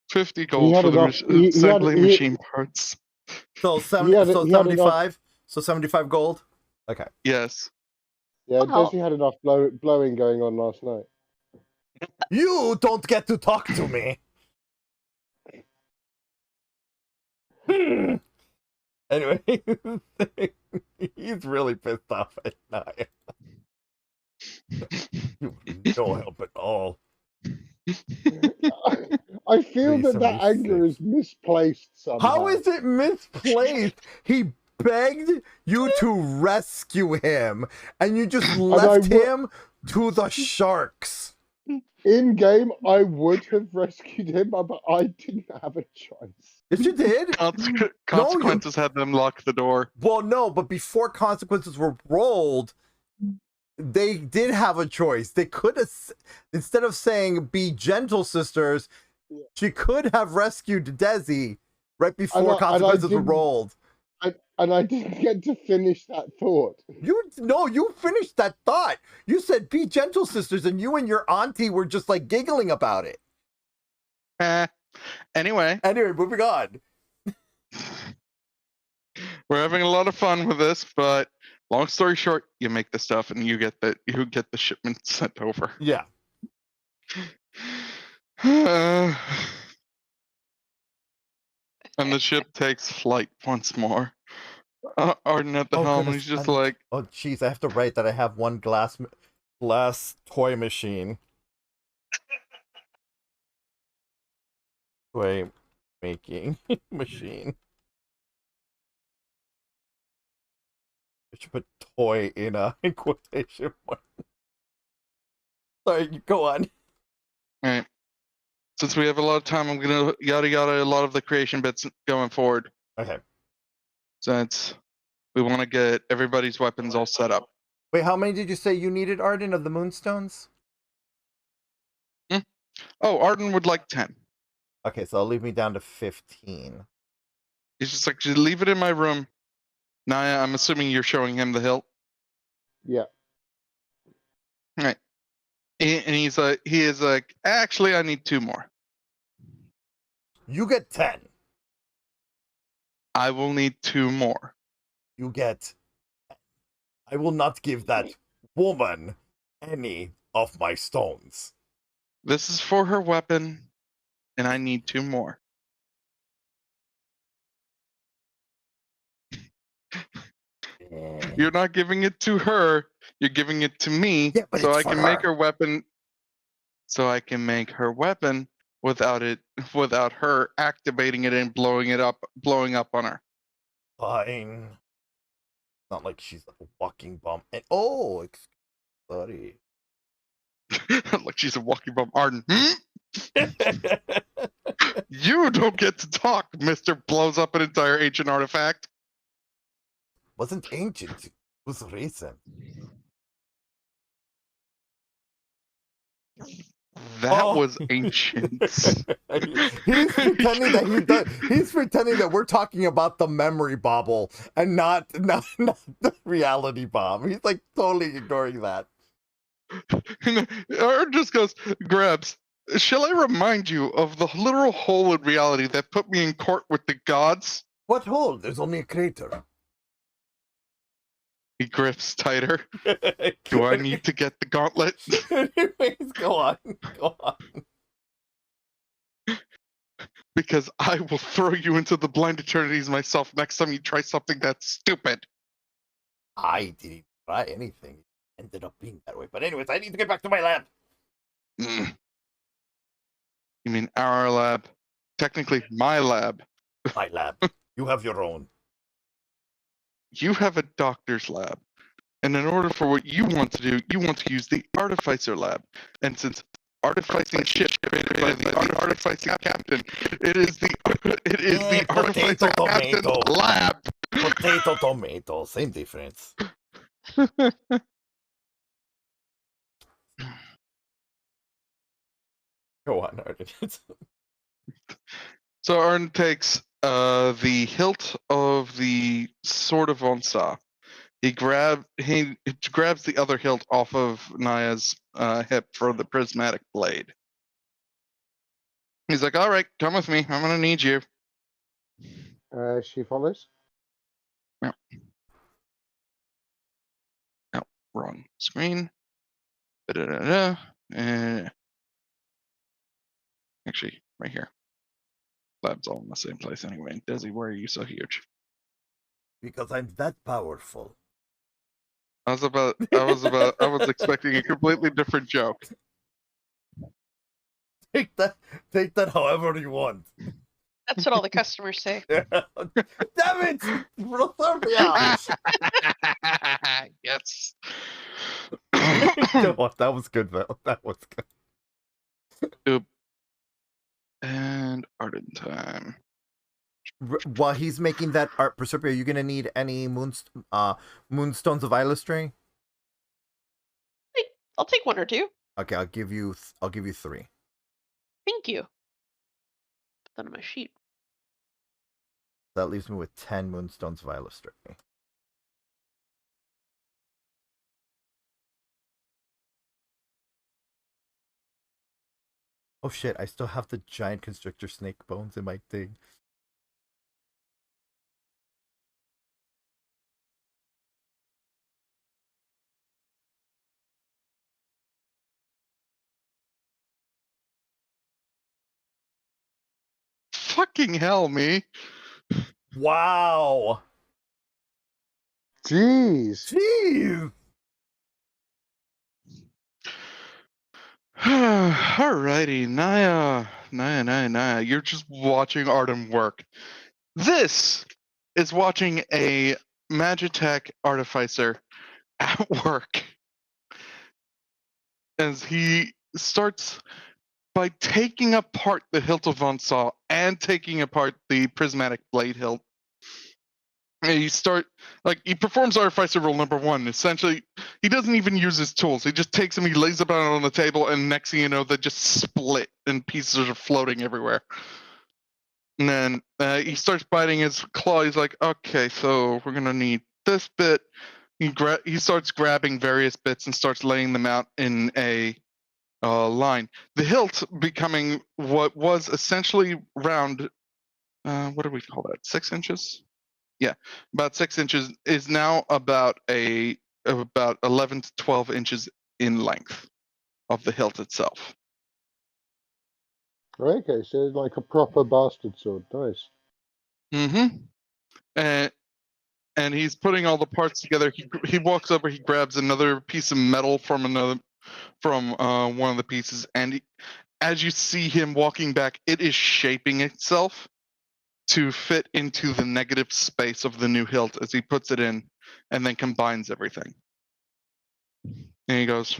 50 gold for the assembly machine parts. So 75? So 75 gold? Okay. Yes. Yeah, Desi had enough blowing going on last night. You don't get to talk to me. Anyway, he's really pissed off at Naia. You have no help at all. I feel that anger is misplaced somehow. How is it misplaced? He begged you to rescue him, and you just left him to the sharks. In game, I would have rescued him, but I didn't have a choice. If you did, consequences had them lock the door. Well, no, but before consequences were rolled, they did have a choice. They could have, instead of saying "be gentle, sisters," she could have rescued Desi right before consequences were rolled. And I didn't get to finish that thought. You finished that thought. You said "be gentle, sisters," and you and your auntie were just like giggling about it. Anyway, moving on. We're having a lot of fun with this, but long story short, you make the stuff and you get the shipment sent over. Yeah. And the ship takes flight once more. Arden at the helm, he's just like, oh jeez, I have to write that I have one glass toy machine. Toy making machine. I should put toy in quotation mark. Sorry, you go on. Alright. since we have a lot of time, I'm gonna yada a lot of the creation bits going forward. Okay. Since we want to get everybody's weapons all set up. Wait, how many did you say you needed, Arden, of the moonstones? Oh, Arden would like 10. Okay, so I'll leave me down to 15. He's just like, just leave it in my room. Naia, I'm assuming you're showing him the hilt. Yeah. All right. And he is like, actually, I need 2 more. You get 10. I will need 2 more. You get. I will not give that woman any of my stones. This is for her weapon, and I need 2 more. You're not giving it to her. You're giving it to me, so I can make her weapon. So I can make her weapon without her activating it and blowing up on her. Fine. Not like she's a walking bomb. And sorry. Like she's a walking bomb. Arden. You don't get to talk, Mr. Blows up an entire ancient artifact. Wasn't ancient. It was recent. That was ancient. He's pretending that we're talking about the memory bauble and not the reality bomb. He's like totally ignoring that. Or just grabs. Shall I remind you of the literal hole in reality that put me in court with the gods? What hole? There's only a crater. He grips tighter. Do I need to get the gauntlet? Anyways, go on. Because I will throw you into the blind eternities myself next time you try something that's stupid. I didn't try anything. It ended up being that way. But anyways, I need to get back to my lab. You mean our lab? Technically, my lab. My lab. You have your own. You have a doctor's lab. And in order for what you want to do, you want to use the Artificer lab. And since Artificing ship created by the Artificing captain, it is the Artificer captain's lab. Potato, tomato, same difference. Go on, Arden. So Arden takes the hilt of the Sword of Vonsa. He grabs the other hilt off of Naia's hip for the Prismatic Blade. He's like, all right, come with me. I'm going to need you. She follows. No, wrong screen. Actually, right here. Lab's all in the same place anyway. Desi, why are you so huge? Because I'm that powerful. I was expecting a completely different joke. Take that however you want. That's what all the customers say. Damn it! Proserpia! Yes. That was good, though. That was good. Oop. And Arden time. While he's making that art, Proserpia, are you gonna need any moonstones of Illustrating? I'll take 1 or 2. Okay, I'll give you 3. Thank you. Put that on my sheet. That leaves me with 10 moonstones of Illustrating. Oh shit, I still have the giant constrictor snake bones in my thing. Fucking hell, me. Wow. Jeez. Alrighty, Naia. You're just watching Arden work. This is watching a Magitech Artificer at work. As he starts by taking apart the hilt of Von Saw and taking apart the prismatic blade hilt, he performs artificer rule number 1. Essentially, he doesn't even use his tools. He just takes them, he lays them out on the table, and next thing you know, they just split and pieces are floating everywhere. And then he starts biting his claw. He's like, okay, so we're gonna need this bit. He starts grabbing various bits and starts laying them out in a line. The hilt becoming what was essentially round. What do we call that? 6 inches? Yeah, about 6 inches is now about 11 to 12 inches in length of the hilt itself. Okay, so it's like a proper bastard sword. Nice. Mm-hmm. And he's putting all the parts together. He walks over. He grabs another piece of metal from one of the pieces, and as you see him walking back, it is shaping itself to fit into the negative space of the new hilt as he puts it in and then combines everything. And he goes,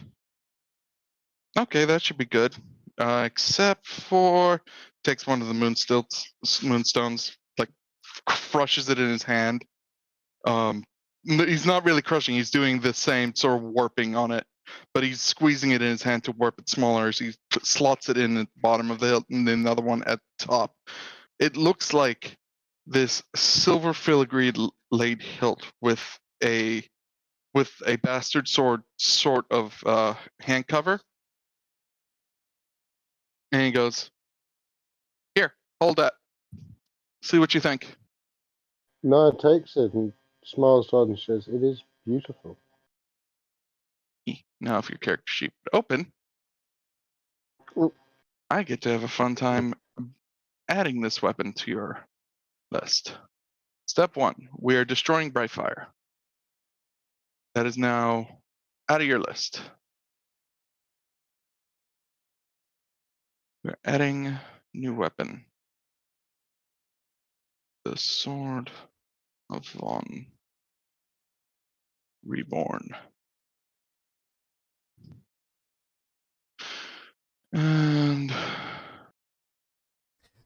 okay, that should be good. Except for, takes one of the moonstones, like crushes it in his hand. He's not really crushing, he's doing the same sort of warping on it, but he's squeezing it in his hand to warp it smaller as he slots it in at the bottom of the hilt and then another one at the top. It looks like this silver filigree laid hilt with a bastard sword sort of hand cover. And he goes, here, hold that. See what you think. Naia takes it and smiles to Arden and says, it is beautiful. Now if your character sheet would open, I get to have a fun time adding this weapon to your list. Step 1, we are destroying Brightfire. That is now out of your list. We're adding new weapon. The Sword of Von Reborn. And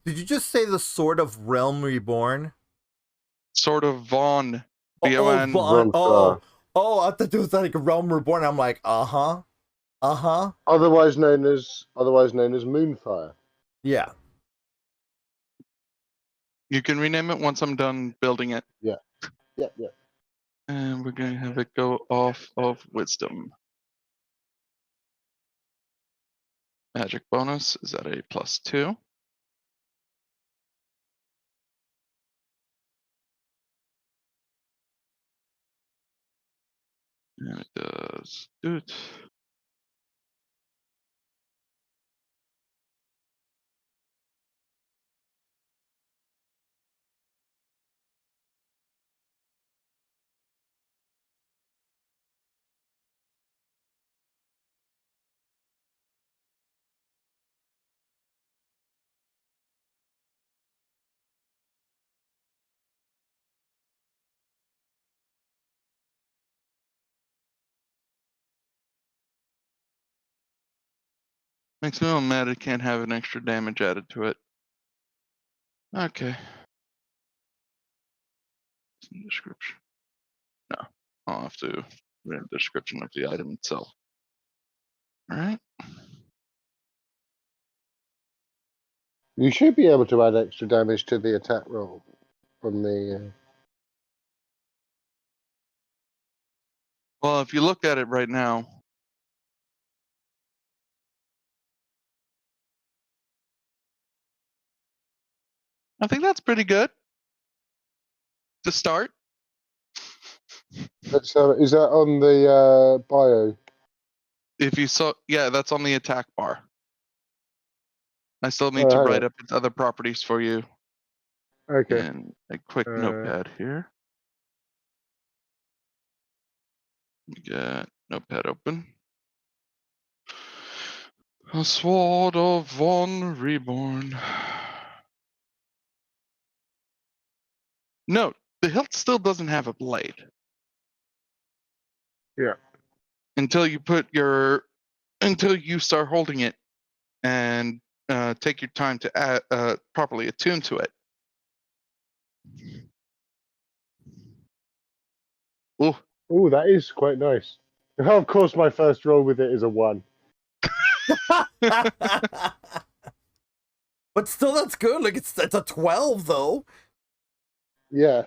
did you just say the Sword of Realm Reborn? Sword of Von. Vaughn. I thought it was like Realm Reborn. I'm like, uh-huh. Otherwise known as Moonfire. Yeah. You can rename it once I'm done building it. Yeah. And we're going to have it go off of Wisdom. Magic bonus is at a +2. And it does it. Makes me a little mad it can't have an extra damage added to it. Okay. Description. No, I'll have to read the description of the item itself. All right. You should be able to add extra damage to the attack roll from the. Well, if you look at it right now, I think that's pretty good to start. Is that on the bio? If you saw, yeah, that's on the attack bar. I still need to write up its other properties for you. Okay. And a quick notepad here. Let me get notepad open. A Sword of Von Reborn. Note, the hilt still doesn't have a blade. Yeah. Until you start holding it, and take your time to properly attune to it. Ooh, that is quite nice. Of course, my first roll with it is a 1. But still, that's good. Like it's a 12 though. Yeah.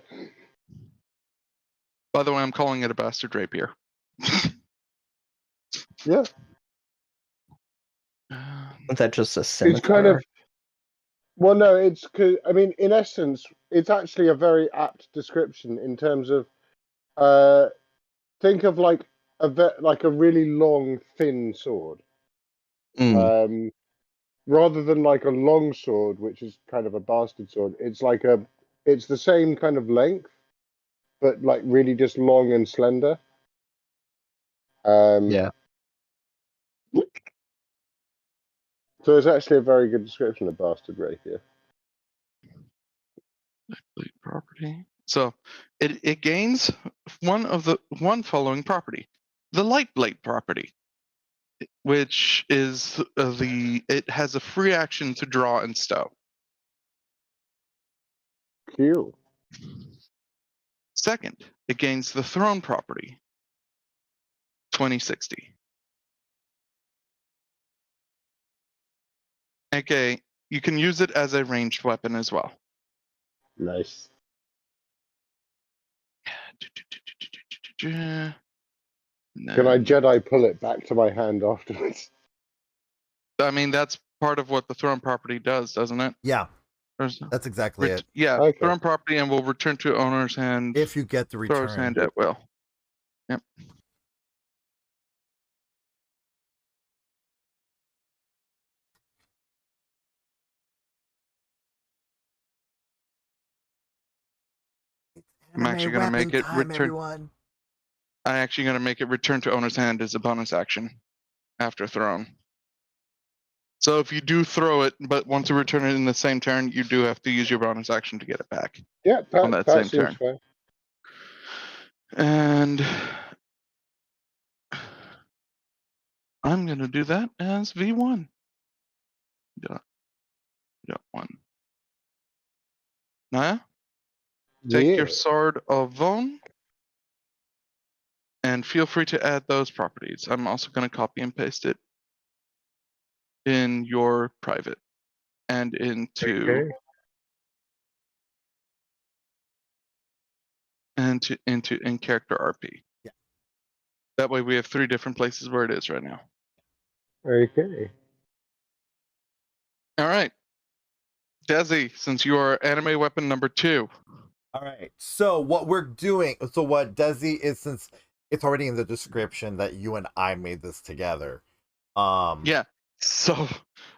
By the way, I'm calling it a bastard rapier. Yeah. Is that just a scimitar? It's kind of. Well, no, it's. I mean, in essence, it's actually a very apt description in terms of. Think of like a really long, thin sword. Rather than like a long sword, which is kind of a bastard sword. It's the same kind of length, but like really just long and slender. Yeah. So it's actually a very good description of bastard rapier. Property. So it gains one following property, the light blade property, which is it has a free action to draw and stow. Cool. Second, it gains the throne property, 2060. Okay, you can use it as a ranged weapon as well. Nice. Can I Jedi pull it back to my hand afterwards? I mean, that's part of what the throne property does, doesn't it? Yeah. That's exactly it. Yeah, okay. Throne property and will return to owner's hand if you get the return. Thrower's hand at will. Yep. I'm actually going to make it return. Everyone. I'm actually going to make it return to owner's hand as a bonus action after thrown. So if you do throw it, but want to return it in the same turn, you do have to use your bonus action to get it back. Yeah, on that same turn. Fair. And I'm going to do that as V1. Got one. Naia, take your Sword of Vone and feel free to add those properties. I'm also going to copy and paste it in your private and into in character RP. Yeah. That way we have 3 different places where it is right now. Okay. All right. Desi, since you are anime weapon number 2. All right. So what we're doing, so what Desi is, since it's already in the description that you and I made this together. Yeah. So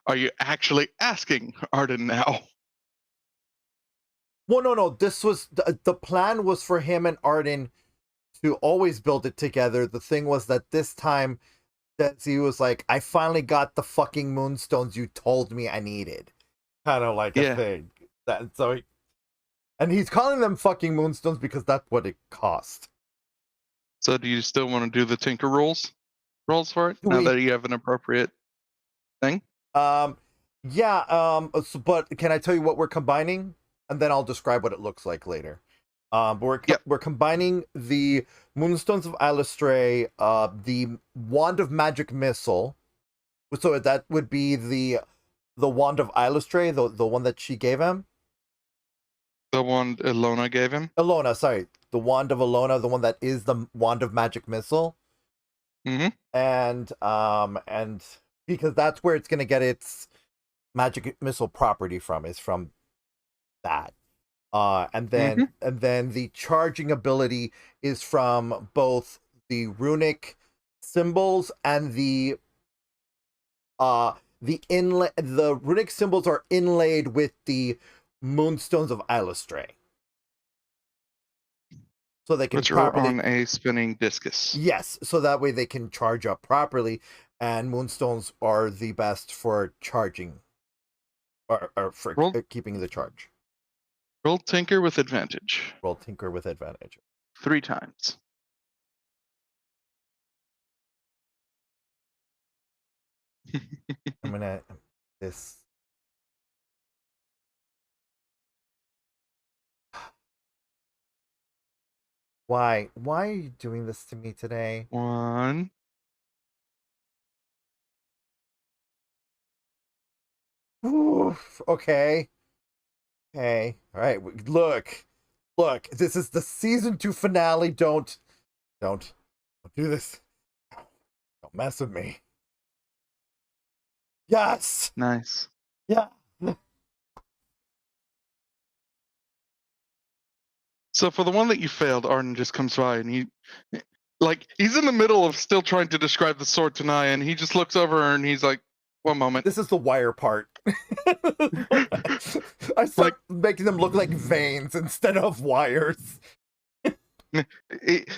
are you actually asking Arden now? Well, no. This was the plan was for him and Arden to always build it together. The thing was that this time Desi was like, I finally got the fucking moonstones you told me I needed. Kind of like a thing. And he's calling them fucking moonstones because that's what it cost. So do you still want to do the Tinker rolls for it now that you have an appropriate thing? Yeah. But can I tell you what we're combining? And then I'll describe what it looks like later. But we're combining the Moonstones of Alistray, the Wand of Magic Missile. So that would be the Wand of Alistray, the one that she gave him. The one Ilona gave him? Ilona, sorry. The Wand of Ilona, the one that is the Wand of Magic Missile. Mm-hmm. And because that's where it's going to get its Magic Missile property from, is from that. And then the charging ability is from both the runic symbols and the runic symbols are inlaid with the Moonstones of Alistray. So they can Which properly are on a spinning discus. Yes, so that way they can charge up properly, and Moonstones are the best for charging or for keeping the charge. Roll Tinker with advantage. Roll Tinker with advantage. 3 times. I'm gonna this. Why? Why are you doing this to me today? 1. Oof, okay. Okay. All right. Look. This is the season 2 finale. Don't do this. Don't mess with me. Yes. Nice. Yeah. So for the one that you failed, Arden just comes by and he's in the middle of still trying to describe the sword to Naia, and he just looks over and he's like, "One moment." This is the wire part. I start making them look like veins instead of wires.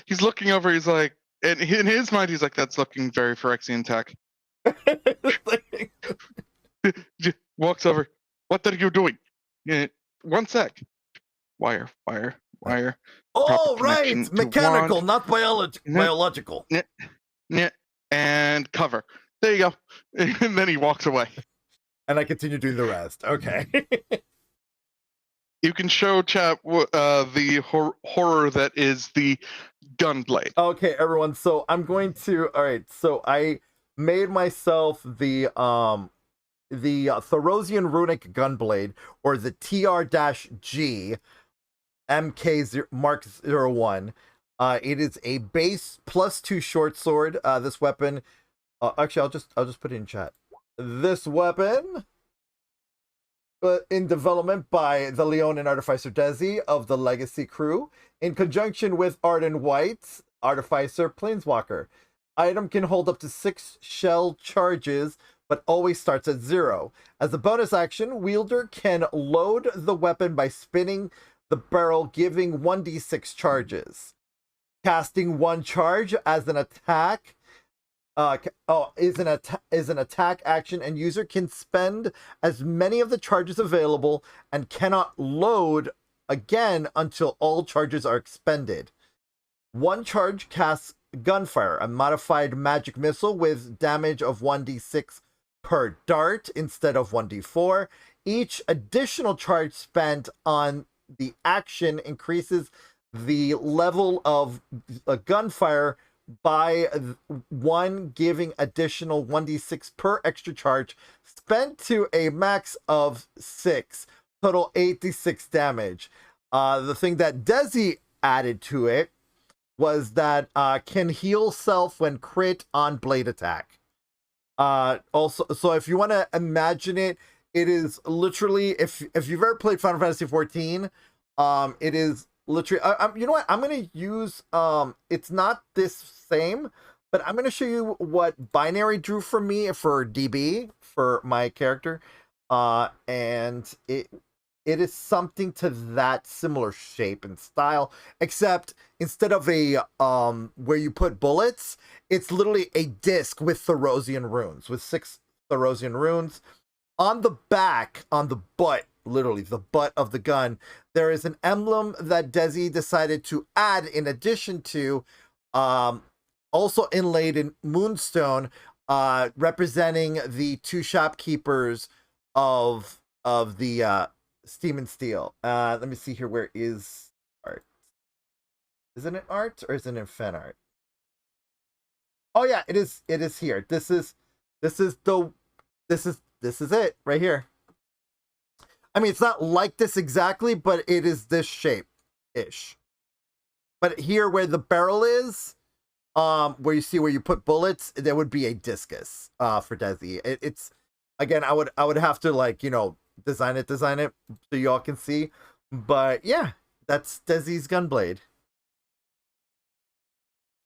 He's looking over. He's like, and in his mind, he's like, "That's looking very Phyrexian tech." Walks over. What are you doing? 1 sec. Wire. Oh, right. Mechanical, not biological. And cover. There you go. And then he walks away. And I continue doing the rest. Okay. You can show chat the horror that is the gunblade. Okay, everyone. So I'm going to. All right. So I made myself the Thorosian Runic Gunblade, or the TR-G MK Mark 01. It is a base +2 short sword. This weapon. Actually, I'll just put it in chat. This weapon, in development by the Leon and Artificer Desi of the Legacy crew, in conjunction with Arden White, Artificer Planeswalker. Item can hold up to 6 shell charges, but always starts at 0. As a bonus action, wielder can load the weapon by spinning the barrel, giving 1d6 charges. Casting 1 charge as an attack is an attack action, and user can spend as many of the charges available and cannot load again until all charges are expended. 1 charge casts Gunfire, a modified magic missile with damage of 1d6 per dart instead of 1d4. Each additional charge spent on the action increases the level of Gunfire by 1, giving additional 1d6 per extra charge spent to a max of 6. Total 8d6 damage. The thing that Desi added to it was that can heal self when crit on blade attack. Also, so if you want to imagine it, it is literally, if you've ever played Final Fantasy 14, it is literally, you know what, I'm going to use, it's not this same, but I'm going to show you what Binary drew for me for DB, for my character, and it is something to that similar shape and style, except instead of a where you put bullets, it's literally a disc with Thorosian runes, with 6 Thorosian runes. On the back, on the butt, literally the butt of the gun, there is an emblem that Desi decided to add in addition to, also inlaid in moonstone, representing the 2 shopkeepers of the Steam and Steel. Let me see here. Where is art? Isn't it art or is it in fan art? Oh yeah, it is. It is here. This is it right here. I mean, it's not like this exactly, but it is this shape ish. But here, where the barrel is, where you see where you put bullets, there would be a discus for Desi. It's again, I would have to, like, you know, design it so y'all can see, but yeah, that's Desi's Gunblade.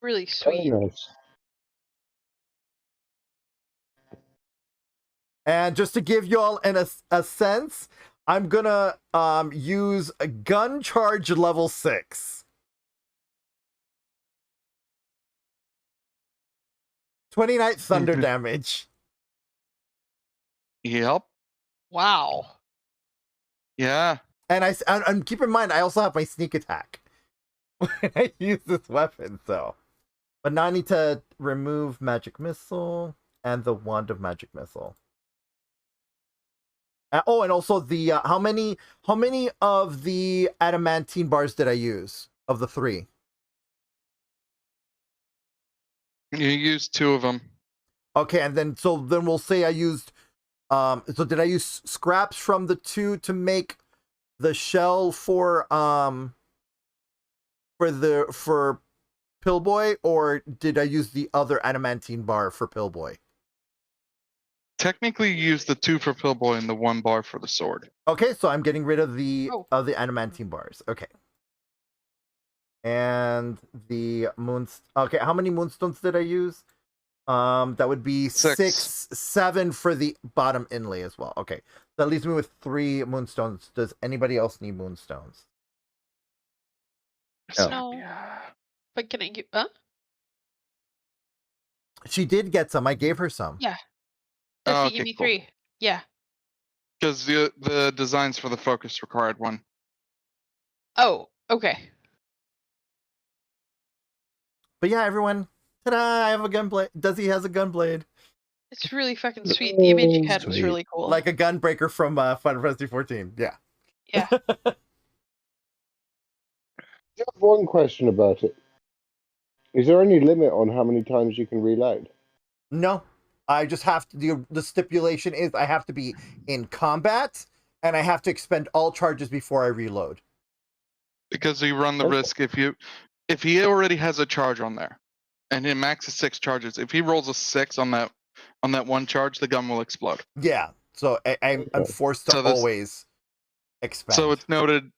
Really sweet. Very nice. And just to give y'all a sense, I'm gonna use a gun charge level 6. 29 thunder damage. Yep. Wow. Yeah. And keep in mind, I also have my sneak attack when I use this weapon, so. But now I need to remove magic missile and the wand of magic missile. Oh, and also the how many of the adamantine bars did I use of the 3? You used 2 of them. Okay, and then we'll say I used so did I use scraps from the 2 to make the shell for Pillboy, or did I use the other adamantine bar for Pillboy? Technically, you used the 2 for Pillboy and the 1 bar for the sword. Okay, so I'm getting rid of the adamantine bars. Okay. And the moons. Okay, how many moonstones did I use? That would be 6, 7 for the bottom inlay as well. Okay, that leaves me with 3 moonstones. Does anybody else need moonstones? No. But can I give? She did get some. I gave her some. Yeah. Desi gave me 3. Yeah. Because the designs for the focus required 1. Oh, okay. But yeah, everyone. Ta-da! I have a gunblade. Desi has a gunblade. It's really fucking sweet. The image you had was really cool. Like a gunbreaker from Final Fantasy 14. Yeah. Yeah. I have one question about it. Is there any limit on how many times you can reload? No. I just have to the stipulation is I have to be in combat and I have to expend all charges before I reload. Because you run the risk if he already has a charge on there and it maxes 6 charges, if he rolls a 6 on that 1 charge, the gun will explode. Yeah. So I'm forced to always expend. So it's noted,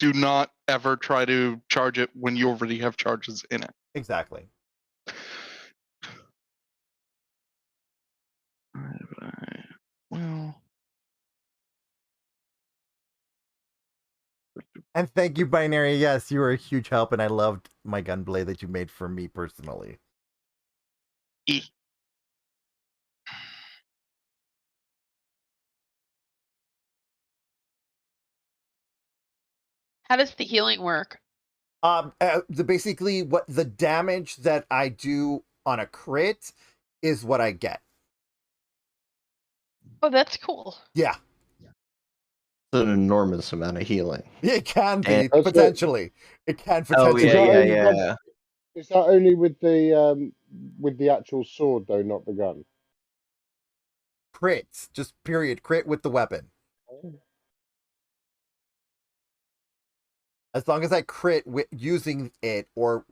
do not ever try to charge it when you already have charges in it. Exactly. Well. And thank you, Binary. Yes, you were a huge help, and I loved my gunblade that you made for me personally. How does the healing work? Basically, what the damage that I do on a crit is what I get. Oh, that's cool. Yeah. It's an enormous amount of healing. It can be, potentially. It can potentially. Oh, yeah. Is that only with the actual sword, though, not the gun? Crits. Just period. Crit with the weapon. As long as I crit using it or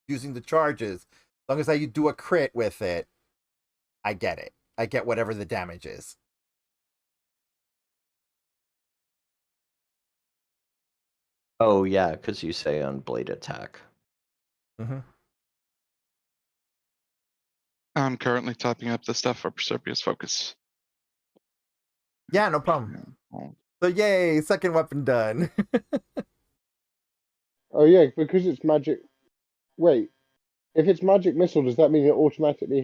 using the charges, as long as I do a crit with it, I get it. I get whatever the damage is. Oh, yeah, because you say on blade attack. Mm-hmm. I'm currently typing up the stuff for Proserpia's focus. Yeah, no problem. So yay, second weapon done. Oh yeah, because it's magic. Wait, if it's magic missile, does that mean it automatically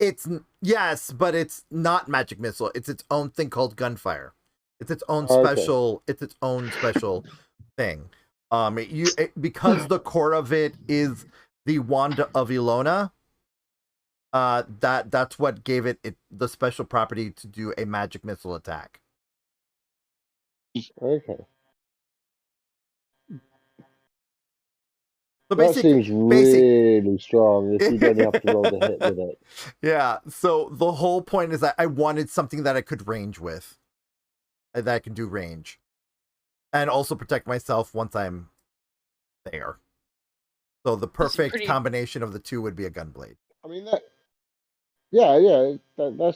hits? Yes, but it's not magic missile. It's its own thing called gunfire. It's its own special. Okay. It's its own special thing. Because the core of it is the wand of Ilona. That's what gave it the special property to do a magic missile attack. Okay. So that seems really strong if you don't have to roll the hit with it. Yeah, so the whole point is that I wanted something that I could range with. That I can do range. And also protect myself once I'm there. So the perfect combination of the two would be a gunblade. I mean, that's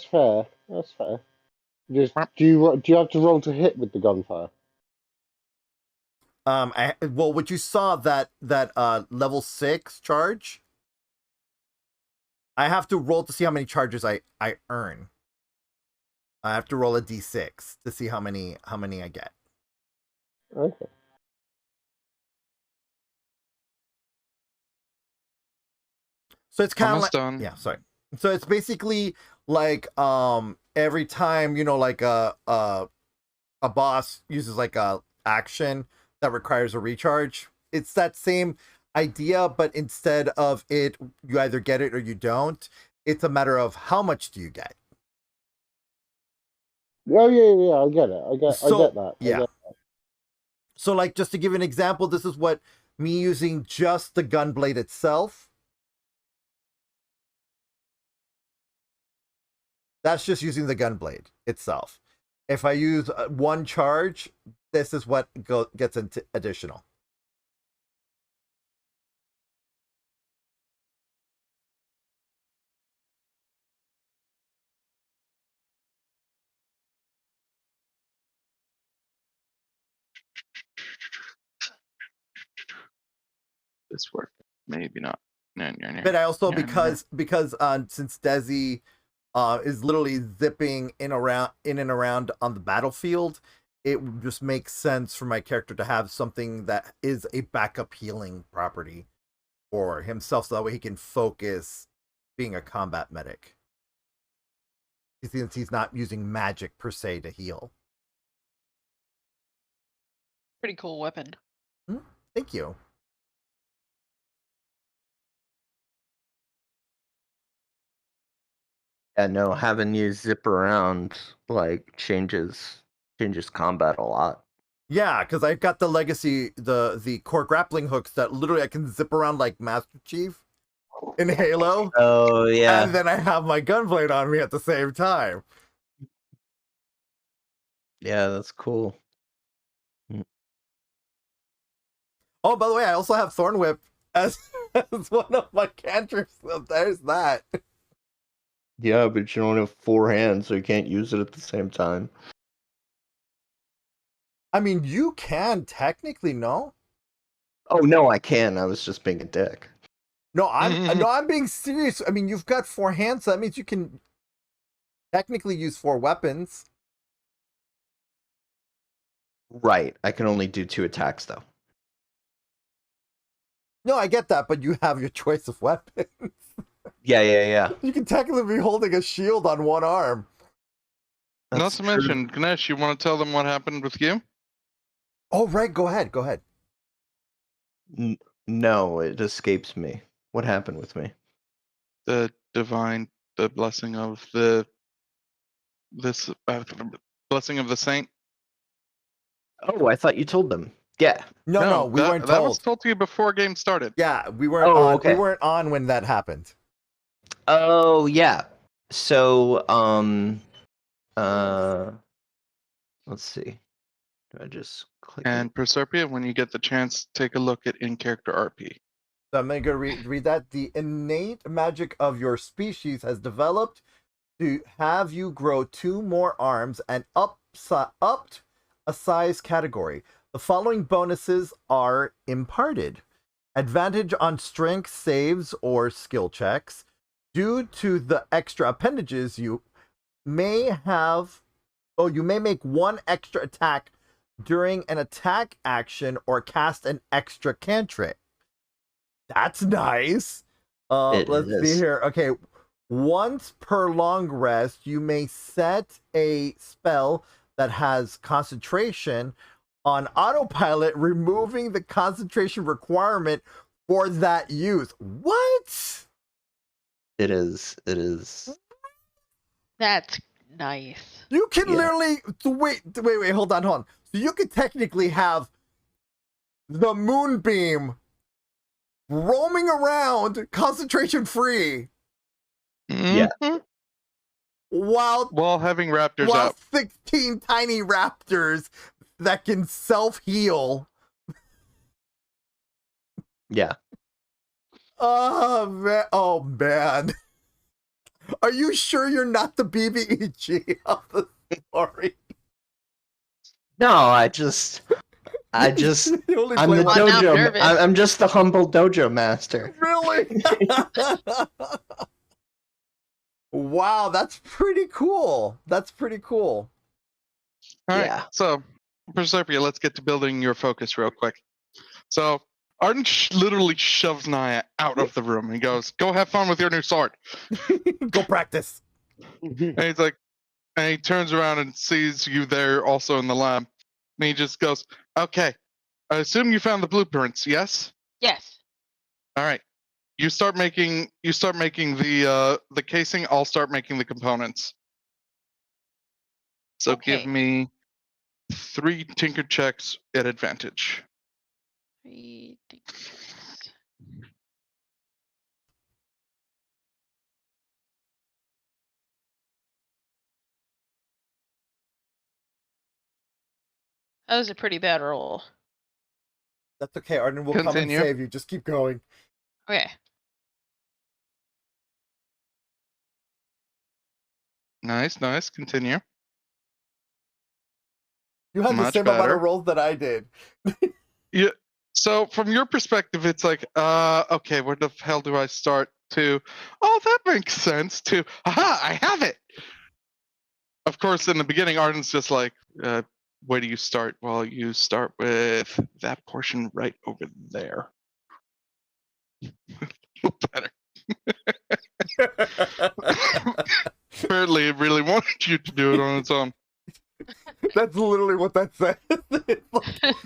fair. That's fair. Just do you have to roll to hit with the gunfire? What you saw that level 6 charge, I have to roll to see how many charges I earn. I have to roll a d6 to see how many I get. Okay. So it's kind of like done. Yeah, sorry. So it's basically like every time, like a boss uses like a action that requires a recharge. It's that same idea, but instead of it, you either get it or you don't. It's a matter of how much do you get. Oh yeah. I get it. I get that. Yeah. I get that. So, like, just to give you an example, this is what me using just the gunblade itself. That's just using the gunblade itself. If I use one charge, this is what gets into additional. This work, maybe not. But I also because since Desi is literally zipping in and around on the battlefield, it just makes sense for my character to have something that is a backup healing property for himself, so that way he can focus being a combat medic, since he's not using magic per se to heal. Pretty cool weapon. Thank you. Yeah, no, having you zip around like changes combat a lot. Yeah, because I've got the legacy, the core grappling hooks that literally I can zip around like Master Chief in Halo. Oh yeah. And then I have my gunblade on me at the same time. Yeah, that's cool. Oh, by the way, I also have Thorn Whip as one of my cantrips. So there's that. Yeah, but you don't have 4 hands, so you can't use it at the same time. I mean, you can technically, no? Oh no, I can. I was just being a dick. No, I'm being serious. I mean, you've got 4 hands, so that means you can technically use 4 weapons. Right. I can only do 2 attacks though. No, I get that, but you have your choice of weapons. Yeah. You can technically be holding a shield on one arm. Not to mention, Ganesh, you want to tell them what happened with you? Oh, right. Go ahead. No, it escapes me. What happened with me? The blessing of blessing of the saint. Oh, I thought you told them. Yeah. No, we weren't told. That was told to you before game started. Yeah, we weren't on. Okay. We weren't on when that happened. Oh yeah. So let's see. Do I just click and Proserpia, when you get the chance, take a look at in-character RP. So I'm going to read that. The innate magic of your species has developed to have you grow 2 more arms and upped a size category. The following bonuses are imparted. Advantage on strength saves or skill checks. Due to the extra appendages, you may make 1 extra attack during an attack action or cast an extra cantrip. That's nice. Let's see here. Okay. Once per long rest, you may set a spell that has concentration on autopilot, removing the concentration requirement for that use. What? It is. That's nice. You can literally wait, hold on. So you could technically have the moonbeam roaming around concentration free. Yeah. While having raptors out. 16 tiny raptors that can self-heal. Yeah. Oh man. Are you sure you're not the BBEG of the story? No, I'm the dojo. I'm just the humble dojo master. Really? Wow, that's pretty cool. All right, so Proserpia, let's get to building your focus real quick. So Arden literally shoves Naia out of the room. He goes, "Go have fun with your new sword. Go practice." And he's like, and he turns around and sees you there also in the lab. And he just goes, "Okay, I assume you found the blueprints, yes?" Yes. All right. You start making the casing. I'll start making the components. So Okay. give me 3 tinker checks at advantage. 3 tinker checks. That was a pretty bad roll. That's okay. Arden will come and Continue. save you. Just keep going. Okay. Nice. Continue. You had the Much same amount better. of rolls that I did. Yeah. So from your perspective, it's like, okay, where the hell do I start? To, oh, that makes sense. To, aha, I have it. Of course, in the beginning, Arden's just like, where do you start? Well, you start with that portion right over there. Better. Apparently, it really wanted you to do it on its own. That's literally what that says.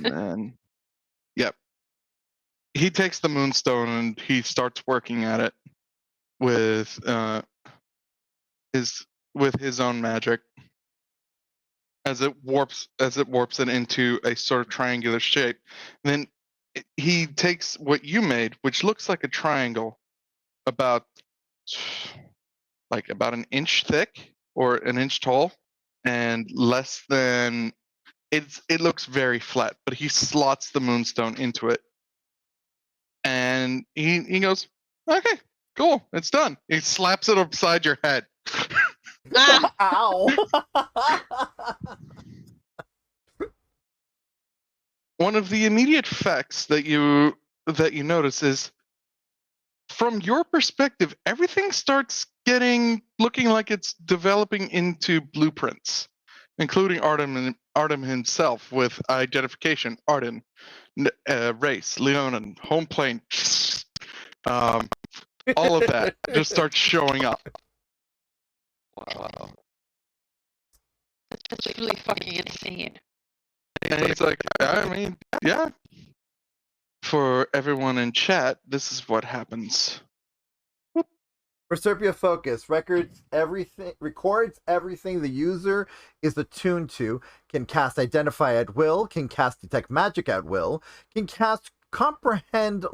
And, yep. He takes the moonstone and he starts working at it with his own magic. As it warps it into a sort of triangular shape. And then he takes what you made, which looks like a triangle, about an inch thick or an inch tall, and less than it looks very flat, but he slots the moonstone into it. And he goes, okay, cool, it's done. He slaps it upside your head. Ow. One of the immediate effects that you notice is, from your perspective, everything starts looking like it's developing into blueprints, including Arden himself with identification, Arden, race, Leonin, home plane, all of that just starts showing up. Wow. That's really fucking insane. And it's like, I mean, yeah. For everyone in chat, this is what happens. Proserpia Focus records everything the user is attuned to, can cast Identify at will, can cast Detect Magic at will, can cast Comprehend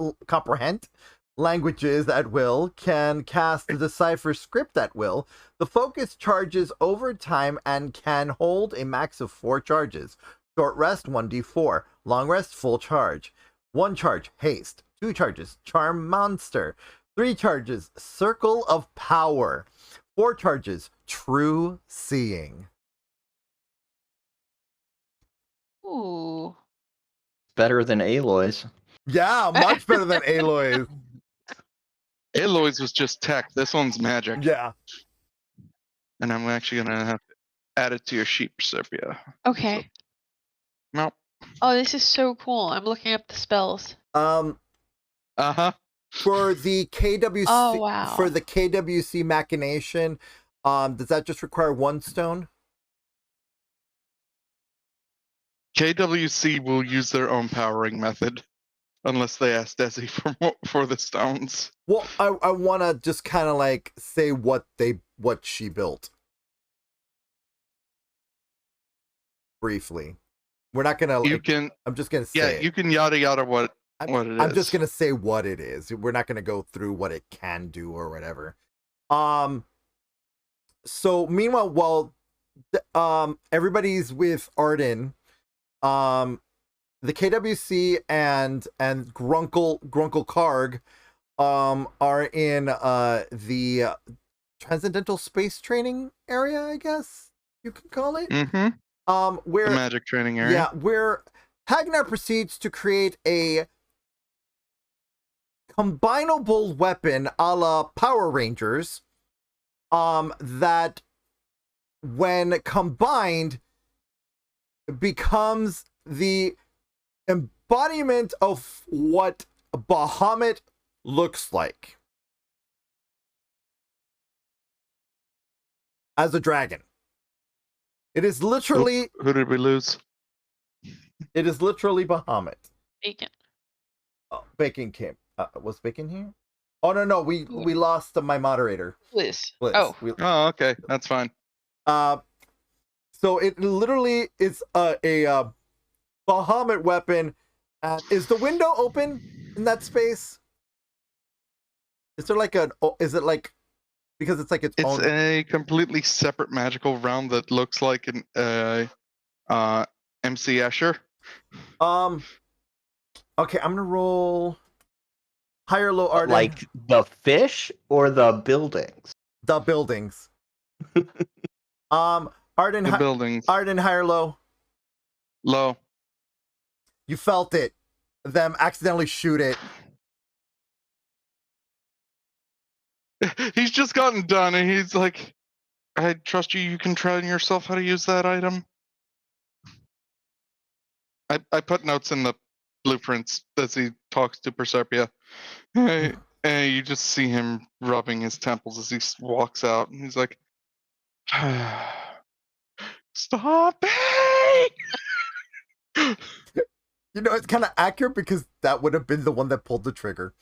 languages at will, can cast Decipher Script at will. The focus charges over time and can hold a max of 4 charges. Short rest, 1d4. Long rest, full charge. 1 charge, haste. 2 charges, charm monster. 3 charges, circle of power. 4 charges, true seeing. Ooh. Better than Aloy's. Yeah, much better than Aloy's. Aloy's was just tech. This one's magic. Yeah. And I'm actually going to have to add it to your sheet, Proserpia. Okay. So, no. Oh, this is so cool. I'm looking up the spells. Uh-huh. For the KWC, Oh, wow. For the KWC machination, does that just require 1 stone? KWC will use their own powering method, unless they ask Desi for the stones. Well, I want to just kind of like say what she built briefly. We're not gonna. You can. I'm just gonna say. Yeah, it. You can yada yada what it is. I'm just gonna say what it is. We're not gonna go through what it can do or whatever. So meanwhile, while everybody's with Arden, the KWC and Grunkle Karg are in the Transcendental Space Training area, I guess you can call it. Mm-hmm. Where the magic training area. Yeah, where Hagnar proceeds to create a combinable weapon a la Power Rangers, that when combined becomes the embodiment of what Bahamut looks like as a dragon. It is literally... Who did we lose? It is literally Bahamut. Bacon. Oh, Bacon came. Was Bacon here? Oh, no. We lost my moderator. Liz. Liz. Oh. Oh, okay. That's fine. So it literally is a Bahamut weapon. Is the window open in that space? Is there like is it like, because it's like its own? It's a completely separate magical realm that looks like an MC Escher. Okay, I'm gonna roll higher or low, Arden. Like the fish or the buildings? The buildings. Arden. The buildings. Arden, higher or low? Low. You felt it. Them accidentally shoot it. He's just gotten done, and he's like, I trust you. You can train yourself how to use that item. I put notes in the blueprints as he talks to Proserpia. And you just see him rubbing his temples as he walks out, and he's like, stop it! You know, it's kind of accurate because that would have been the one that pulled the trigger.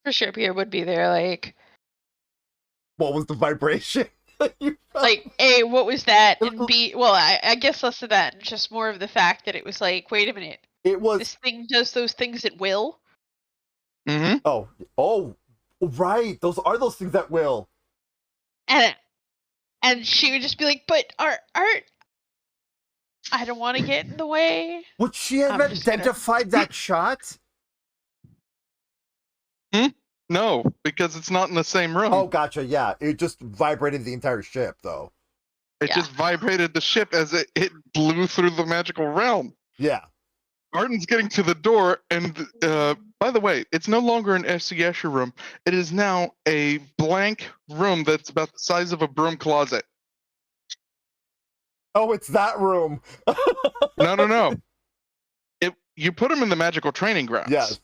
Proserpia would be there, like, what was the vibration? like, A, what was that? And B, well, I guess less of that, just more of the fact that it was like, wait a minute. It was. This thing does those things at will? Mm-hmm. Oh, right. Those are those things that will. And she would just be like, but Art, I don't want to get in the way. Would she have identified that shot? No, because it's not in the same room. Oh, gotcha. Yeah, it just vibrated the entire ship, though. It just vibrated the ship as it blew through the magical realm. Yeah. Arden's getting to the door, and by the way, it's no longer an S2e Escher room. It is now a blank room that's about the size of a broom closet. Oh, it's that room. No. You put him in the magical training grounds. Yes.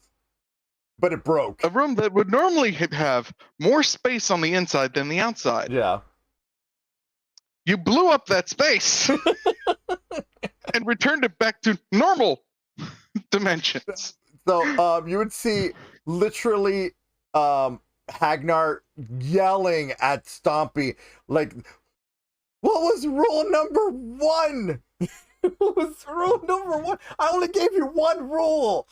But it broke. A room that would normally have more space on the inside than the outside. Yeah. You blew up that space and returned it back to normal dimensions. So you would see literally Hagnar yelling at Stompy, like, what was rule number 1? What was rule number 1? I only gave you one rule.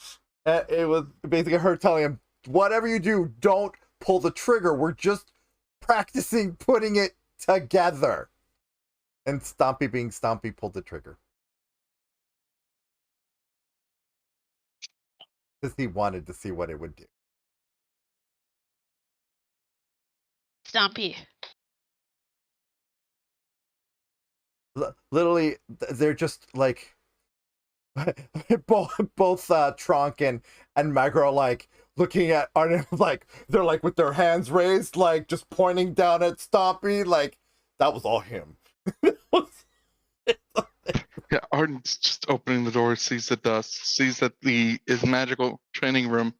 It was basically her telling him, whatever you do, don't pull the trigger. We're just practicing putting it together. And Stompy, being Stompy, pulled the trigger. Because he wanted to see what it would do. Stompy. Literally, they're just like... both Tronk and Meg are like looking at Arden, like they're like with their hands raised, like just pointing down at Stompy, like that was all him. Yeah, Arden's just opening the door, sees the dust, sees that his magical training room,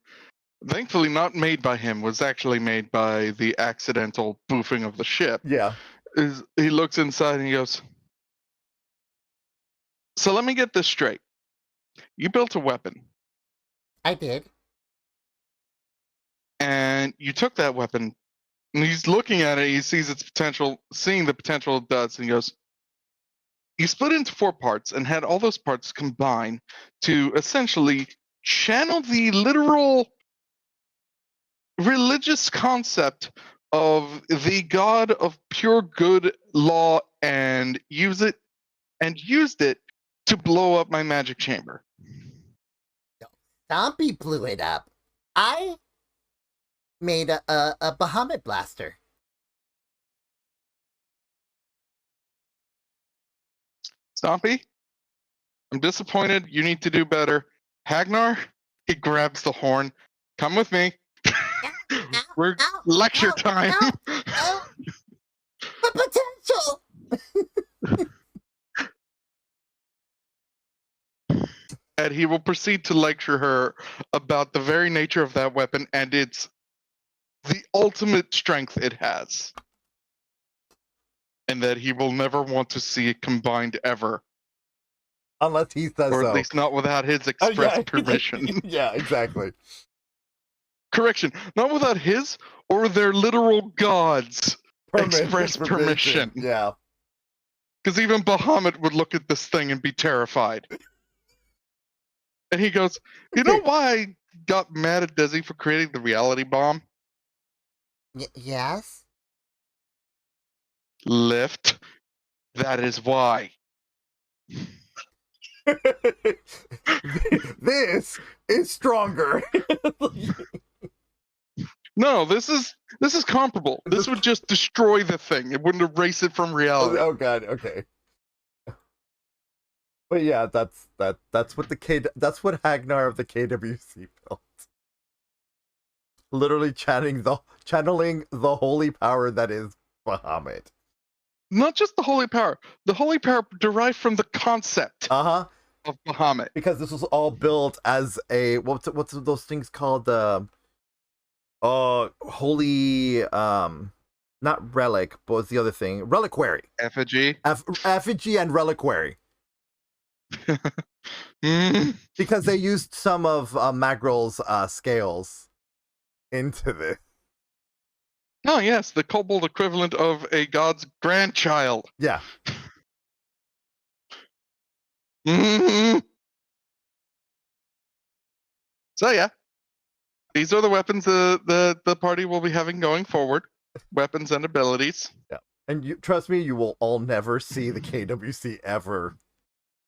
thankfully not made by him, was actually made by the accidental boofing of the ship. Yeah. He looks inside and he goes, so let me get this straight. You built a weapon. I did. And you took that weapon, and he's looking at it, he sees its potential, seeing the potential it does, and he goes, you split into 4 parts and had all those parts combine to essentially channel the literal religious concept of the God of pure good law and used it to blow up my magic chamber. Stompy blew it up. I made a Bahamut blaster. Stompy, I'm disappointed. You need to do better. Hagnar, he grabs the horn. Come with me. We're lecture time. The potential! And he will proceed to lecture her about the very nature of that weapon and the ultimate strength it has. And that he will never want to see it combined ever. Unless he says so. Or at least not without his express permission. Yeah, exactly. correction, not without his or their literal gods express permission. Yeah. Because even Bahamut would look at this thing and be terrified. And he goes, you know why I got mad at Desi for creating the reality bomb? Yes? Lift. That is why. This is stronger. No, this is comparable. This would just destroy the thing. It wouldn't erase it from reality. Oh god, okay. But yeah, that's what that's what Hagnar of the KWC felt. Literally channeling the holy power that is Bahamut. Not just the holy power. The holy power derived from the concept of Bahamut. Because this was all built as a what's those things called? Holy not relic, but what's the other thing? Reliquary. Effigy. Effigy and reliquary. Because they used some of Magrel's scales into this. Oh yes, the kobold equivalent of a god's grandchild. Yeah. So yeah, these are the weapons the party will be having going forward. Weapons and abilities. Yeah, and you trust me, you will all never see the KWC ever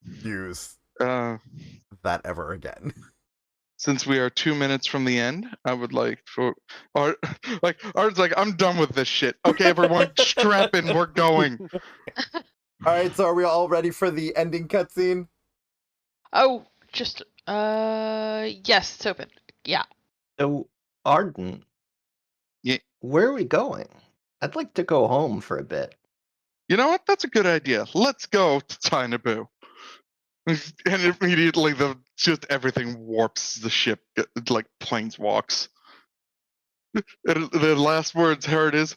use that ever again. Since we are 2 minutes from the end, I would like for Art's like, I'm done with this shit. Okay, everyone, strap in, we're going. All right, so are we all ready for the ending cutscene? Oh, just yes, it's open. Yeah. So, Arden, yeah, where are we going? I'd like to go home for a bit. You know what? That's a good idea. Let's go to Tainabu. And immediately, just everything warps the ship like planeswalks. And the last words heard is,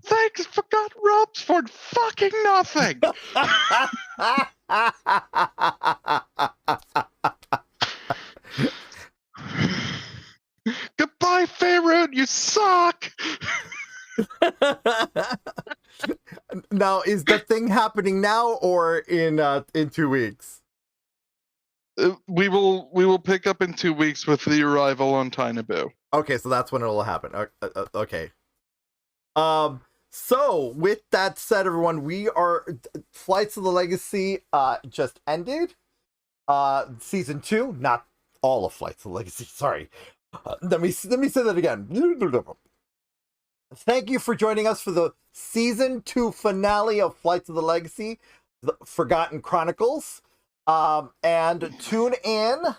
"Thanks for God Robs for fucking nothing." Goodbye, Faerun. You suck. Now, is the thing happening now or in 2 weeks? We will pick up in 2 weeks with the arrival on Tainabu. Okay, so that's when it'll happen. Okay. So with that said, everyone, we are Flights of the Legacy just ended. Season 2, not all of Flights of the Legacy. Sorry. Let me say that again. Thank you for joining us for the Season 2 finale of Flights of the Legacy, The Forgotten Chronicles. And tune in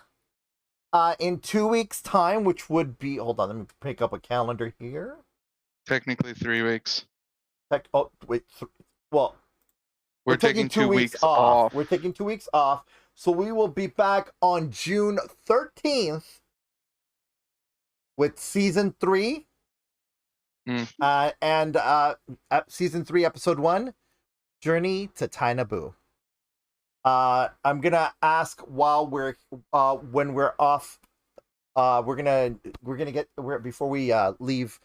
2 weeks time, which would be, hold on, let me pick up a calendar here. Technically 3 weeks. Oh, wait, well, we're taking 2 weeks off. We're taking 2 weeks off, so we will be back on June 13th with season 3. And season 3, episode 1, Journey to Tainabu. I'm gonna ask while we're when we're off, we're gonna get before we leave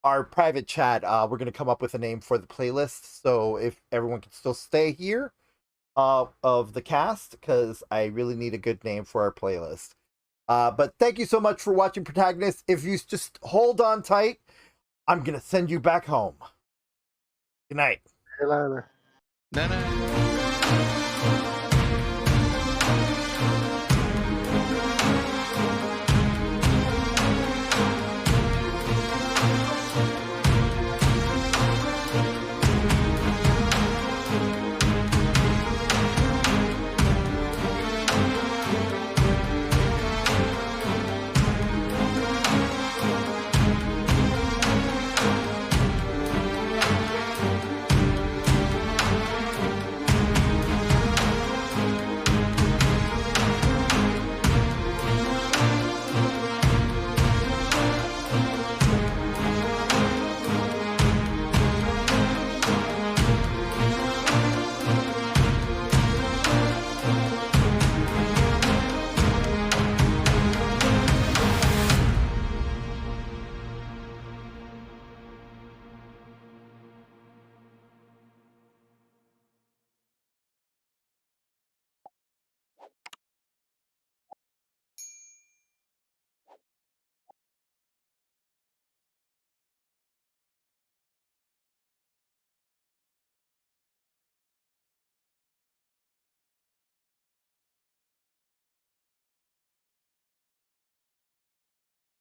our private chat, we're gonna come up with a name for the playlist, so if everyone can still stay here of the cast, because I really need a good name for our playlist. But thank you so much for watching Protagonist. If you just hold on tight, I'm gonna send you back home. Good night. Hey, Lana. No.